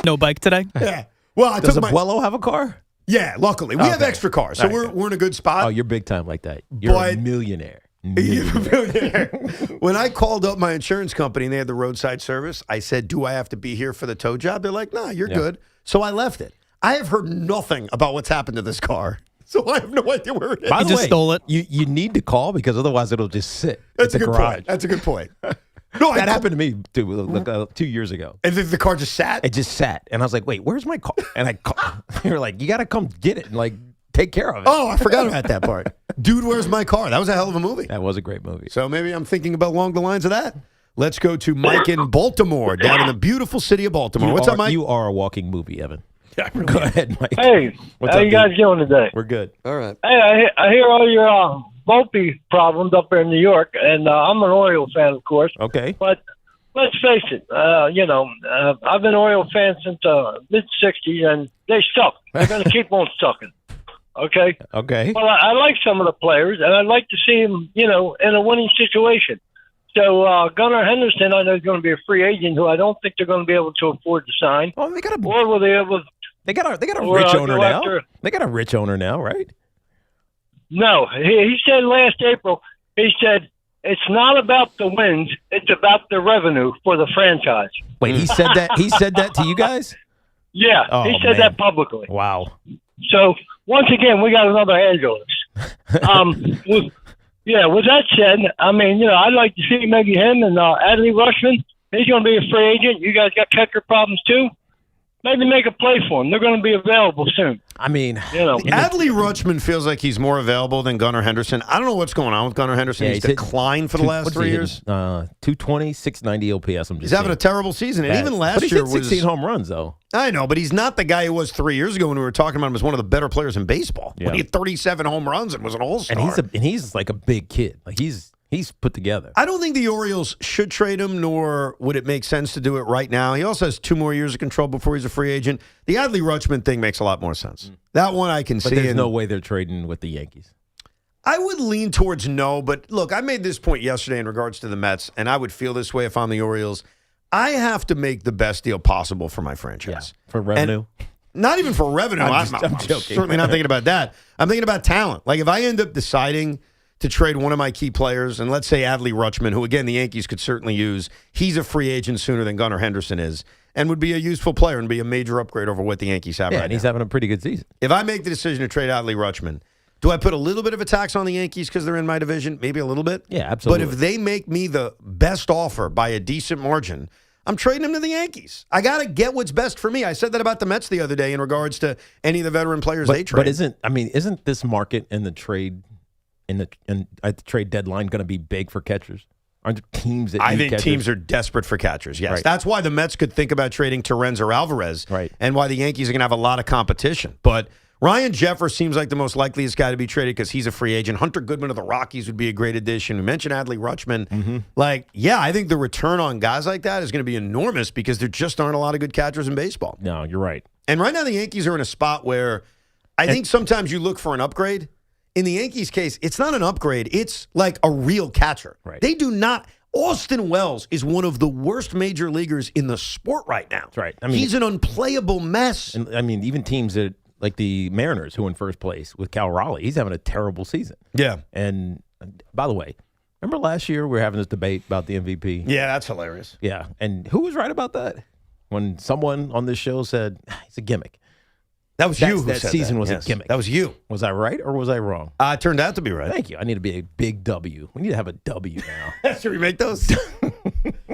No bike today? Yeah. Well, Does Abuelo have a car? Yeah, luckily. We have extra cars, so we're in a good spot. Oh, you're big time like that. You're a millionaire. When I called up my insurance company and they had the roadside service, I said, do I have to be here for the tow job? They're like, nah, you're good. So I left it. I have heard nothing about what's happened to this car. So I have no idea where it is. By the way, stole it. You need to call because otherwise it'll just sit That's at a the good garage. point. That's a good point. No, that happened to me too, 2 years ago. And the car just sat? It just sat. And I was like, wait, where's my car? And I called. They were like, you got to come get it and like take care of it. Oh, I forgot about that part. Dude, where's my car? That was a hell of a movie. That was a great movie. So maybe I'm thinking about along the lines of that. Let's go to Mike in Baltimore, down in the beautiful city of Baltimore. What's up, Mike? You are a walking movie, Evan. Go ahead, Mike. Hey, What's how up, you guys dude? doing today? We're good. All right. Hey, I hear all your Volpe problems up there in New York, and I'm an Oriole fan, of course. Okay. But let's face it, I've been an Oriole fan since mid-'60s, and they suck. They're going to keep on sucking. Okay? Okay. Well, I like some of the players, and I'd like to see them, in a winning situation. So Gunnar Henderson, I know, is going to be a free agent who I don't think they're going to be able to afford to sign. Oh, they got a. Or will they able? They got a rich owner now. They got a rich owner now, right? No, he said last April. He said it's not about the wins; it's about the revenue for the franchise. Wait, he said that. He said that to you guys? Yeah, Oh, he said man. that publicly. Wow. So once again, we got another ambulance. With that said, I'd like to see maybe him and Adley Rutschman. He's going to be a free agent. You guys got catcher problems too. Maybe make a play for him. They're going to be available soon. I mean, Adley Rutschman feels like he's more available than Gunnar Henderson. I don't know what's going on with Gunnar Henderson. Yeah, he's hit declined for the last 3 years. 220, 690 OPS. He's having a terrible season. And even last but he's year hit 16 home runs, though. I know, but he's not the guy he was 3 years ago when we were talking about him as one of the better players in baseball. Yeah. When he had 37 home runs and was an all-star. And he's like a big kid. Like he's put together. I don't think the Orioles should trade him, nor would it make sense to do it right now. He also has 2 more years of control before he's a free agent. The Adley Rutschman thing makes a lot more sense. That one I can But see. there's no way they're trading with the Yankees. I would lean towards no, but look, I made this point yesterday in regards to the Mets, and I would feel this way if I'm the Orioles. I have to make the best deal possible for my franchise. For revenue? And not even for revenue. I'm joking. certainly not thinking about that. I'm thinking about talent. Like if I end up deciding to trade one of my key players, and let's say Adley Rutschman, who, again, the Yankees could certainly use. He's a free agent sooner than Gunnar Henderson is and would be a useful player and be a major upgrade over what the Yankees have right now. And he's having a pretty good season. If I make the decision to trade Adley Rutschman, do I put a little bit of a tax on the Yankees because they're in my division? Maybe a little bit. Yeah, absolutely. But if they make me the best offer by a decent margin, I'm trading him to the Yankees. I got to get what's best for me. I said that about the Mets the other day in regards to any of the veteran players they trade. But isn't this market in the trade at the trade deadline going to be big for catchers? Aren't there teams that I need think catchers? teams are desperate for catchers, yes. Right. That's why the Mets could think about trading Torrens or Alvarez, right? And why the Yankees are going to have a lot of competition. But Ryan Jeffers seems like the most likeliest guy to be traded because he's a free agent. Hunter Goodman of the Rockies would be a great addition. We mentioned Adley Rutschman. I think the return on guys like that is going to be enormous because there just aren't a lot of good catchers in baseball. No, you're right. And right now the Yankees are in a spot where I think sometimes you look for an upgrade. In the Yankees' case, it's not an upgrade. It's like a real catcher. Right. They do not. Austin Wells is one of the worst major leaguers in the sport right now. That's right. He's an unplayable mess. And even teams that like the Mariners, who in first place with Cal Raleigh, he's having a terrible season. Yeah. And by the way, remember last year we were having this debate about the MVP? Yeah, that's hilarious. Yeah. And who was right about that? When someone on this show said it's a gimmick. That was you who that said season that. was Yes. a gimmick. That was you. Was I right or was I wrong? It turned out to be right. Thank you. I need to be a big W. We need to have a W now. Should we make those?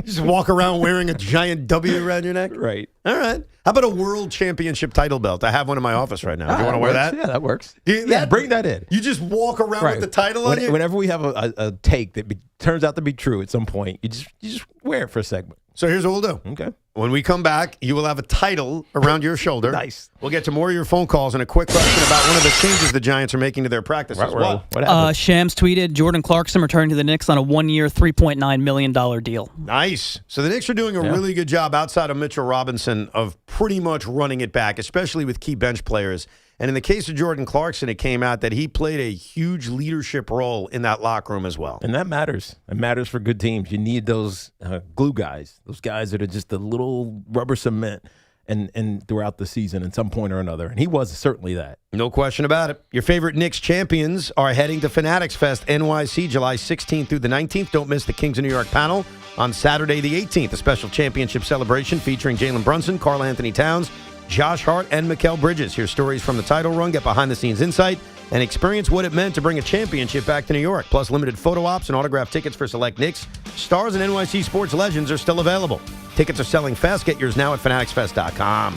Just walk around wearing a giant W around your neck? Right. All right. How about a world championship title belt? I have one in my office right now. Do you want to wear that? Yeah, that works. Yeah, bring that in. You just walk around with the title on you? Whenever we have a take that turns out to be true at some point, you just wear it for a segment. So here's what we'll do. Okay. When we come back, you will have a title around your shoulder. Nice. We'll get to more of your phone calls and a quick question about one of the changes the Giants are making to their practice as well. What happened? Shams tweeted Jordan Clarkson returning to the Knicks on a 1-year, $3.9 million deal. Nice. So the Knicks are doing a really good job outside of Mitchell Robinson of pretty much running it back, especially with key bench players. And in the case of Jordan Clarkson, it came out that he played a huge leadership role in that locker room as well. And that matters. It matters for good teams. You need those glue guys, those guys that are just a little rubber cement. and throughout the season at some point or another. And he was certainly that. No question about it. Your favorite Knicks champions are heading to Fanatics Fest NYC July 16th through the 19th. Don't miss the Kings of New York panel on Saturday the 18th, a special championship celebration featuring Jalen Brunson, Karl-Anthony Towns, Josh Hart, and Mikal Bridges. Hear stories from the title run, get behind-the-scenes insight, and experience what it meant to bring a championship back to New York. Plus, limited photo ops and autographed tickets for select Knicks, stars, and NYC sports legends are still available. Tickets are selling fast. Get yours now at fanaticsfest.com.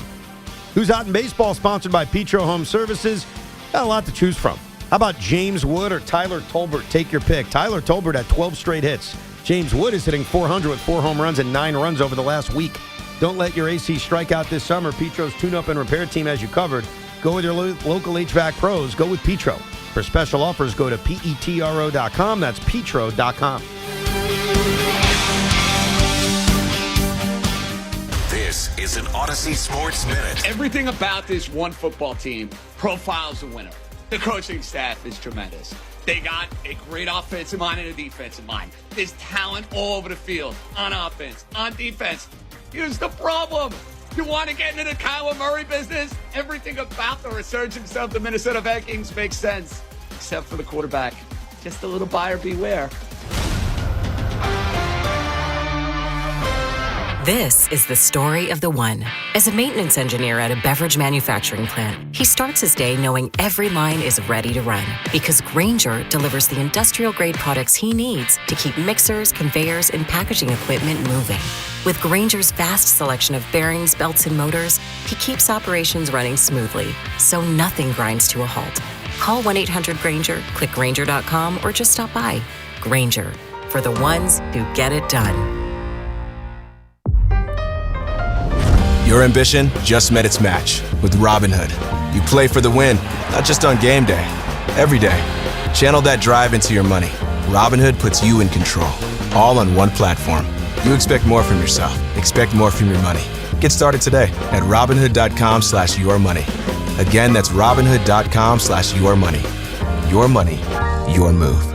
Who's Hot in Baseball, sponsored by Petro Home Services. Got a lot to choose from. How about James Wood or Tyler Tolbert? Take your pick. Tyler Tolbert had 12 straight hits. James Wood is hitting .400 with 4 home runs and 9 runs over the last week. Don't let your AC strike out this summer. Petro's tune-up and repair team has you covered. Go with your local HVAC pros. Go with Petro. For special offers, go to petro.com. That's petro.com. This is an Odyssey Sports Minute. Everything about this one football team profiles a winner. The coaching staff is tremendous. They got a great offensive mind and a defensive mind. There's talent all over the field, on offense, on defense. Here's the problem. You want to get into the Kyler Murray business? Everything about the resurgence of the Minnesota Vikings makes sense, except for the quarterback. Just a little buyer beware. This is the story of the one. As a maintenance engineer at a beverage manufacturing plant, he starts his day knowing every line is ready to run because Grainger delivers the industrial-grade products he needs to keep mixers, conveyors, and packaging equipment moving. With Grainger's vast selection of bearings, belts, and motors, he keeps operations running smoothly, so nothing grinds to a halt. Call 1-800-GRAINGER, click Grainger.com, or just stop by. Grainger, for the ones who get it done. Your ambition just met its match with Robinhood. You play for the win, not just on game day, every day. Channel that drive into your money. Robinhood puts you in control, all on one platform. You expect more from yourself. Expect more from your money. Get started today at Robinhood.com/yourmoney. Again, that's Robinhood.com/yourmoney. Your money, your move.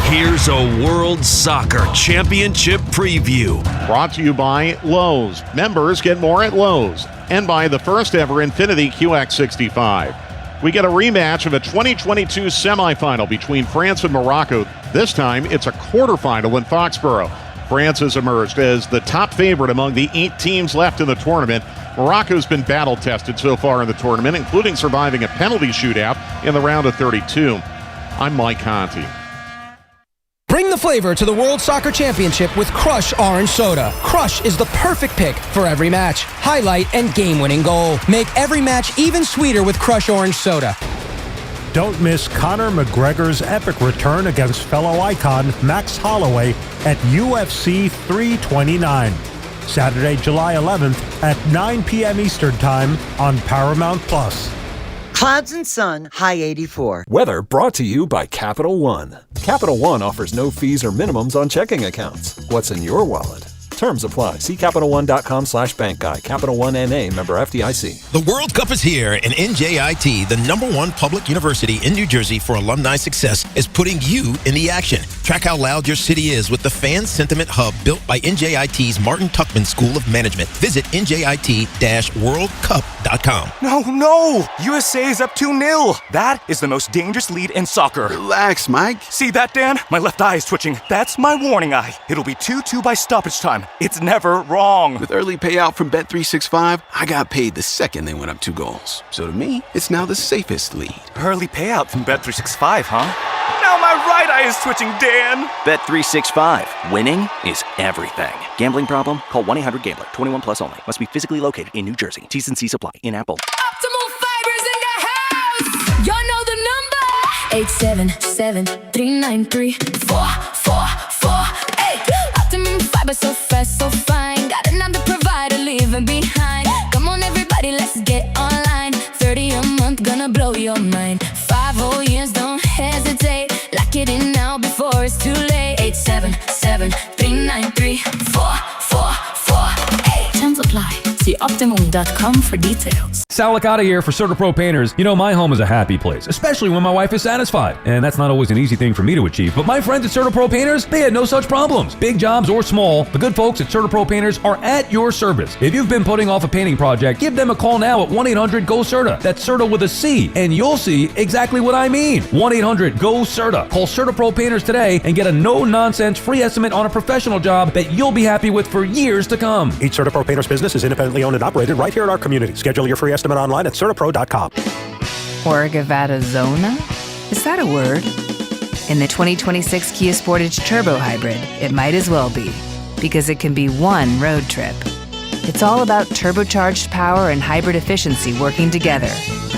Here's a World Soccer Championship preview. Brought to you by Lowe's. Members get more at Lowe's. And by the first ever Infiniti QX65. We get a rematch of a 2022 semifinal between France and Morocco. This time, it's a quarterfinal in Foxborough. France has emerged as the top favorite among the 8 teams left in the tournament. Morocco's been battle-tested so far in the tournament, including surviving a penalty shootout in the round of 32. I'm Mike Conti. Bring the flavor to the World Soccer Championship with Crush Orange Soda. Crush is the perfect pick for every match, highlight, and game-winning goal. Make every match even sweeter with Crush Orange Soda. Don't miss Conor McGregor's epic return against fellow icon Max Holloway at UFC 329. Saturday, July 11th at 9 p.m. Eastern Time on Paramount+. Clouds and sun, high 84. Weather brought to you by Capital One. Capital One offers no fees or minimums on checking accounts. What's in your wallet? Terms apply. See CapitalOne.com/bank guide. Capital One NA, member FDIC. The World Cup is here, and NJIT, the #1 public university in New Jersey for alumni success, is putting you in the action. Track how loud your city is with the Fan Sentiment Hub built by NJIT's Martin Tuckman School of Management. Visit njit-worldcup.com. No! USA is up 2-0. That is the most dangerous lead in soccer. Relax, Mike. See that, Dan? My left eye is twitching. That's my warning eye. It'll be 2-2 by stoppage time. It's never wrong. With early payout from Bet365, I got paid the second they went up 2 goals. So to me, it's now the safest lead. Early payout from Bet365, huh? Now my right eye is twitching, Dan. Bet365. Winning is everything. Gambling problem? Call 1-800-GAMBLER. 21 plus only. Must be physically located in New Jersey. T's and C's apply. In Apple. Optimal Fibers in the house. Y'all know the number. 877-393-4448. Optimum Fiber, so fresh, so fine. Got another provider leaving behind. Come on, everybody, let's get online. $30 a month, gonna blow your mind. 5 whole years, don't hesitate. Lock it in now before it's too late. 877-393-4448. Terms apply. See KeyOptimum.com for details. Sal Licata here for CertaPro Painters. You know, my home is a happy place, especially when my wife is satisfied. And that's not always an easy thing for me to achieve, but my friends at CertaPro Painters, they had no such problems. Big jobs or small, the good folks at CertaPro Painters are at your service. If you've been putting off a painting project, give them a call now at 1-800-GO-CERTA. That's CERTA with a C, and you'll see exactly what I mean. 1-800-GO-CERTA. Call CertaPro Painters today and get a no-nonsense free estimate on a professional job that you'll be happy with for years to come. Each CertaPro Painters business is independently owned and operated right here in our community. Schedule your free estimate online at CertaPro.com. Orgavada Zona? Is that a word? In the 2026 Kia Sportage Turbo Hybrid, it might as well be, because it can be one road trip. It's all about turbocharged power and hybrid efficiency working together,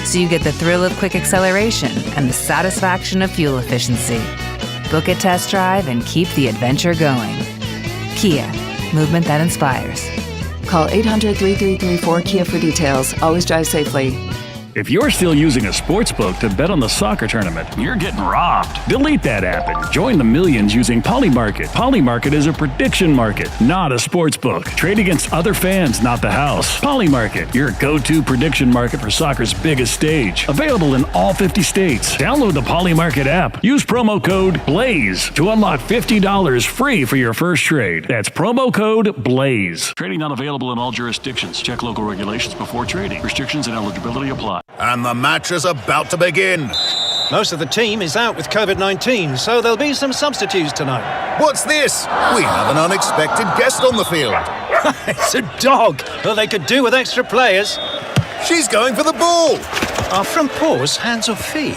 so you get the thrill of quick acceleration and the satisfaction of fuel efficiency. Book a test drive and keep the adventure going. Kia, movement that inspires. Call 800-3334-KIA for details. Always drive safely. If you're still using a sports book to bet on the soccer tournament, you're getting robbed. Delete that app and join the millions using Polymarket. Polymarket is a prediction market, not a sports book. Trade against other fans, not the house. Polymarket, your go-to prediction market for soccer's biggest stage. Available in all 50 states. Download the Polymarket app. Use promo code BLAZE to unlock $50 free for your first trade. That's promo code BLAZE. Trading not available in all jurisdictions. Check local regulations before trading. Restrictions and eligibility apply. And the match is about to begin. Most of the team is out with COVID-19, so there'll be some substitutes tonight. What's this? We have an unexpected guest on the field. It's a dog. Well, they could do with extra players. She's going for the ball. Are front paws hands or feet?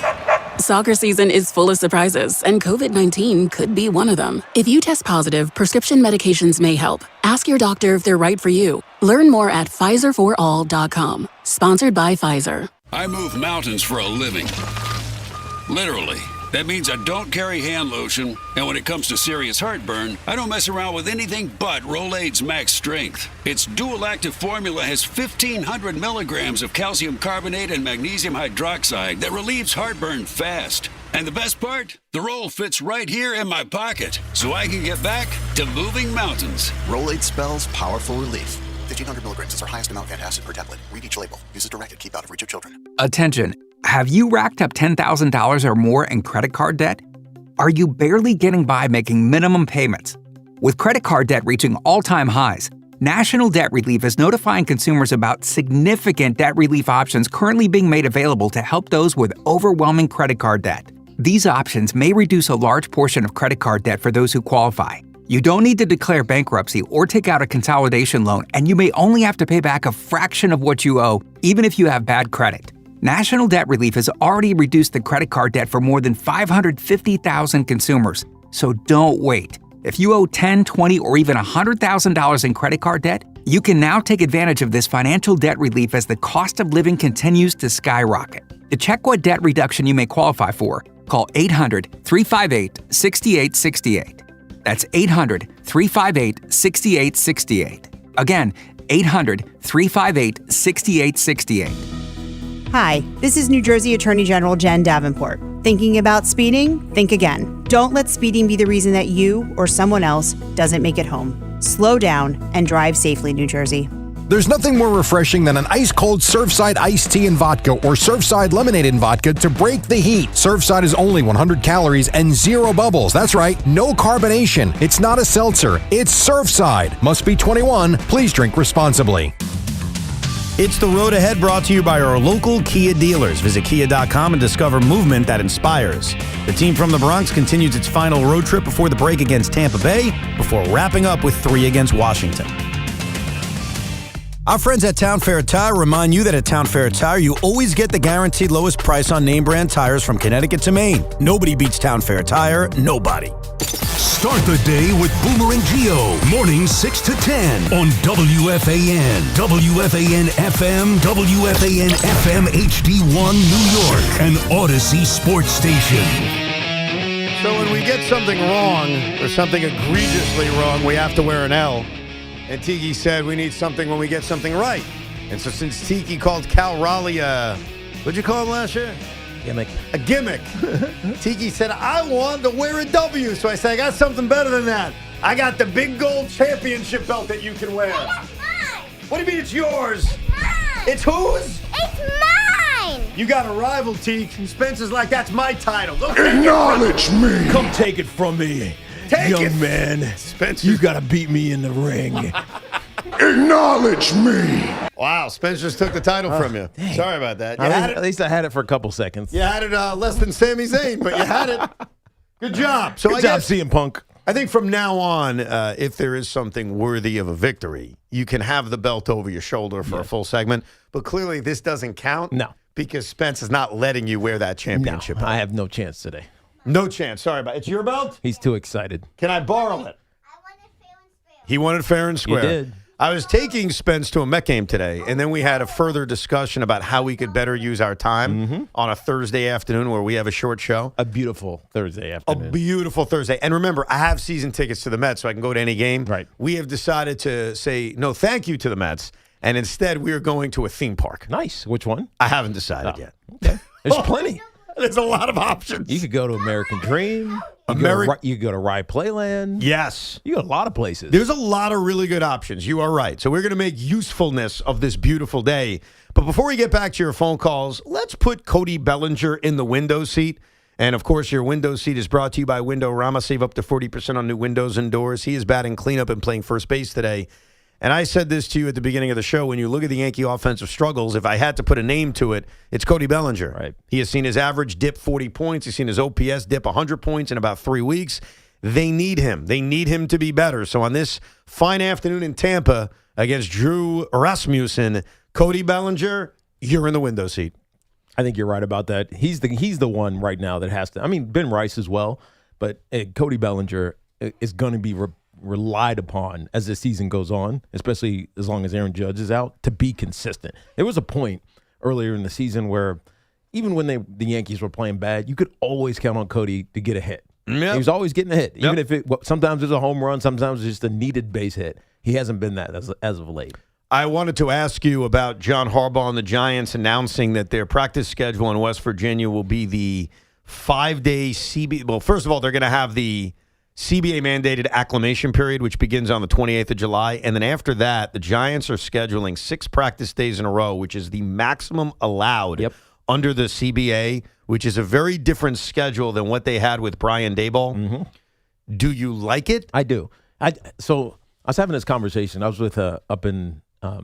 Soccer season is full of surprises, and COVID-19 could be one of them. If you test positive, prescription medications may help. Ask your doctor if they're right for you. Learn more at PfizerForAll.com. Sponsored by Pfizer. I move mountains for a living. Literally. That means I don't carry hand lotion, and when it comes to serious heartburn, I don't mess around with anything but Rolaids Max Strength. Its dual-active formula has 1,500 milligrams of calcium carbonate and magnesium hydroxide that relieves heartburn fast. And the best part? The roll fits right here in my pocket, so I can get back to moving mountains. Rolaids spells powerful relief. 1,500 milligrams is our highest amount of antacid per tablet. Read each label. Use as directed. Keep out of reach of children. Attention. Have you racked up $10,000 or more in credit card debt? Are you barely getting by making minimum payments? With credit card debt reaching all-time highs, National Debt Relief is notifying consumers about significant debt relief options currently being made available to help those with overwhelming credit card debt. These options may reduce a large portion of credit card debt for those who qualify. You don't need to declare bankruptcy or take out a consolidation loan, and you may only have to pay back a fraction of what you owe, even if you have bad credit. National Debt Relief has already reduced the credit card debt for more than 550,000 consumers, so don't wait. If you owe $10,000, $20,000, or even $100,000 in credit card debt, you can now take advantage of this financial debt relief as the cost of living continues to skyrocket. To check what debt reduction you may qualify for, call 800-358-6868. That's 800-358-6868. Again, 800-358-6868. Hi, this is New Jersey Attorney General Jen Davenport. Thinking about speeding? Think again. Don't let speeding be the reason that you or someone else doesn't make it home. Slow down and drive safely, New Jersey. There's nothing more refreshing than an ice-cold Surfside iced tea and vodka or Surfside lemonade and vodka to break the heat. Surfside is only 100 calories and 0 bubbles. That's right, no carbonation. It's not a seltzer. It's Surfside. Must be 21. Please drink responsibly. It's The Road Ahead, brought to you by our local Kia dealers. Visit kia.com and discover movement that inspires. The team from the Bronx continues its final road trip before the break against Tampa Bay, before wrapping up with 3 against Washington. Our friends at Town Fair Tire remind you that at Town Fair Tire, you always get the guaranteed lowest price on name brand tires from Connecticut to Maine. Nobody beats Town Fair Tire. Nobody. Start the day with Boomer and Gio, mornings 6 to 10 on WFAN, WFAN FM, WFAN FM HD1 New York, and Odyssey Sports Station. So when we get something wrong, or something egregiously wrong, we have to wear an L. And Tiki said we need something when we get something right. And so since Tiki called Cal Raleigh what'd you call him last year? Gimmick. A gimmick. Tiki said, I want to wear a W. So I said, I got something better than that. I got the big gold championship belt that you can wear. What do you mean it's yours? Mine. It's whose? It's mine. You got a rival, Teak. Spencer's like, that's my title. Go Acknowledge me. Come take it from me, young man. Spencer, you got to beat me in the ring. Acknowledge me. Wow, Spencer just took the title from you. Dang. Sorry about that. At least I had it for a couple seconds. You had it less than Sami Zayn, but you had it. Good job. So Good job, CM Punk. I think from now on, if there is something worthy of a victory, you can have the belt over your shoulder for a full segment. But clearly, this doesn't count. No. Because Spence is not letting you wear that championship. No, I have no chance today. No chance. Sorry about it. It's your belt? He's too excited. Can I borrow it? He wanted fair and square. He did. I was taking Spence to a Met game today, and then we had a further discussion about how we could better use our time on a Thursday afternoon where we have a short show. A beautiful Thursday afternoon. A beautiful Thursday. And remember, I have season tickets to the Mets, so I can go to any game. Right. We have decided to say no thank you to the Mets, and instead we are going to a theme park. Nice. Which one? I haven't decided yet. Okay. There's plenty. There's a lot of options. You could go to American Dream. You could go to Rye Playland. Yes. You got a lot of places. There's a lot of really good options. You are right. So we're going to make usefulness of this beautiful day. But before we get back to your phone calls, let's put Cody Bellinger in the window seat. And, of course, your window seat is brought to you by Windorama. Save up to 40% on new windows and doors. He is batting cleanup and playing first base today. And I said this to you at the beginning of the show. When you look at the Yankee offensive struggles, if I had to put a name to it, it's Cody Bellinger. Right. He has seen his average dip 40 points. He's seen his OPS dip 100 points in about 3 weeks. They need him. They need him to be better. So on this fine afternoon in Tampa against Drew Rasmussen, Cody Bellinger, you're in the window seat. I think you're right about that. He's the one right now that has to. I mean, Ben Rice as well, but Cody Bellinger is going to be relied upon as the season goes on, especially as long as Aaron Judge is out, to be consistent. There was a point earlier in the season where even when the Yankees were playing bad, you could always count on Cody to get a hit. Yep. He was always getting a hit, even if sometimes it's a home run, sometimes it's just a needed base hit. He hasn't been that as of late. I wanted to ask you about John Harbaugh and the Giants announcing that their practice schedule in West Virginia will be the 5-day CBA. Well, first of all, they're going to have the CBA-mandated acclimation period, which begins on the 28th of July. And then after that, the Giants are scheduling 6 practice days in a row, which is the maximum allowed under the CBA, which is a very different schedule than what they had with Brian Daboll. Mm-hmm. Do you like it? I do. So I was having this conversation. I was with up in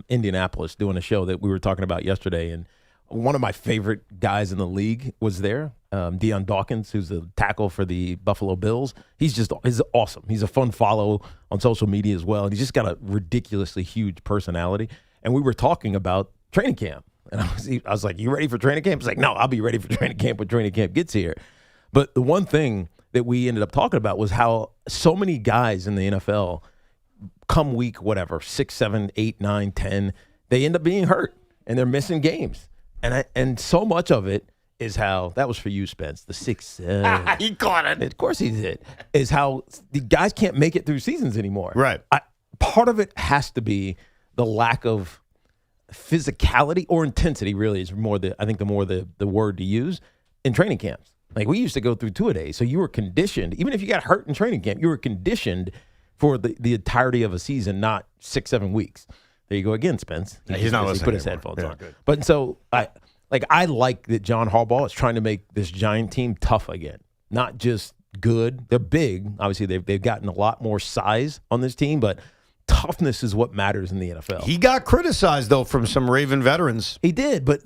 Indianapolis doing a show that we were talking about yesterday, and one of my favorite guys in the league was there, Deion Dawkins, who's the tackle for the Buffalo Bills. He's awesome. He's a fun follow on social media as well, and he's just got a ridiculously huge personality. And we were talking about training camp, and I was like, "You ready for training camp?" He's like, "No, I'll be ready for training camp when training camp gets here." But the one thing that we ended up talking about was how so many guys in the NFL come week 6, 7, 8, 9, 10, they end up being hurt and they're missing games. And so much of it is how, that was for you, Spence, the 6, 7. He caught it. Of course he did. Is how the guys can't make it through seasons anymore. Right. Part of it has to be the lack of physicality or intensity, really, is more the word to use in training camps. Like, we used to go through 2-a-days, so you were conditioned. Even if you got hurt in training camp, you were conditioned for the entirety of a season, not 6, 7 weeks. There you go again, Spence. He's not listening. He put his anymore. headphones on. Good. But so I like that John Harbaugh is trying to make this Giant team tough again, not just good. They're big. Obviously, they've gotten a lot more size on this team, but toughness is what matters in the NFL. He got criticized, though, from some Raven veterans. He did, but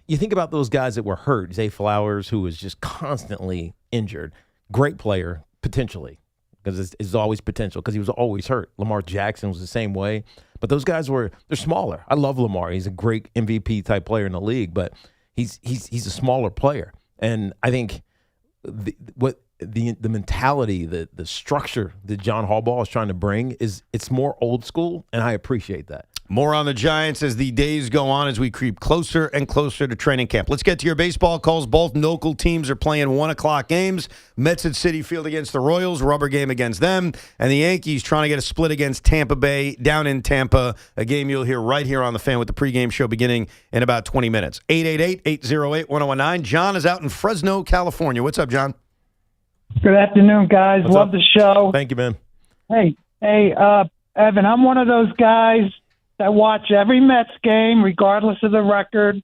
you think about those guys that were hurt. Zay Flowers, who was just constantly injured. Great player, potentially, because it's always potential, because he was always hurt. Lamar Jackson was the same way. But those guys they're smaller. I love Lamar. He's a great MVP type player in the league, but he's a smaller player. And I think the mentality, the structure that John Harbaugh is trying to bring it's more old school, and I appreciate that. More on the Giants as the days go on, as we creep closer and closer to training camp. Let's get to your baseball calls. Both local teams are playing 1:00 games. Mets at Citi Field against the Royals, rubber game against them. And the Yankees trying to get a split against Tampa Bay down in Tampa, a game you'll hear right here on The Fan with the pregame show beginning in about 20 minutes. 888-808-1019. John is out in Fresno, California. What's up, John? Good afternoon, guys. Love the show. Thank you, man. Hey, Evan, I'm one of those guys I watch every Mets game, regardless of the record.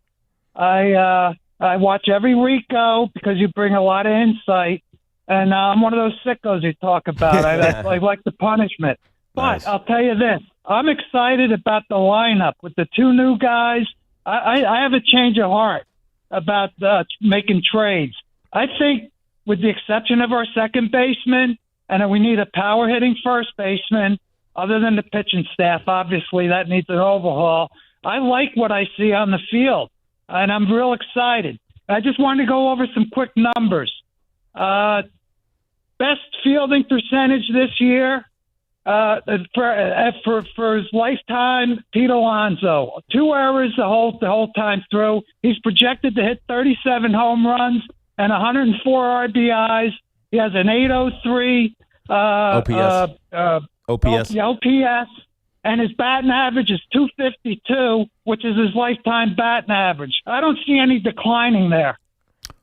I watch every Rico because you bring a lot of insight. And I'm one of those sickos you talk about. I like the punishment. But Nice. I'll tell you this. I'm excited about the lineup with the two new guys. I have a change of heart about making trades. I think with the exception of our second baseman, and we need a power-hitting first baseman, other than the pitching staff, obviously, that needs an overhaul. I like what I see on the field, and I'm real excited. I just wanted to go over some quick numbers. Best fielding percentage this year for his lifetime, Pete Alonso. 2 errors the whole time through. He's projected to hit 37 home runs and 104 RBIs. He has an 803 OPS, and his batting average is 252, which is his lifetime batting average. I don't see any declining there.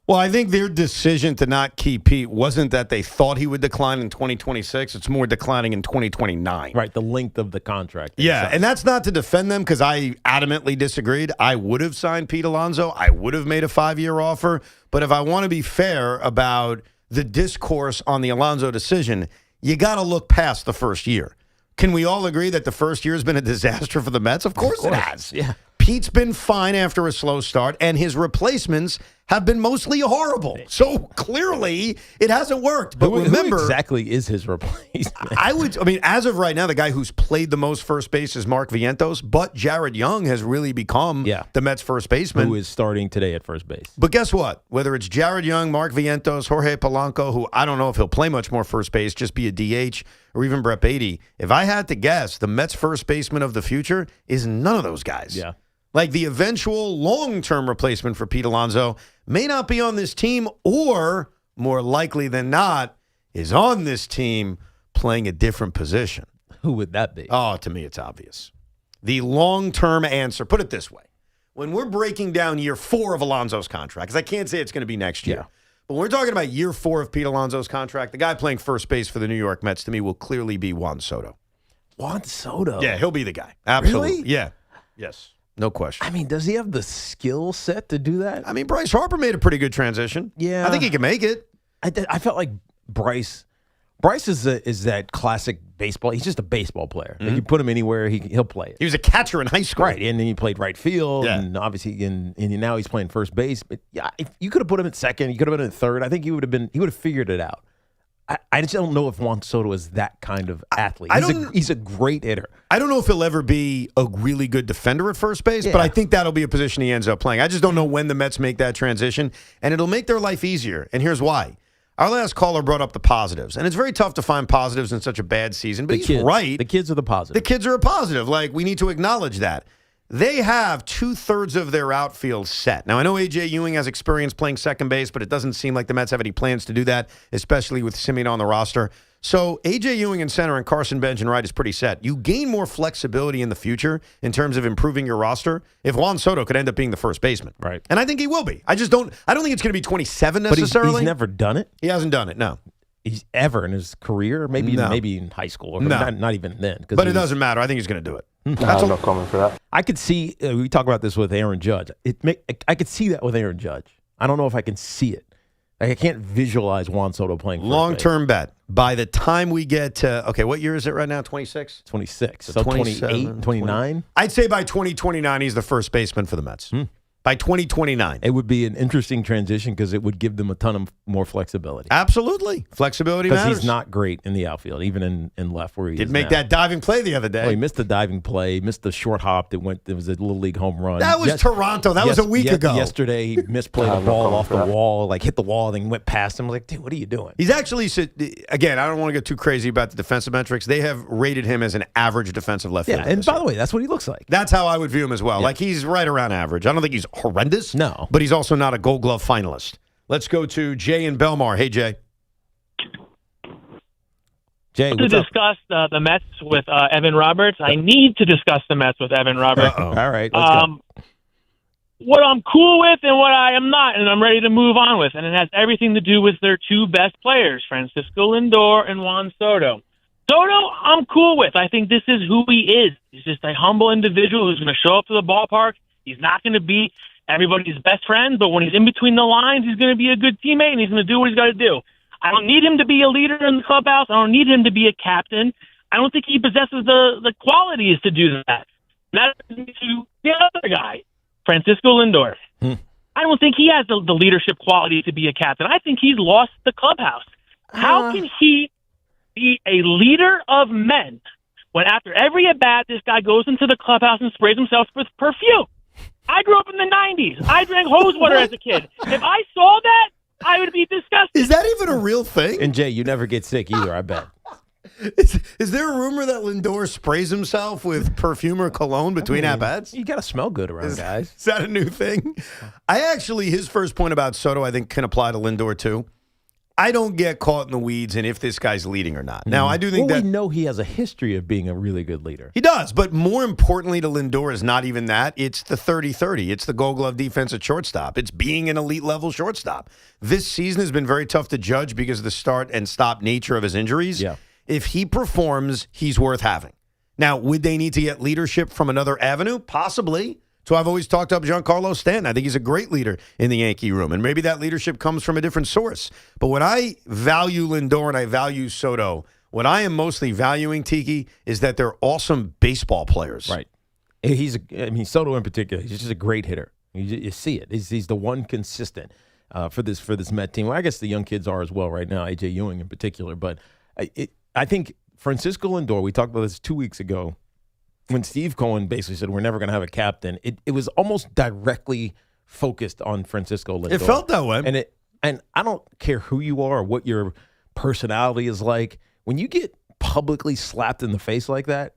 Well, I think their decision to not keep Pete wasn't that they thought he would decline in 2026. It's more declining in 2029. Right, the length of the contract. Yeah, and that's not to defend them because I adamantly disagreed. I would have signed Pete Alonso. I would have made a 5-year offer. But if I want to be fair about the discourse on the Alonso decision, you got to look past the first year. Can we all agree that the first year has been a disaster for the Mets? Of course it has. Yeah. Pete's been fine after a slow start, and his replacements have been mostly horrible. So clearly, it hasn't worked. But remember, who exactly is his replacement? I mean, as of right now, the guy who's played the most first base is Mark Vientos, but Jared Young has really become the Mets' first baseman. Who is starting today at first base. But guess what? Whether it's Jared Young, Mark Vientos, Jorge Polanco, who I don't know if he'll play much more first base, just be a DH, or even Brett Beatty, if I had to guess, the Mets' first baseman of the future is none of those guys. Yeah. Like the eventual long-term replacement for Pete Alonso may not be on this team, or more likely than not, is on this team playing a different position. Who would that be? Oh, to me, it's obvious. The long-term answer, put it this way. When we're breaking down year 4 of Alonso's contract, because I can't say it's going to be next year, but when we're talking about year 4 of Pete Alonso's contract, the guy playing first base for the New York Mets, to me, will clearly be Juan Soto. Juan Soto? Yeah, he'll be the guy. Absolutely. Really? Yeah. Yes. No question. I mean, does he have the skill set to do that? I mean, Bryce Harper made a pretty good transition. Yeah. I think he can make it. I felt like Bryce is that classic baseball. He's just a baseball player. Like you put him anywhere, he'll play it. He was a catcher in high school. Right, and then he played right field, and obviously, and now he's playing first base. But yeah, if you could have put him at second, you could have been at third. I think he would have figured it out. I just don't know if Juan Soto is that kind of athlete. He's a great hitter. I don't know if he'll ever be a really good defender at first base, but I think that'll be a position he ends up playing. I just don't know when the Mets make that transition, and it'll make their life easier. And here's why. Our last caller brought up the positives, and it's very tough to find positives in such a bad season, but he's right. The kids are the positive. The kids are a positive. Like, we need to acknowledge that. They have 2/3 of their outfield set. Now, I know A.J. Ewing has experience playing second base, but it doesn't seem like the Mets have any plans to do that, especially with Simeon on the roster. So A.J. Ewing in center and Carson Bench in right is pretty set. You gain more flexibility in the future in terms of improving your roster if Juan Soto could end up being the first baseman. Right. And I think he will be. I don't think it's going to be 27 necessarily. But he's never done it? He hasn't done it, no. He's ever in his career? Maybe in high school. Or not even then. But it doesn't matter. I think he's going to do it. I'm not coming for that. I could see, we talk about this with Aaron Judge. I could see that with Aaron Judge. I don't know if I can see it. Like, I can't visualize Juan Soto playing first long-term bet. By the time we get to, what year is it right now? 26? 26. So 28, 29? I'd say by 2029, he's the first baseman for the Mets. By 2029. It would be an interesting transition because it would give them a ton of more flexibility. Absolutely. Flexibility matters. Because he's not great in the outfield, even in left where he did make that diving play the other day. Well, he missed the diving play, missed the short hop that was a Little League home run. That was Toronto. That was a week ago. Yesterday, he misplayed a ball off the wall, like hit the wall, then went past him. I was like, dude, what are you doing? He's actually, again, I don't want to get too crazy about the defensive metrics. They have rated him as an average defensive left fielder. Yeah, and by the way, that's what he looks like. That's how I would view him as well. Yeah. Like, he's right around average. I don't think he's horrendous. No. But he's also not a Gold Glove finalist. Let's go to Jay in Belmar. Hey, Jay. Jay, to discuss the Mets with Evan Roberts. I need to discuss the Mets with Evan Roberts. All right. Let's go. What I'm cool with and what I am not, and I'm ready to move on with. And it has everything to do with their two best players, Francisco Lindor and Juan Soto. Soto, I'm cool with. I think this is who he is. He's just a humble individual who's going to show up to the ballpark. He's not going to be everybody's best friend, but when he's in between the lines, he's going to be a good teammate, and he's going to do what he's got to do. I don't need him to be a leader in the clubhouse. I don't need him to be a captain. I don't think he possesses the qualities to do that. And that brings me to the other guy, Francisco Lindor. I don't think he has the leadership quality to be a captain. I think he's lost the clubhouse. How can he be a leader of men when after every at-bat, this guy goes into the clubhouse and sprays himself with perfume? I grew up in the 90s. I drank hose water as a kid. If I saw that, I would be disgusted. Is that even a real thing? And Jay, you never get sick either, I bet. Is there a rumor that Lindor sprays himself with perfume or cologne between at-bats? You got to smell good around guys. Is that a new thing? His first point about Soto, I think, can apply to Lindor, too. I don't get caught in the weeds in if this guy's leading or not. Now, I do think we know he has a history of being a really good leader. He does, but more importantly to Lindor is not even that. It's the 30-30. It's the Gold Glove defense at shortstop. It's being an elite-level shortstop. This season has been very tough to judge because of the start and stop nature of his injuries. Yeah. If he performs, he's worth having. Now, would they need to get leadership from another avenue? Possibly. So I've always talked up Giancarlo Stanton. I think he's a great leader in the Yankee room, and maybe that leadership comes from a different source. But when I value Lindor and I value Soto, what I am mostly valuing, Tiki, is that they're awesome baseball players. Right. Soto in particular, he's just a great hitter. You see it. He's the one consistent for this Met team. Well, I guess the young kids are as well right now, A.J. Ewing in particular. But I think Francisco Lindor, we talked about this 2 weeks ago, when Steve Cohen basically said we're never going to have a captain, it was almost directly focused on Francisco Lindor. It felt that way. And I don't care who you are or what your personality is like. When you get publicly slapped in the face like that,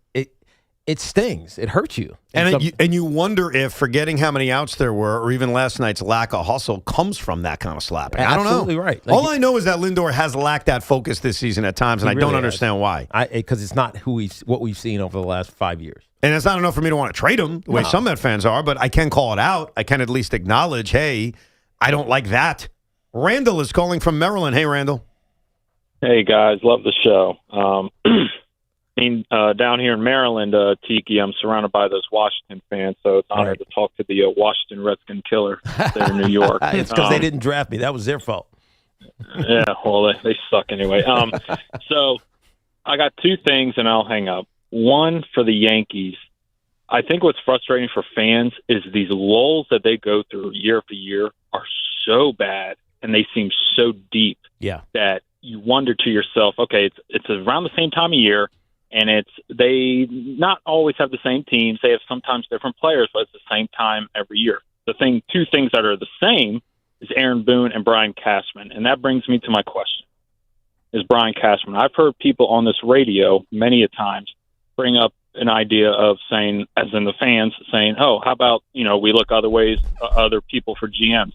it stings. It hurts you. And you wonder if forgetting how many outs there were or even last night's lack of hustle comes from that kind of slapping. I don't know. Absolutely right. All I know is that Lindor has lacked that focus this season at times, and I don't understand why. Because it's not what we've seen over the last 5 years. And it's not enough for me to want to trade him the way some Met fans are, but I can call it out. I can at least acknowledge, hey, I don't like that. Randall is calling from Maryland. Hey, Randall. Hey, guys. Love the show. Down here in Maryland, Tiki, I'm surrounded by those Washington fans, so it's an honor to talk to the Washington Redskin killer there in New York. It's because they didn't draft me. That was their fault. Yeah, well, they suck anyway. So I got two things, and I'll hang up. One, for the Yankees, I think what's frustrating for fans is these lulls that they go through year after year are so bad, and they seem so deep that you wonder to yourself, okay, it's around the same time of year, and they not always have the same teams. They have sometimes different players, but it's the same time every year. Two things that are the same is Aaron Boone and Brian Cashman, and that brings me to my question. Is Brian Cashman. I've heard people on this radio many a times bring up an idea of saying, as in the fans, saying, oh, how about, we look other ways, other people for GMs.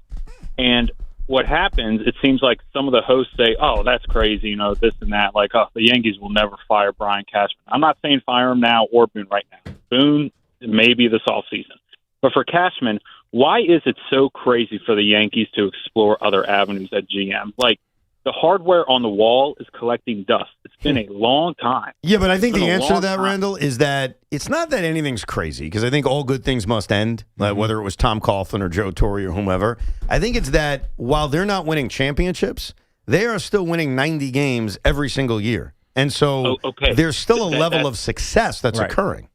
And what happens, it seems like some of the hosts say, oh, that's crazy, this and that. Like, oh, the Yankees will never fire Brian Cashman. I'm not saying fire him now or Boone right now. Boone, maybe this offseason. But for Cashman, why is it so crazy for the Yankees to explore other avenues at GM? Like, the hardware on the wall is collecting dust. It's been a long time. Yeah, but I think the answer to that, Randall, is that it's not that anything's crazy, because I think all good things must end, like whether it was Tom Coughlin or Joe Torre or whomever. I think it's that while they're not winning championships, they are still winning 90 games every single year. And so there's still a level of success that's occurring.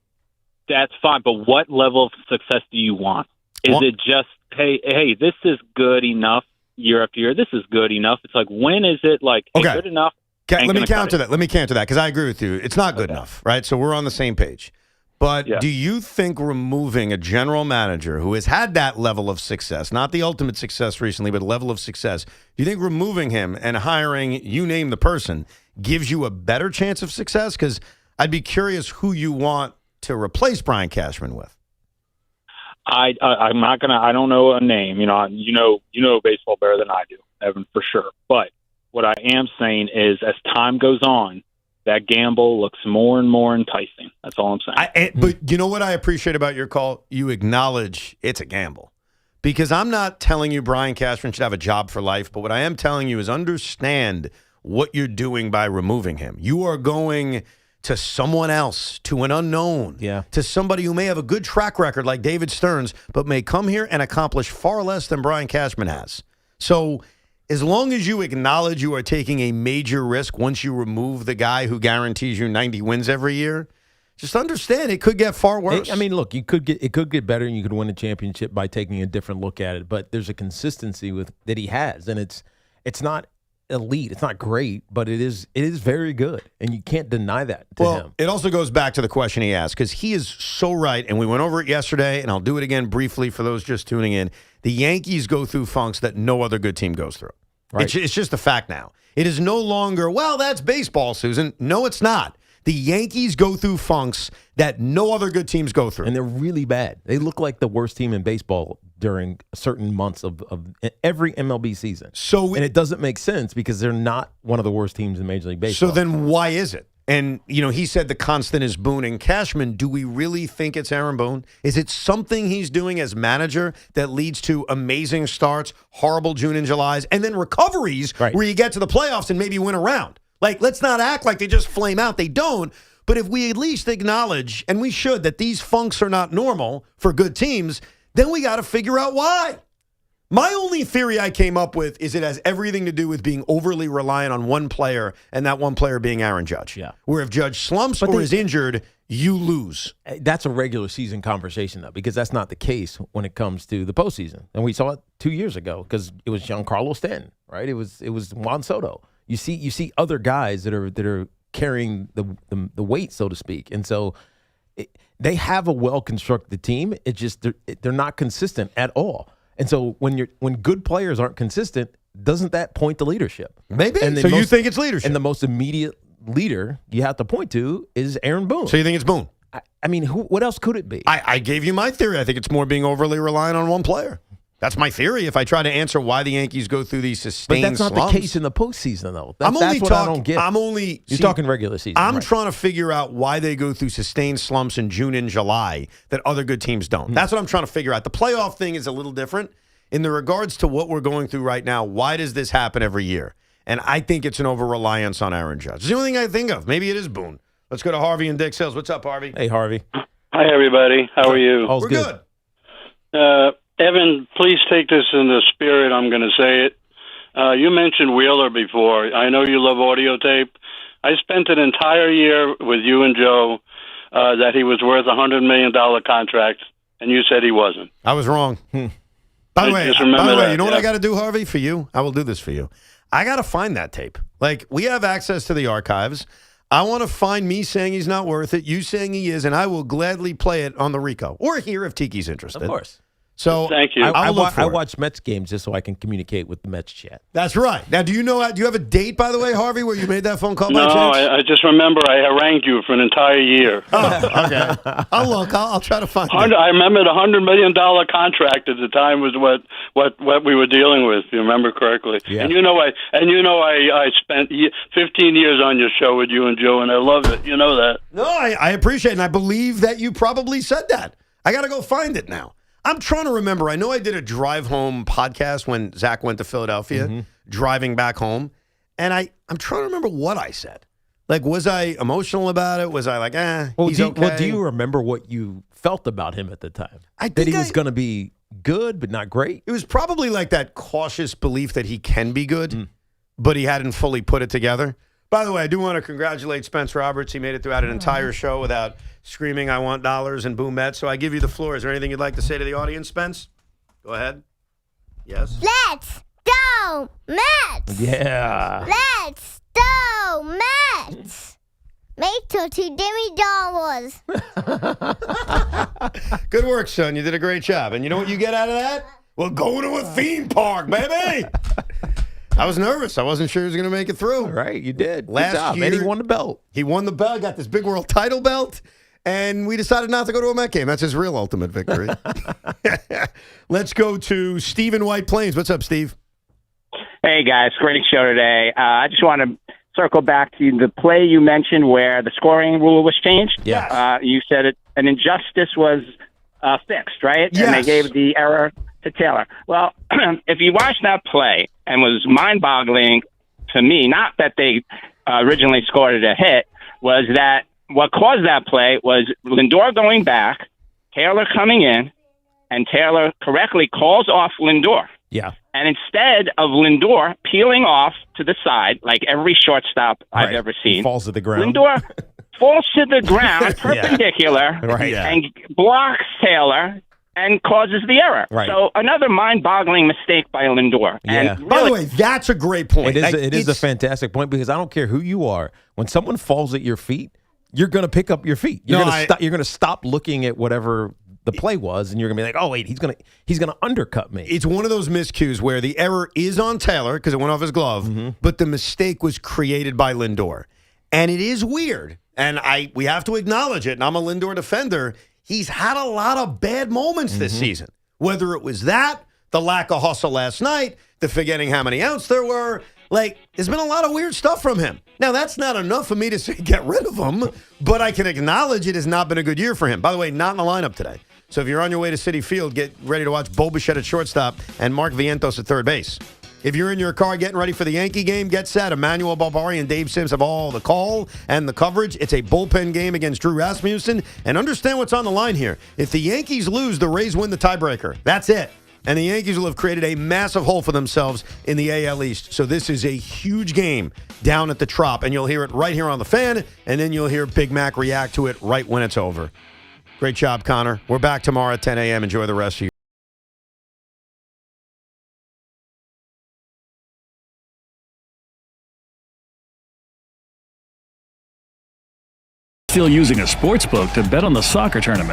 That's fine, but what level of success do you want? Is it just, hey, this is good enough year after year? This is good enough. It's like, when is it like good enough? Let me counter that. Let me counter that, because I agree with you. It's not good enough, right? So we're on the same page. But do you think removing a general manager who has had that level of success, not the ultimate success recently, but level of success, do you think removing him and hiring, you name the person, gives you a better chance of success? Because I'd be curious who you want to replace Brian Cashman with. I'm not gonna. I don't know a name. You know baseball better than I do, Evan, for sure. But what I am saying is, as time goes on, that gamble looks more and more enticing. That's all I'm saying. But you know what I appreciate about your call? You acknowledge it's a gamble. Because I'm not telling you Brian Cashman should have a job for life, but what I am telling you is understand what you're doing by removing him. You are going to someone else, to an unknown, to somebody who may have a good track record like David Stearns, but may come here and accomplish far less than Brian Cashman has. So as long as you acknowledge you are taking a major risk once you remove the guy who guarantees you 90 wins every year, just understand it could get far worse. I mean, look, it could get better, and you could win a championship by taking a different look at it. But there's a consistency that he has, and it's not elite, it's not great, but it is very good, and you can't deny that to him. It also goes back to the question he asked, because he is so right, and we went over it yesterday, and I'll do it again briefly for those just tuning in. The Yankees go through funks that no other good team goes through. Right. It's just a fact now. It is no longer, well, that's baseball, Susan. No, it's not. The Yankees go through funks that no other good teams go through. And they're really bad. They look like the worst team in baseball during certain months of every MLB season. And it doesn't make sense because they're not one of the worst teams in Major League Baseball. So then why is it? And, he said the constant is Boone and Cashman. Do we really think it's Aaron Boone? Is it something he's doing as manager that leads to amazing starts, horrible June and Julys, and then recoveries where you get to the playoffs and maybe win a round? Like, let's not act like they just flame out. They don't. But if we at least acknowledge, and we should, that these funks are not normal for good teams, then we got to figure out why. My only theory I came up with is it has everything to do with being overly reliant on one player, and that one player being Aaron Judge. Yeah. Where if Judge slumps or is injured, you lose. That's a regular season conversation, though, because that's not the case when it comes to the postseason. And we saw it 2 years ago because it was Giancarlo Stanton, right? It was Juan Soto. You see other guys that are carrying the weight, so to speak, and so they have a well-constructed team. It just they're not consistent at all. And so when good players aren't consistent, doesn't that point to leadership? Maybe. So you think it's leadership? And the most immediate leader you have to point to is Aaron Boone. So you think it's Boone? I mean, what else could it be? I gave you my theory. I think it's more being overly reliant on one player. That's my theory. If I try to answer why the Yankees go through these sustained slumps. But that's not the case in the postseason, though. That's what I don't get. You're talking regular season. I'm trying to figure out why they go through sustained slumps in June and July that other good teams don't. That's what I'm trying to figure out. The playoff thing is a little different. In the regards to what we're going through right now, why does this happen every year? And I think it's an over-reliance on Aaron Judge. It's the only thing I think of. Maybe it is Boone. Let's go to Harvey and Dick Hills. What's up, Harvey? Hey, Harvey. Hi, everybody. How are you? We're good. Evan, please take this in the spirit I'm going to say it. You mentioned Wheeler before. I know you love audio tape. I spent an entire year with you and Joe that he was worth a $100 million contract, and you said he wasn't. I was wrong. By the way, you know what I got to do, Harvey, for you? I will do this for you. I got to find that tape. Like, we have access to the archives. I want to find me saying he's not worth it, you saying he is, and I will gladly play it on the Rico or here if Tiki's interested. Of course. So thank you. I watch Mets games just so I can communicate with the Mets chat. That's right. Now, do you have a date, by the way, Harvey, where you made that phone call by chance? No, I just remember I harangued you for an entire year. Oh, okay. I'll try to find it. I remember the $100 million contract at the time was what we were dealing with, if you remember correctly. Yeah. And I spent 15 years on your show with you and Joe, and I love it. You know that. No, I appreciate it, and I believe that you probably said that. I got to go find it now. I'm trying to remember. I know I did a drive home podcast when Zach went to Philadelphia, driving back home. And I'm trying to remember what I said. Like, was I emotional about it? Was I like, he's okay? Well, do you remember what you felt about him at the time? That he was going to be good, but not great? It was probably like that cautious belief that he can be good, but he hadn't fully put it together. By the way, I do want to congratulate Spence Roberts. He made it throughout an entire show without screaming, "I want dollars" and "Boom Mets." So I give you the floor. Is there anything you'd like to say to the audience, Spence? Go ahead. Yes. Let's go Mets! Yeah. Let's go Mets! Make $2 $20. Good work, son. You did a great job. And you know what you get out of that? Well, going to a theme park, baby. I was nervous. I wasn't sure he was going to make it through. All right, you did. Last year, and he won the belt. He won the belt, got this big world title belt, and we decided not to go to a Met game. That's his real ultimate victory. Let's go to Steve in White Plains. What's up, Steve? Hey, guys. Great show today. I just want to circle back to the play you mentioned where the scoring rule was changed. Yeah. You said an injustice was fixed, right? Yes. And they gave the error to Taylor. Well, if you watch that play and was mind-boggling to me, not that they originally scored it a hit, was that what caused that play was Lindor going back, Taylor coming in, and Taylor correctly calls off Lindor. Yeah. And instead of Lindor peeling off to the side, like every shortstop I've ever seen, He falls to the ground. Lindor falls to the ground perpendicular Right. and blocks Taylor and causes the error. Right. So another mind-boggling mistake by Lindor. Yeah. And By the way, that's a great point. It is a fantastic point because I don't care who you are. When someone falls at your feet, you're going to pick up your feet. You're going to stop looking at whatever the play was, and you're going to be like, oh, wait, he's going to undercut me. It's one of those miscues where the error is on Taylor because it went off his glove, but the mistake was created by Lindor. And it is weird, and we have to acknowledge it, and I'm a Lindor defender. He's had a lot of bad moments this season, whether it was that, the lack of hustle last night, the forgetting how many outs there were. Like, there's been a lot of weird stuff from him. Now, that's not enough for me to say get rid of him, but I can acknowledge it has not been a good year for him. By the way, not in the lineup today. So if you're on your way to Citi Field, get ready to watch Bo Bichette at shortstop and Mark Vientos at third base. If you're in your car getting ready for the Yankee game, get set. Emmanuel Barbari and Dave Sims have all the call and the coverage. It's a bullpen game against Drew Rasmussen. And understand what's on the line here. If the Yankees lose, the Rays win the tiebreaker. That's it. And the Yankees will have created a massive hole for themselves in the AL East. So this is a huge game down at the Trop. And you'll hear it right here on the Fan. And then you'll hear Big Mac react to it right when it's over. Great job, Connor. We're back tomorrow at 10 a.m. Enjoy the rest of your Still using a sports book to bet on the soccer tournament?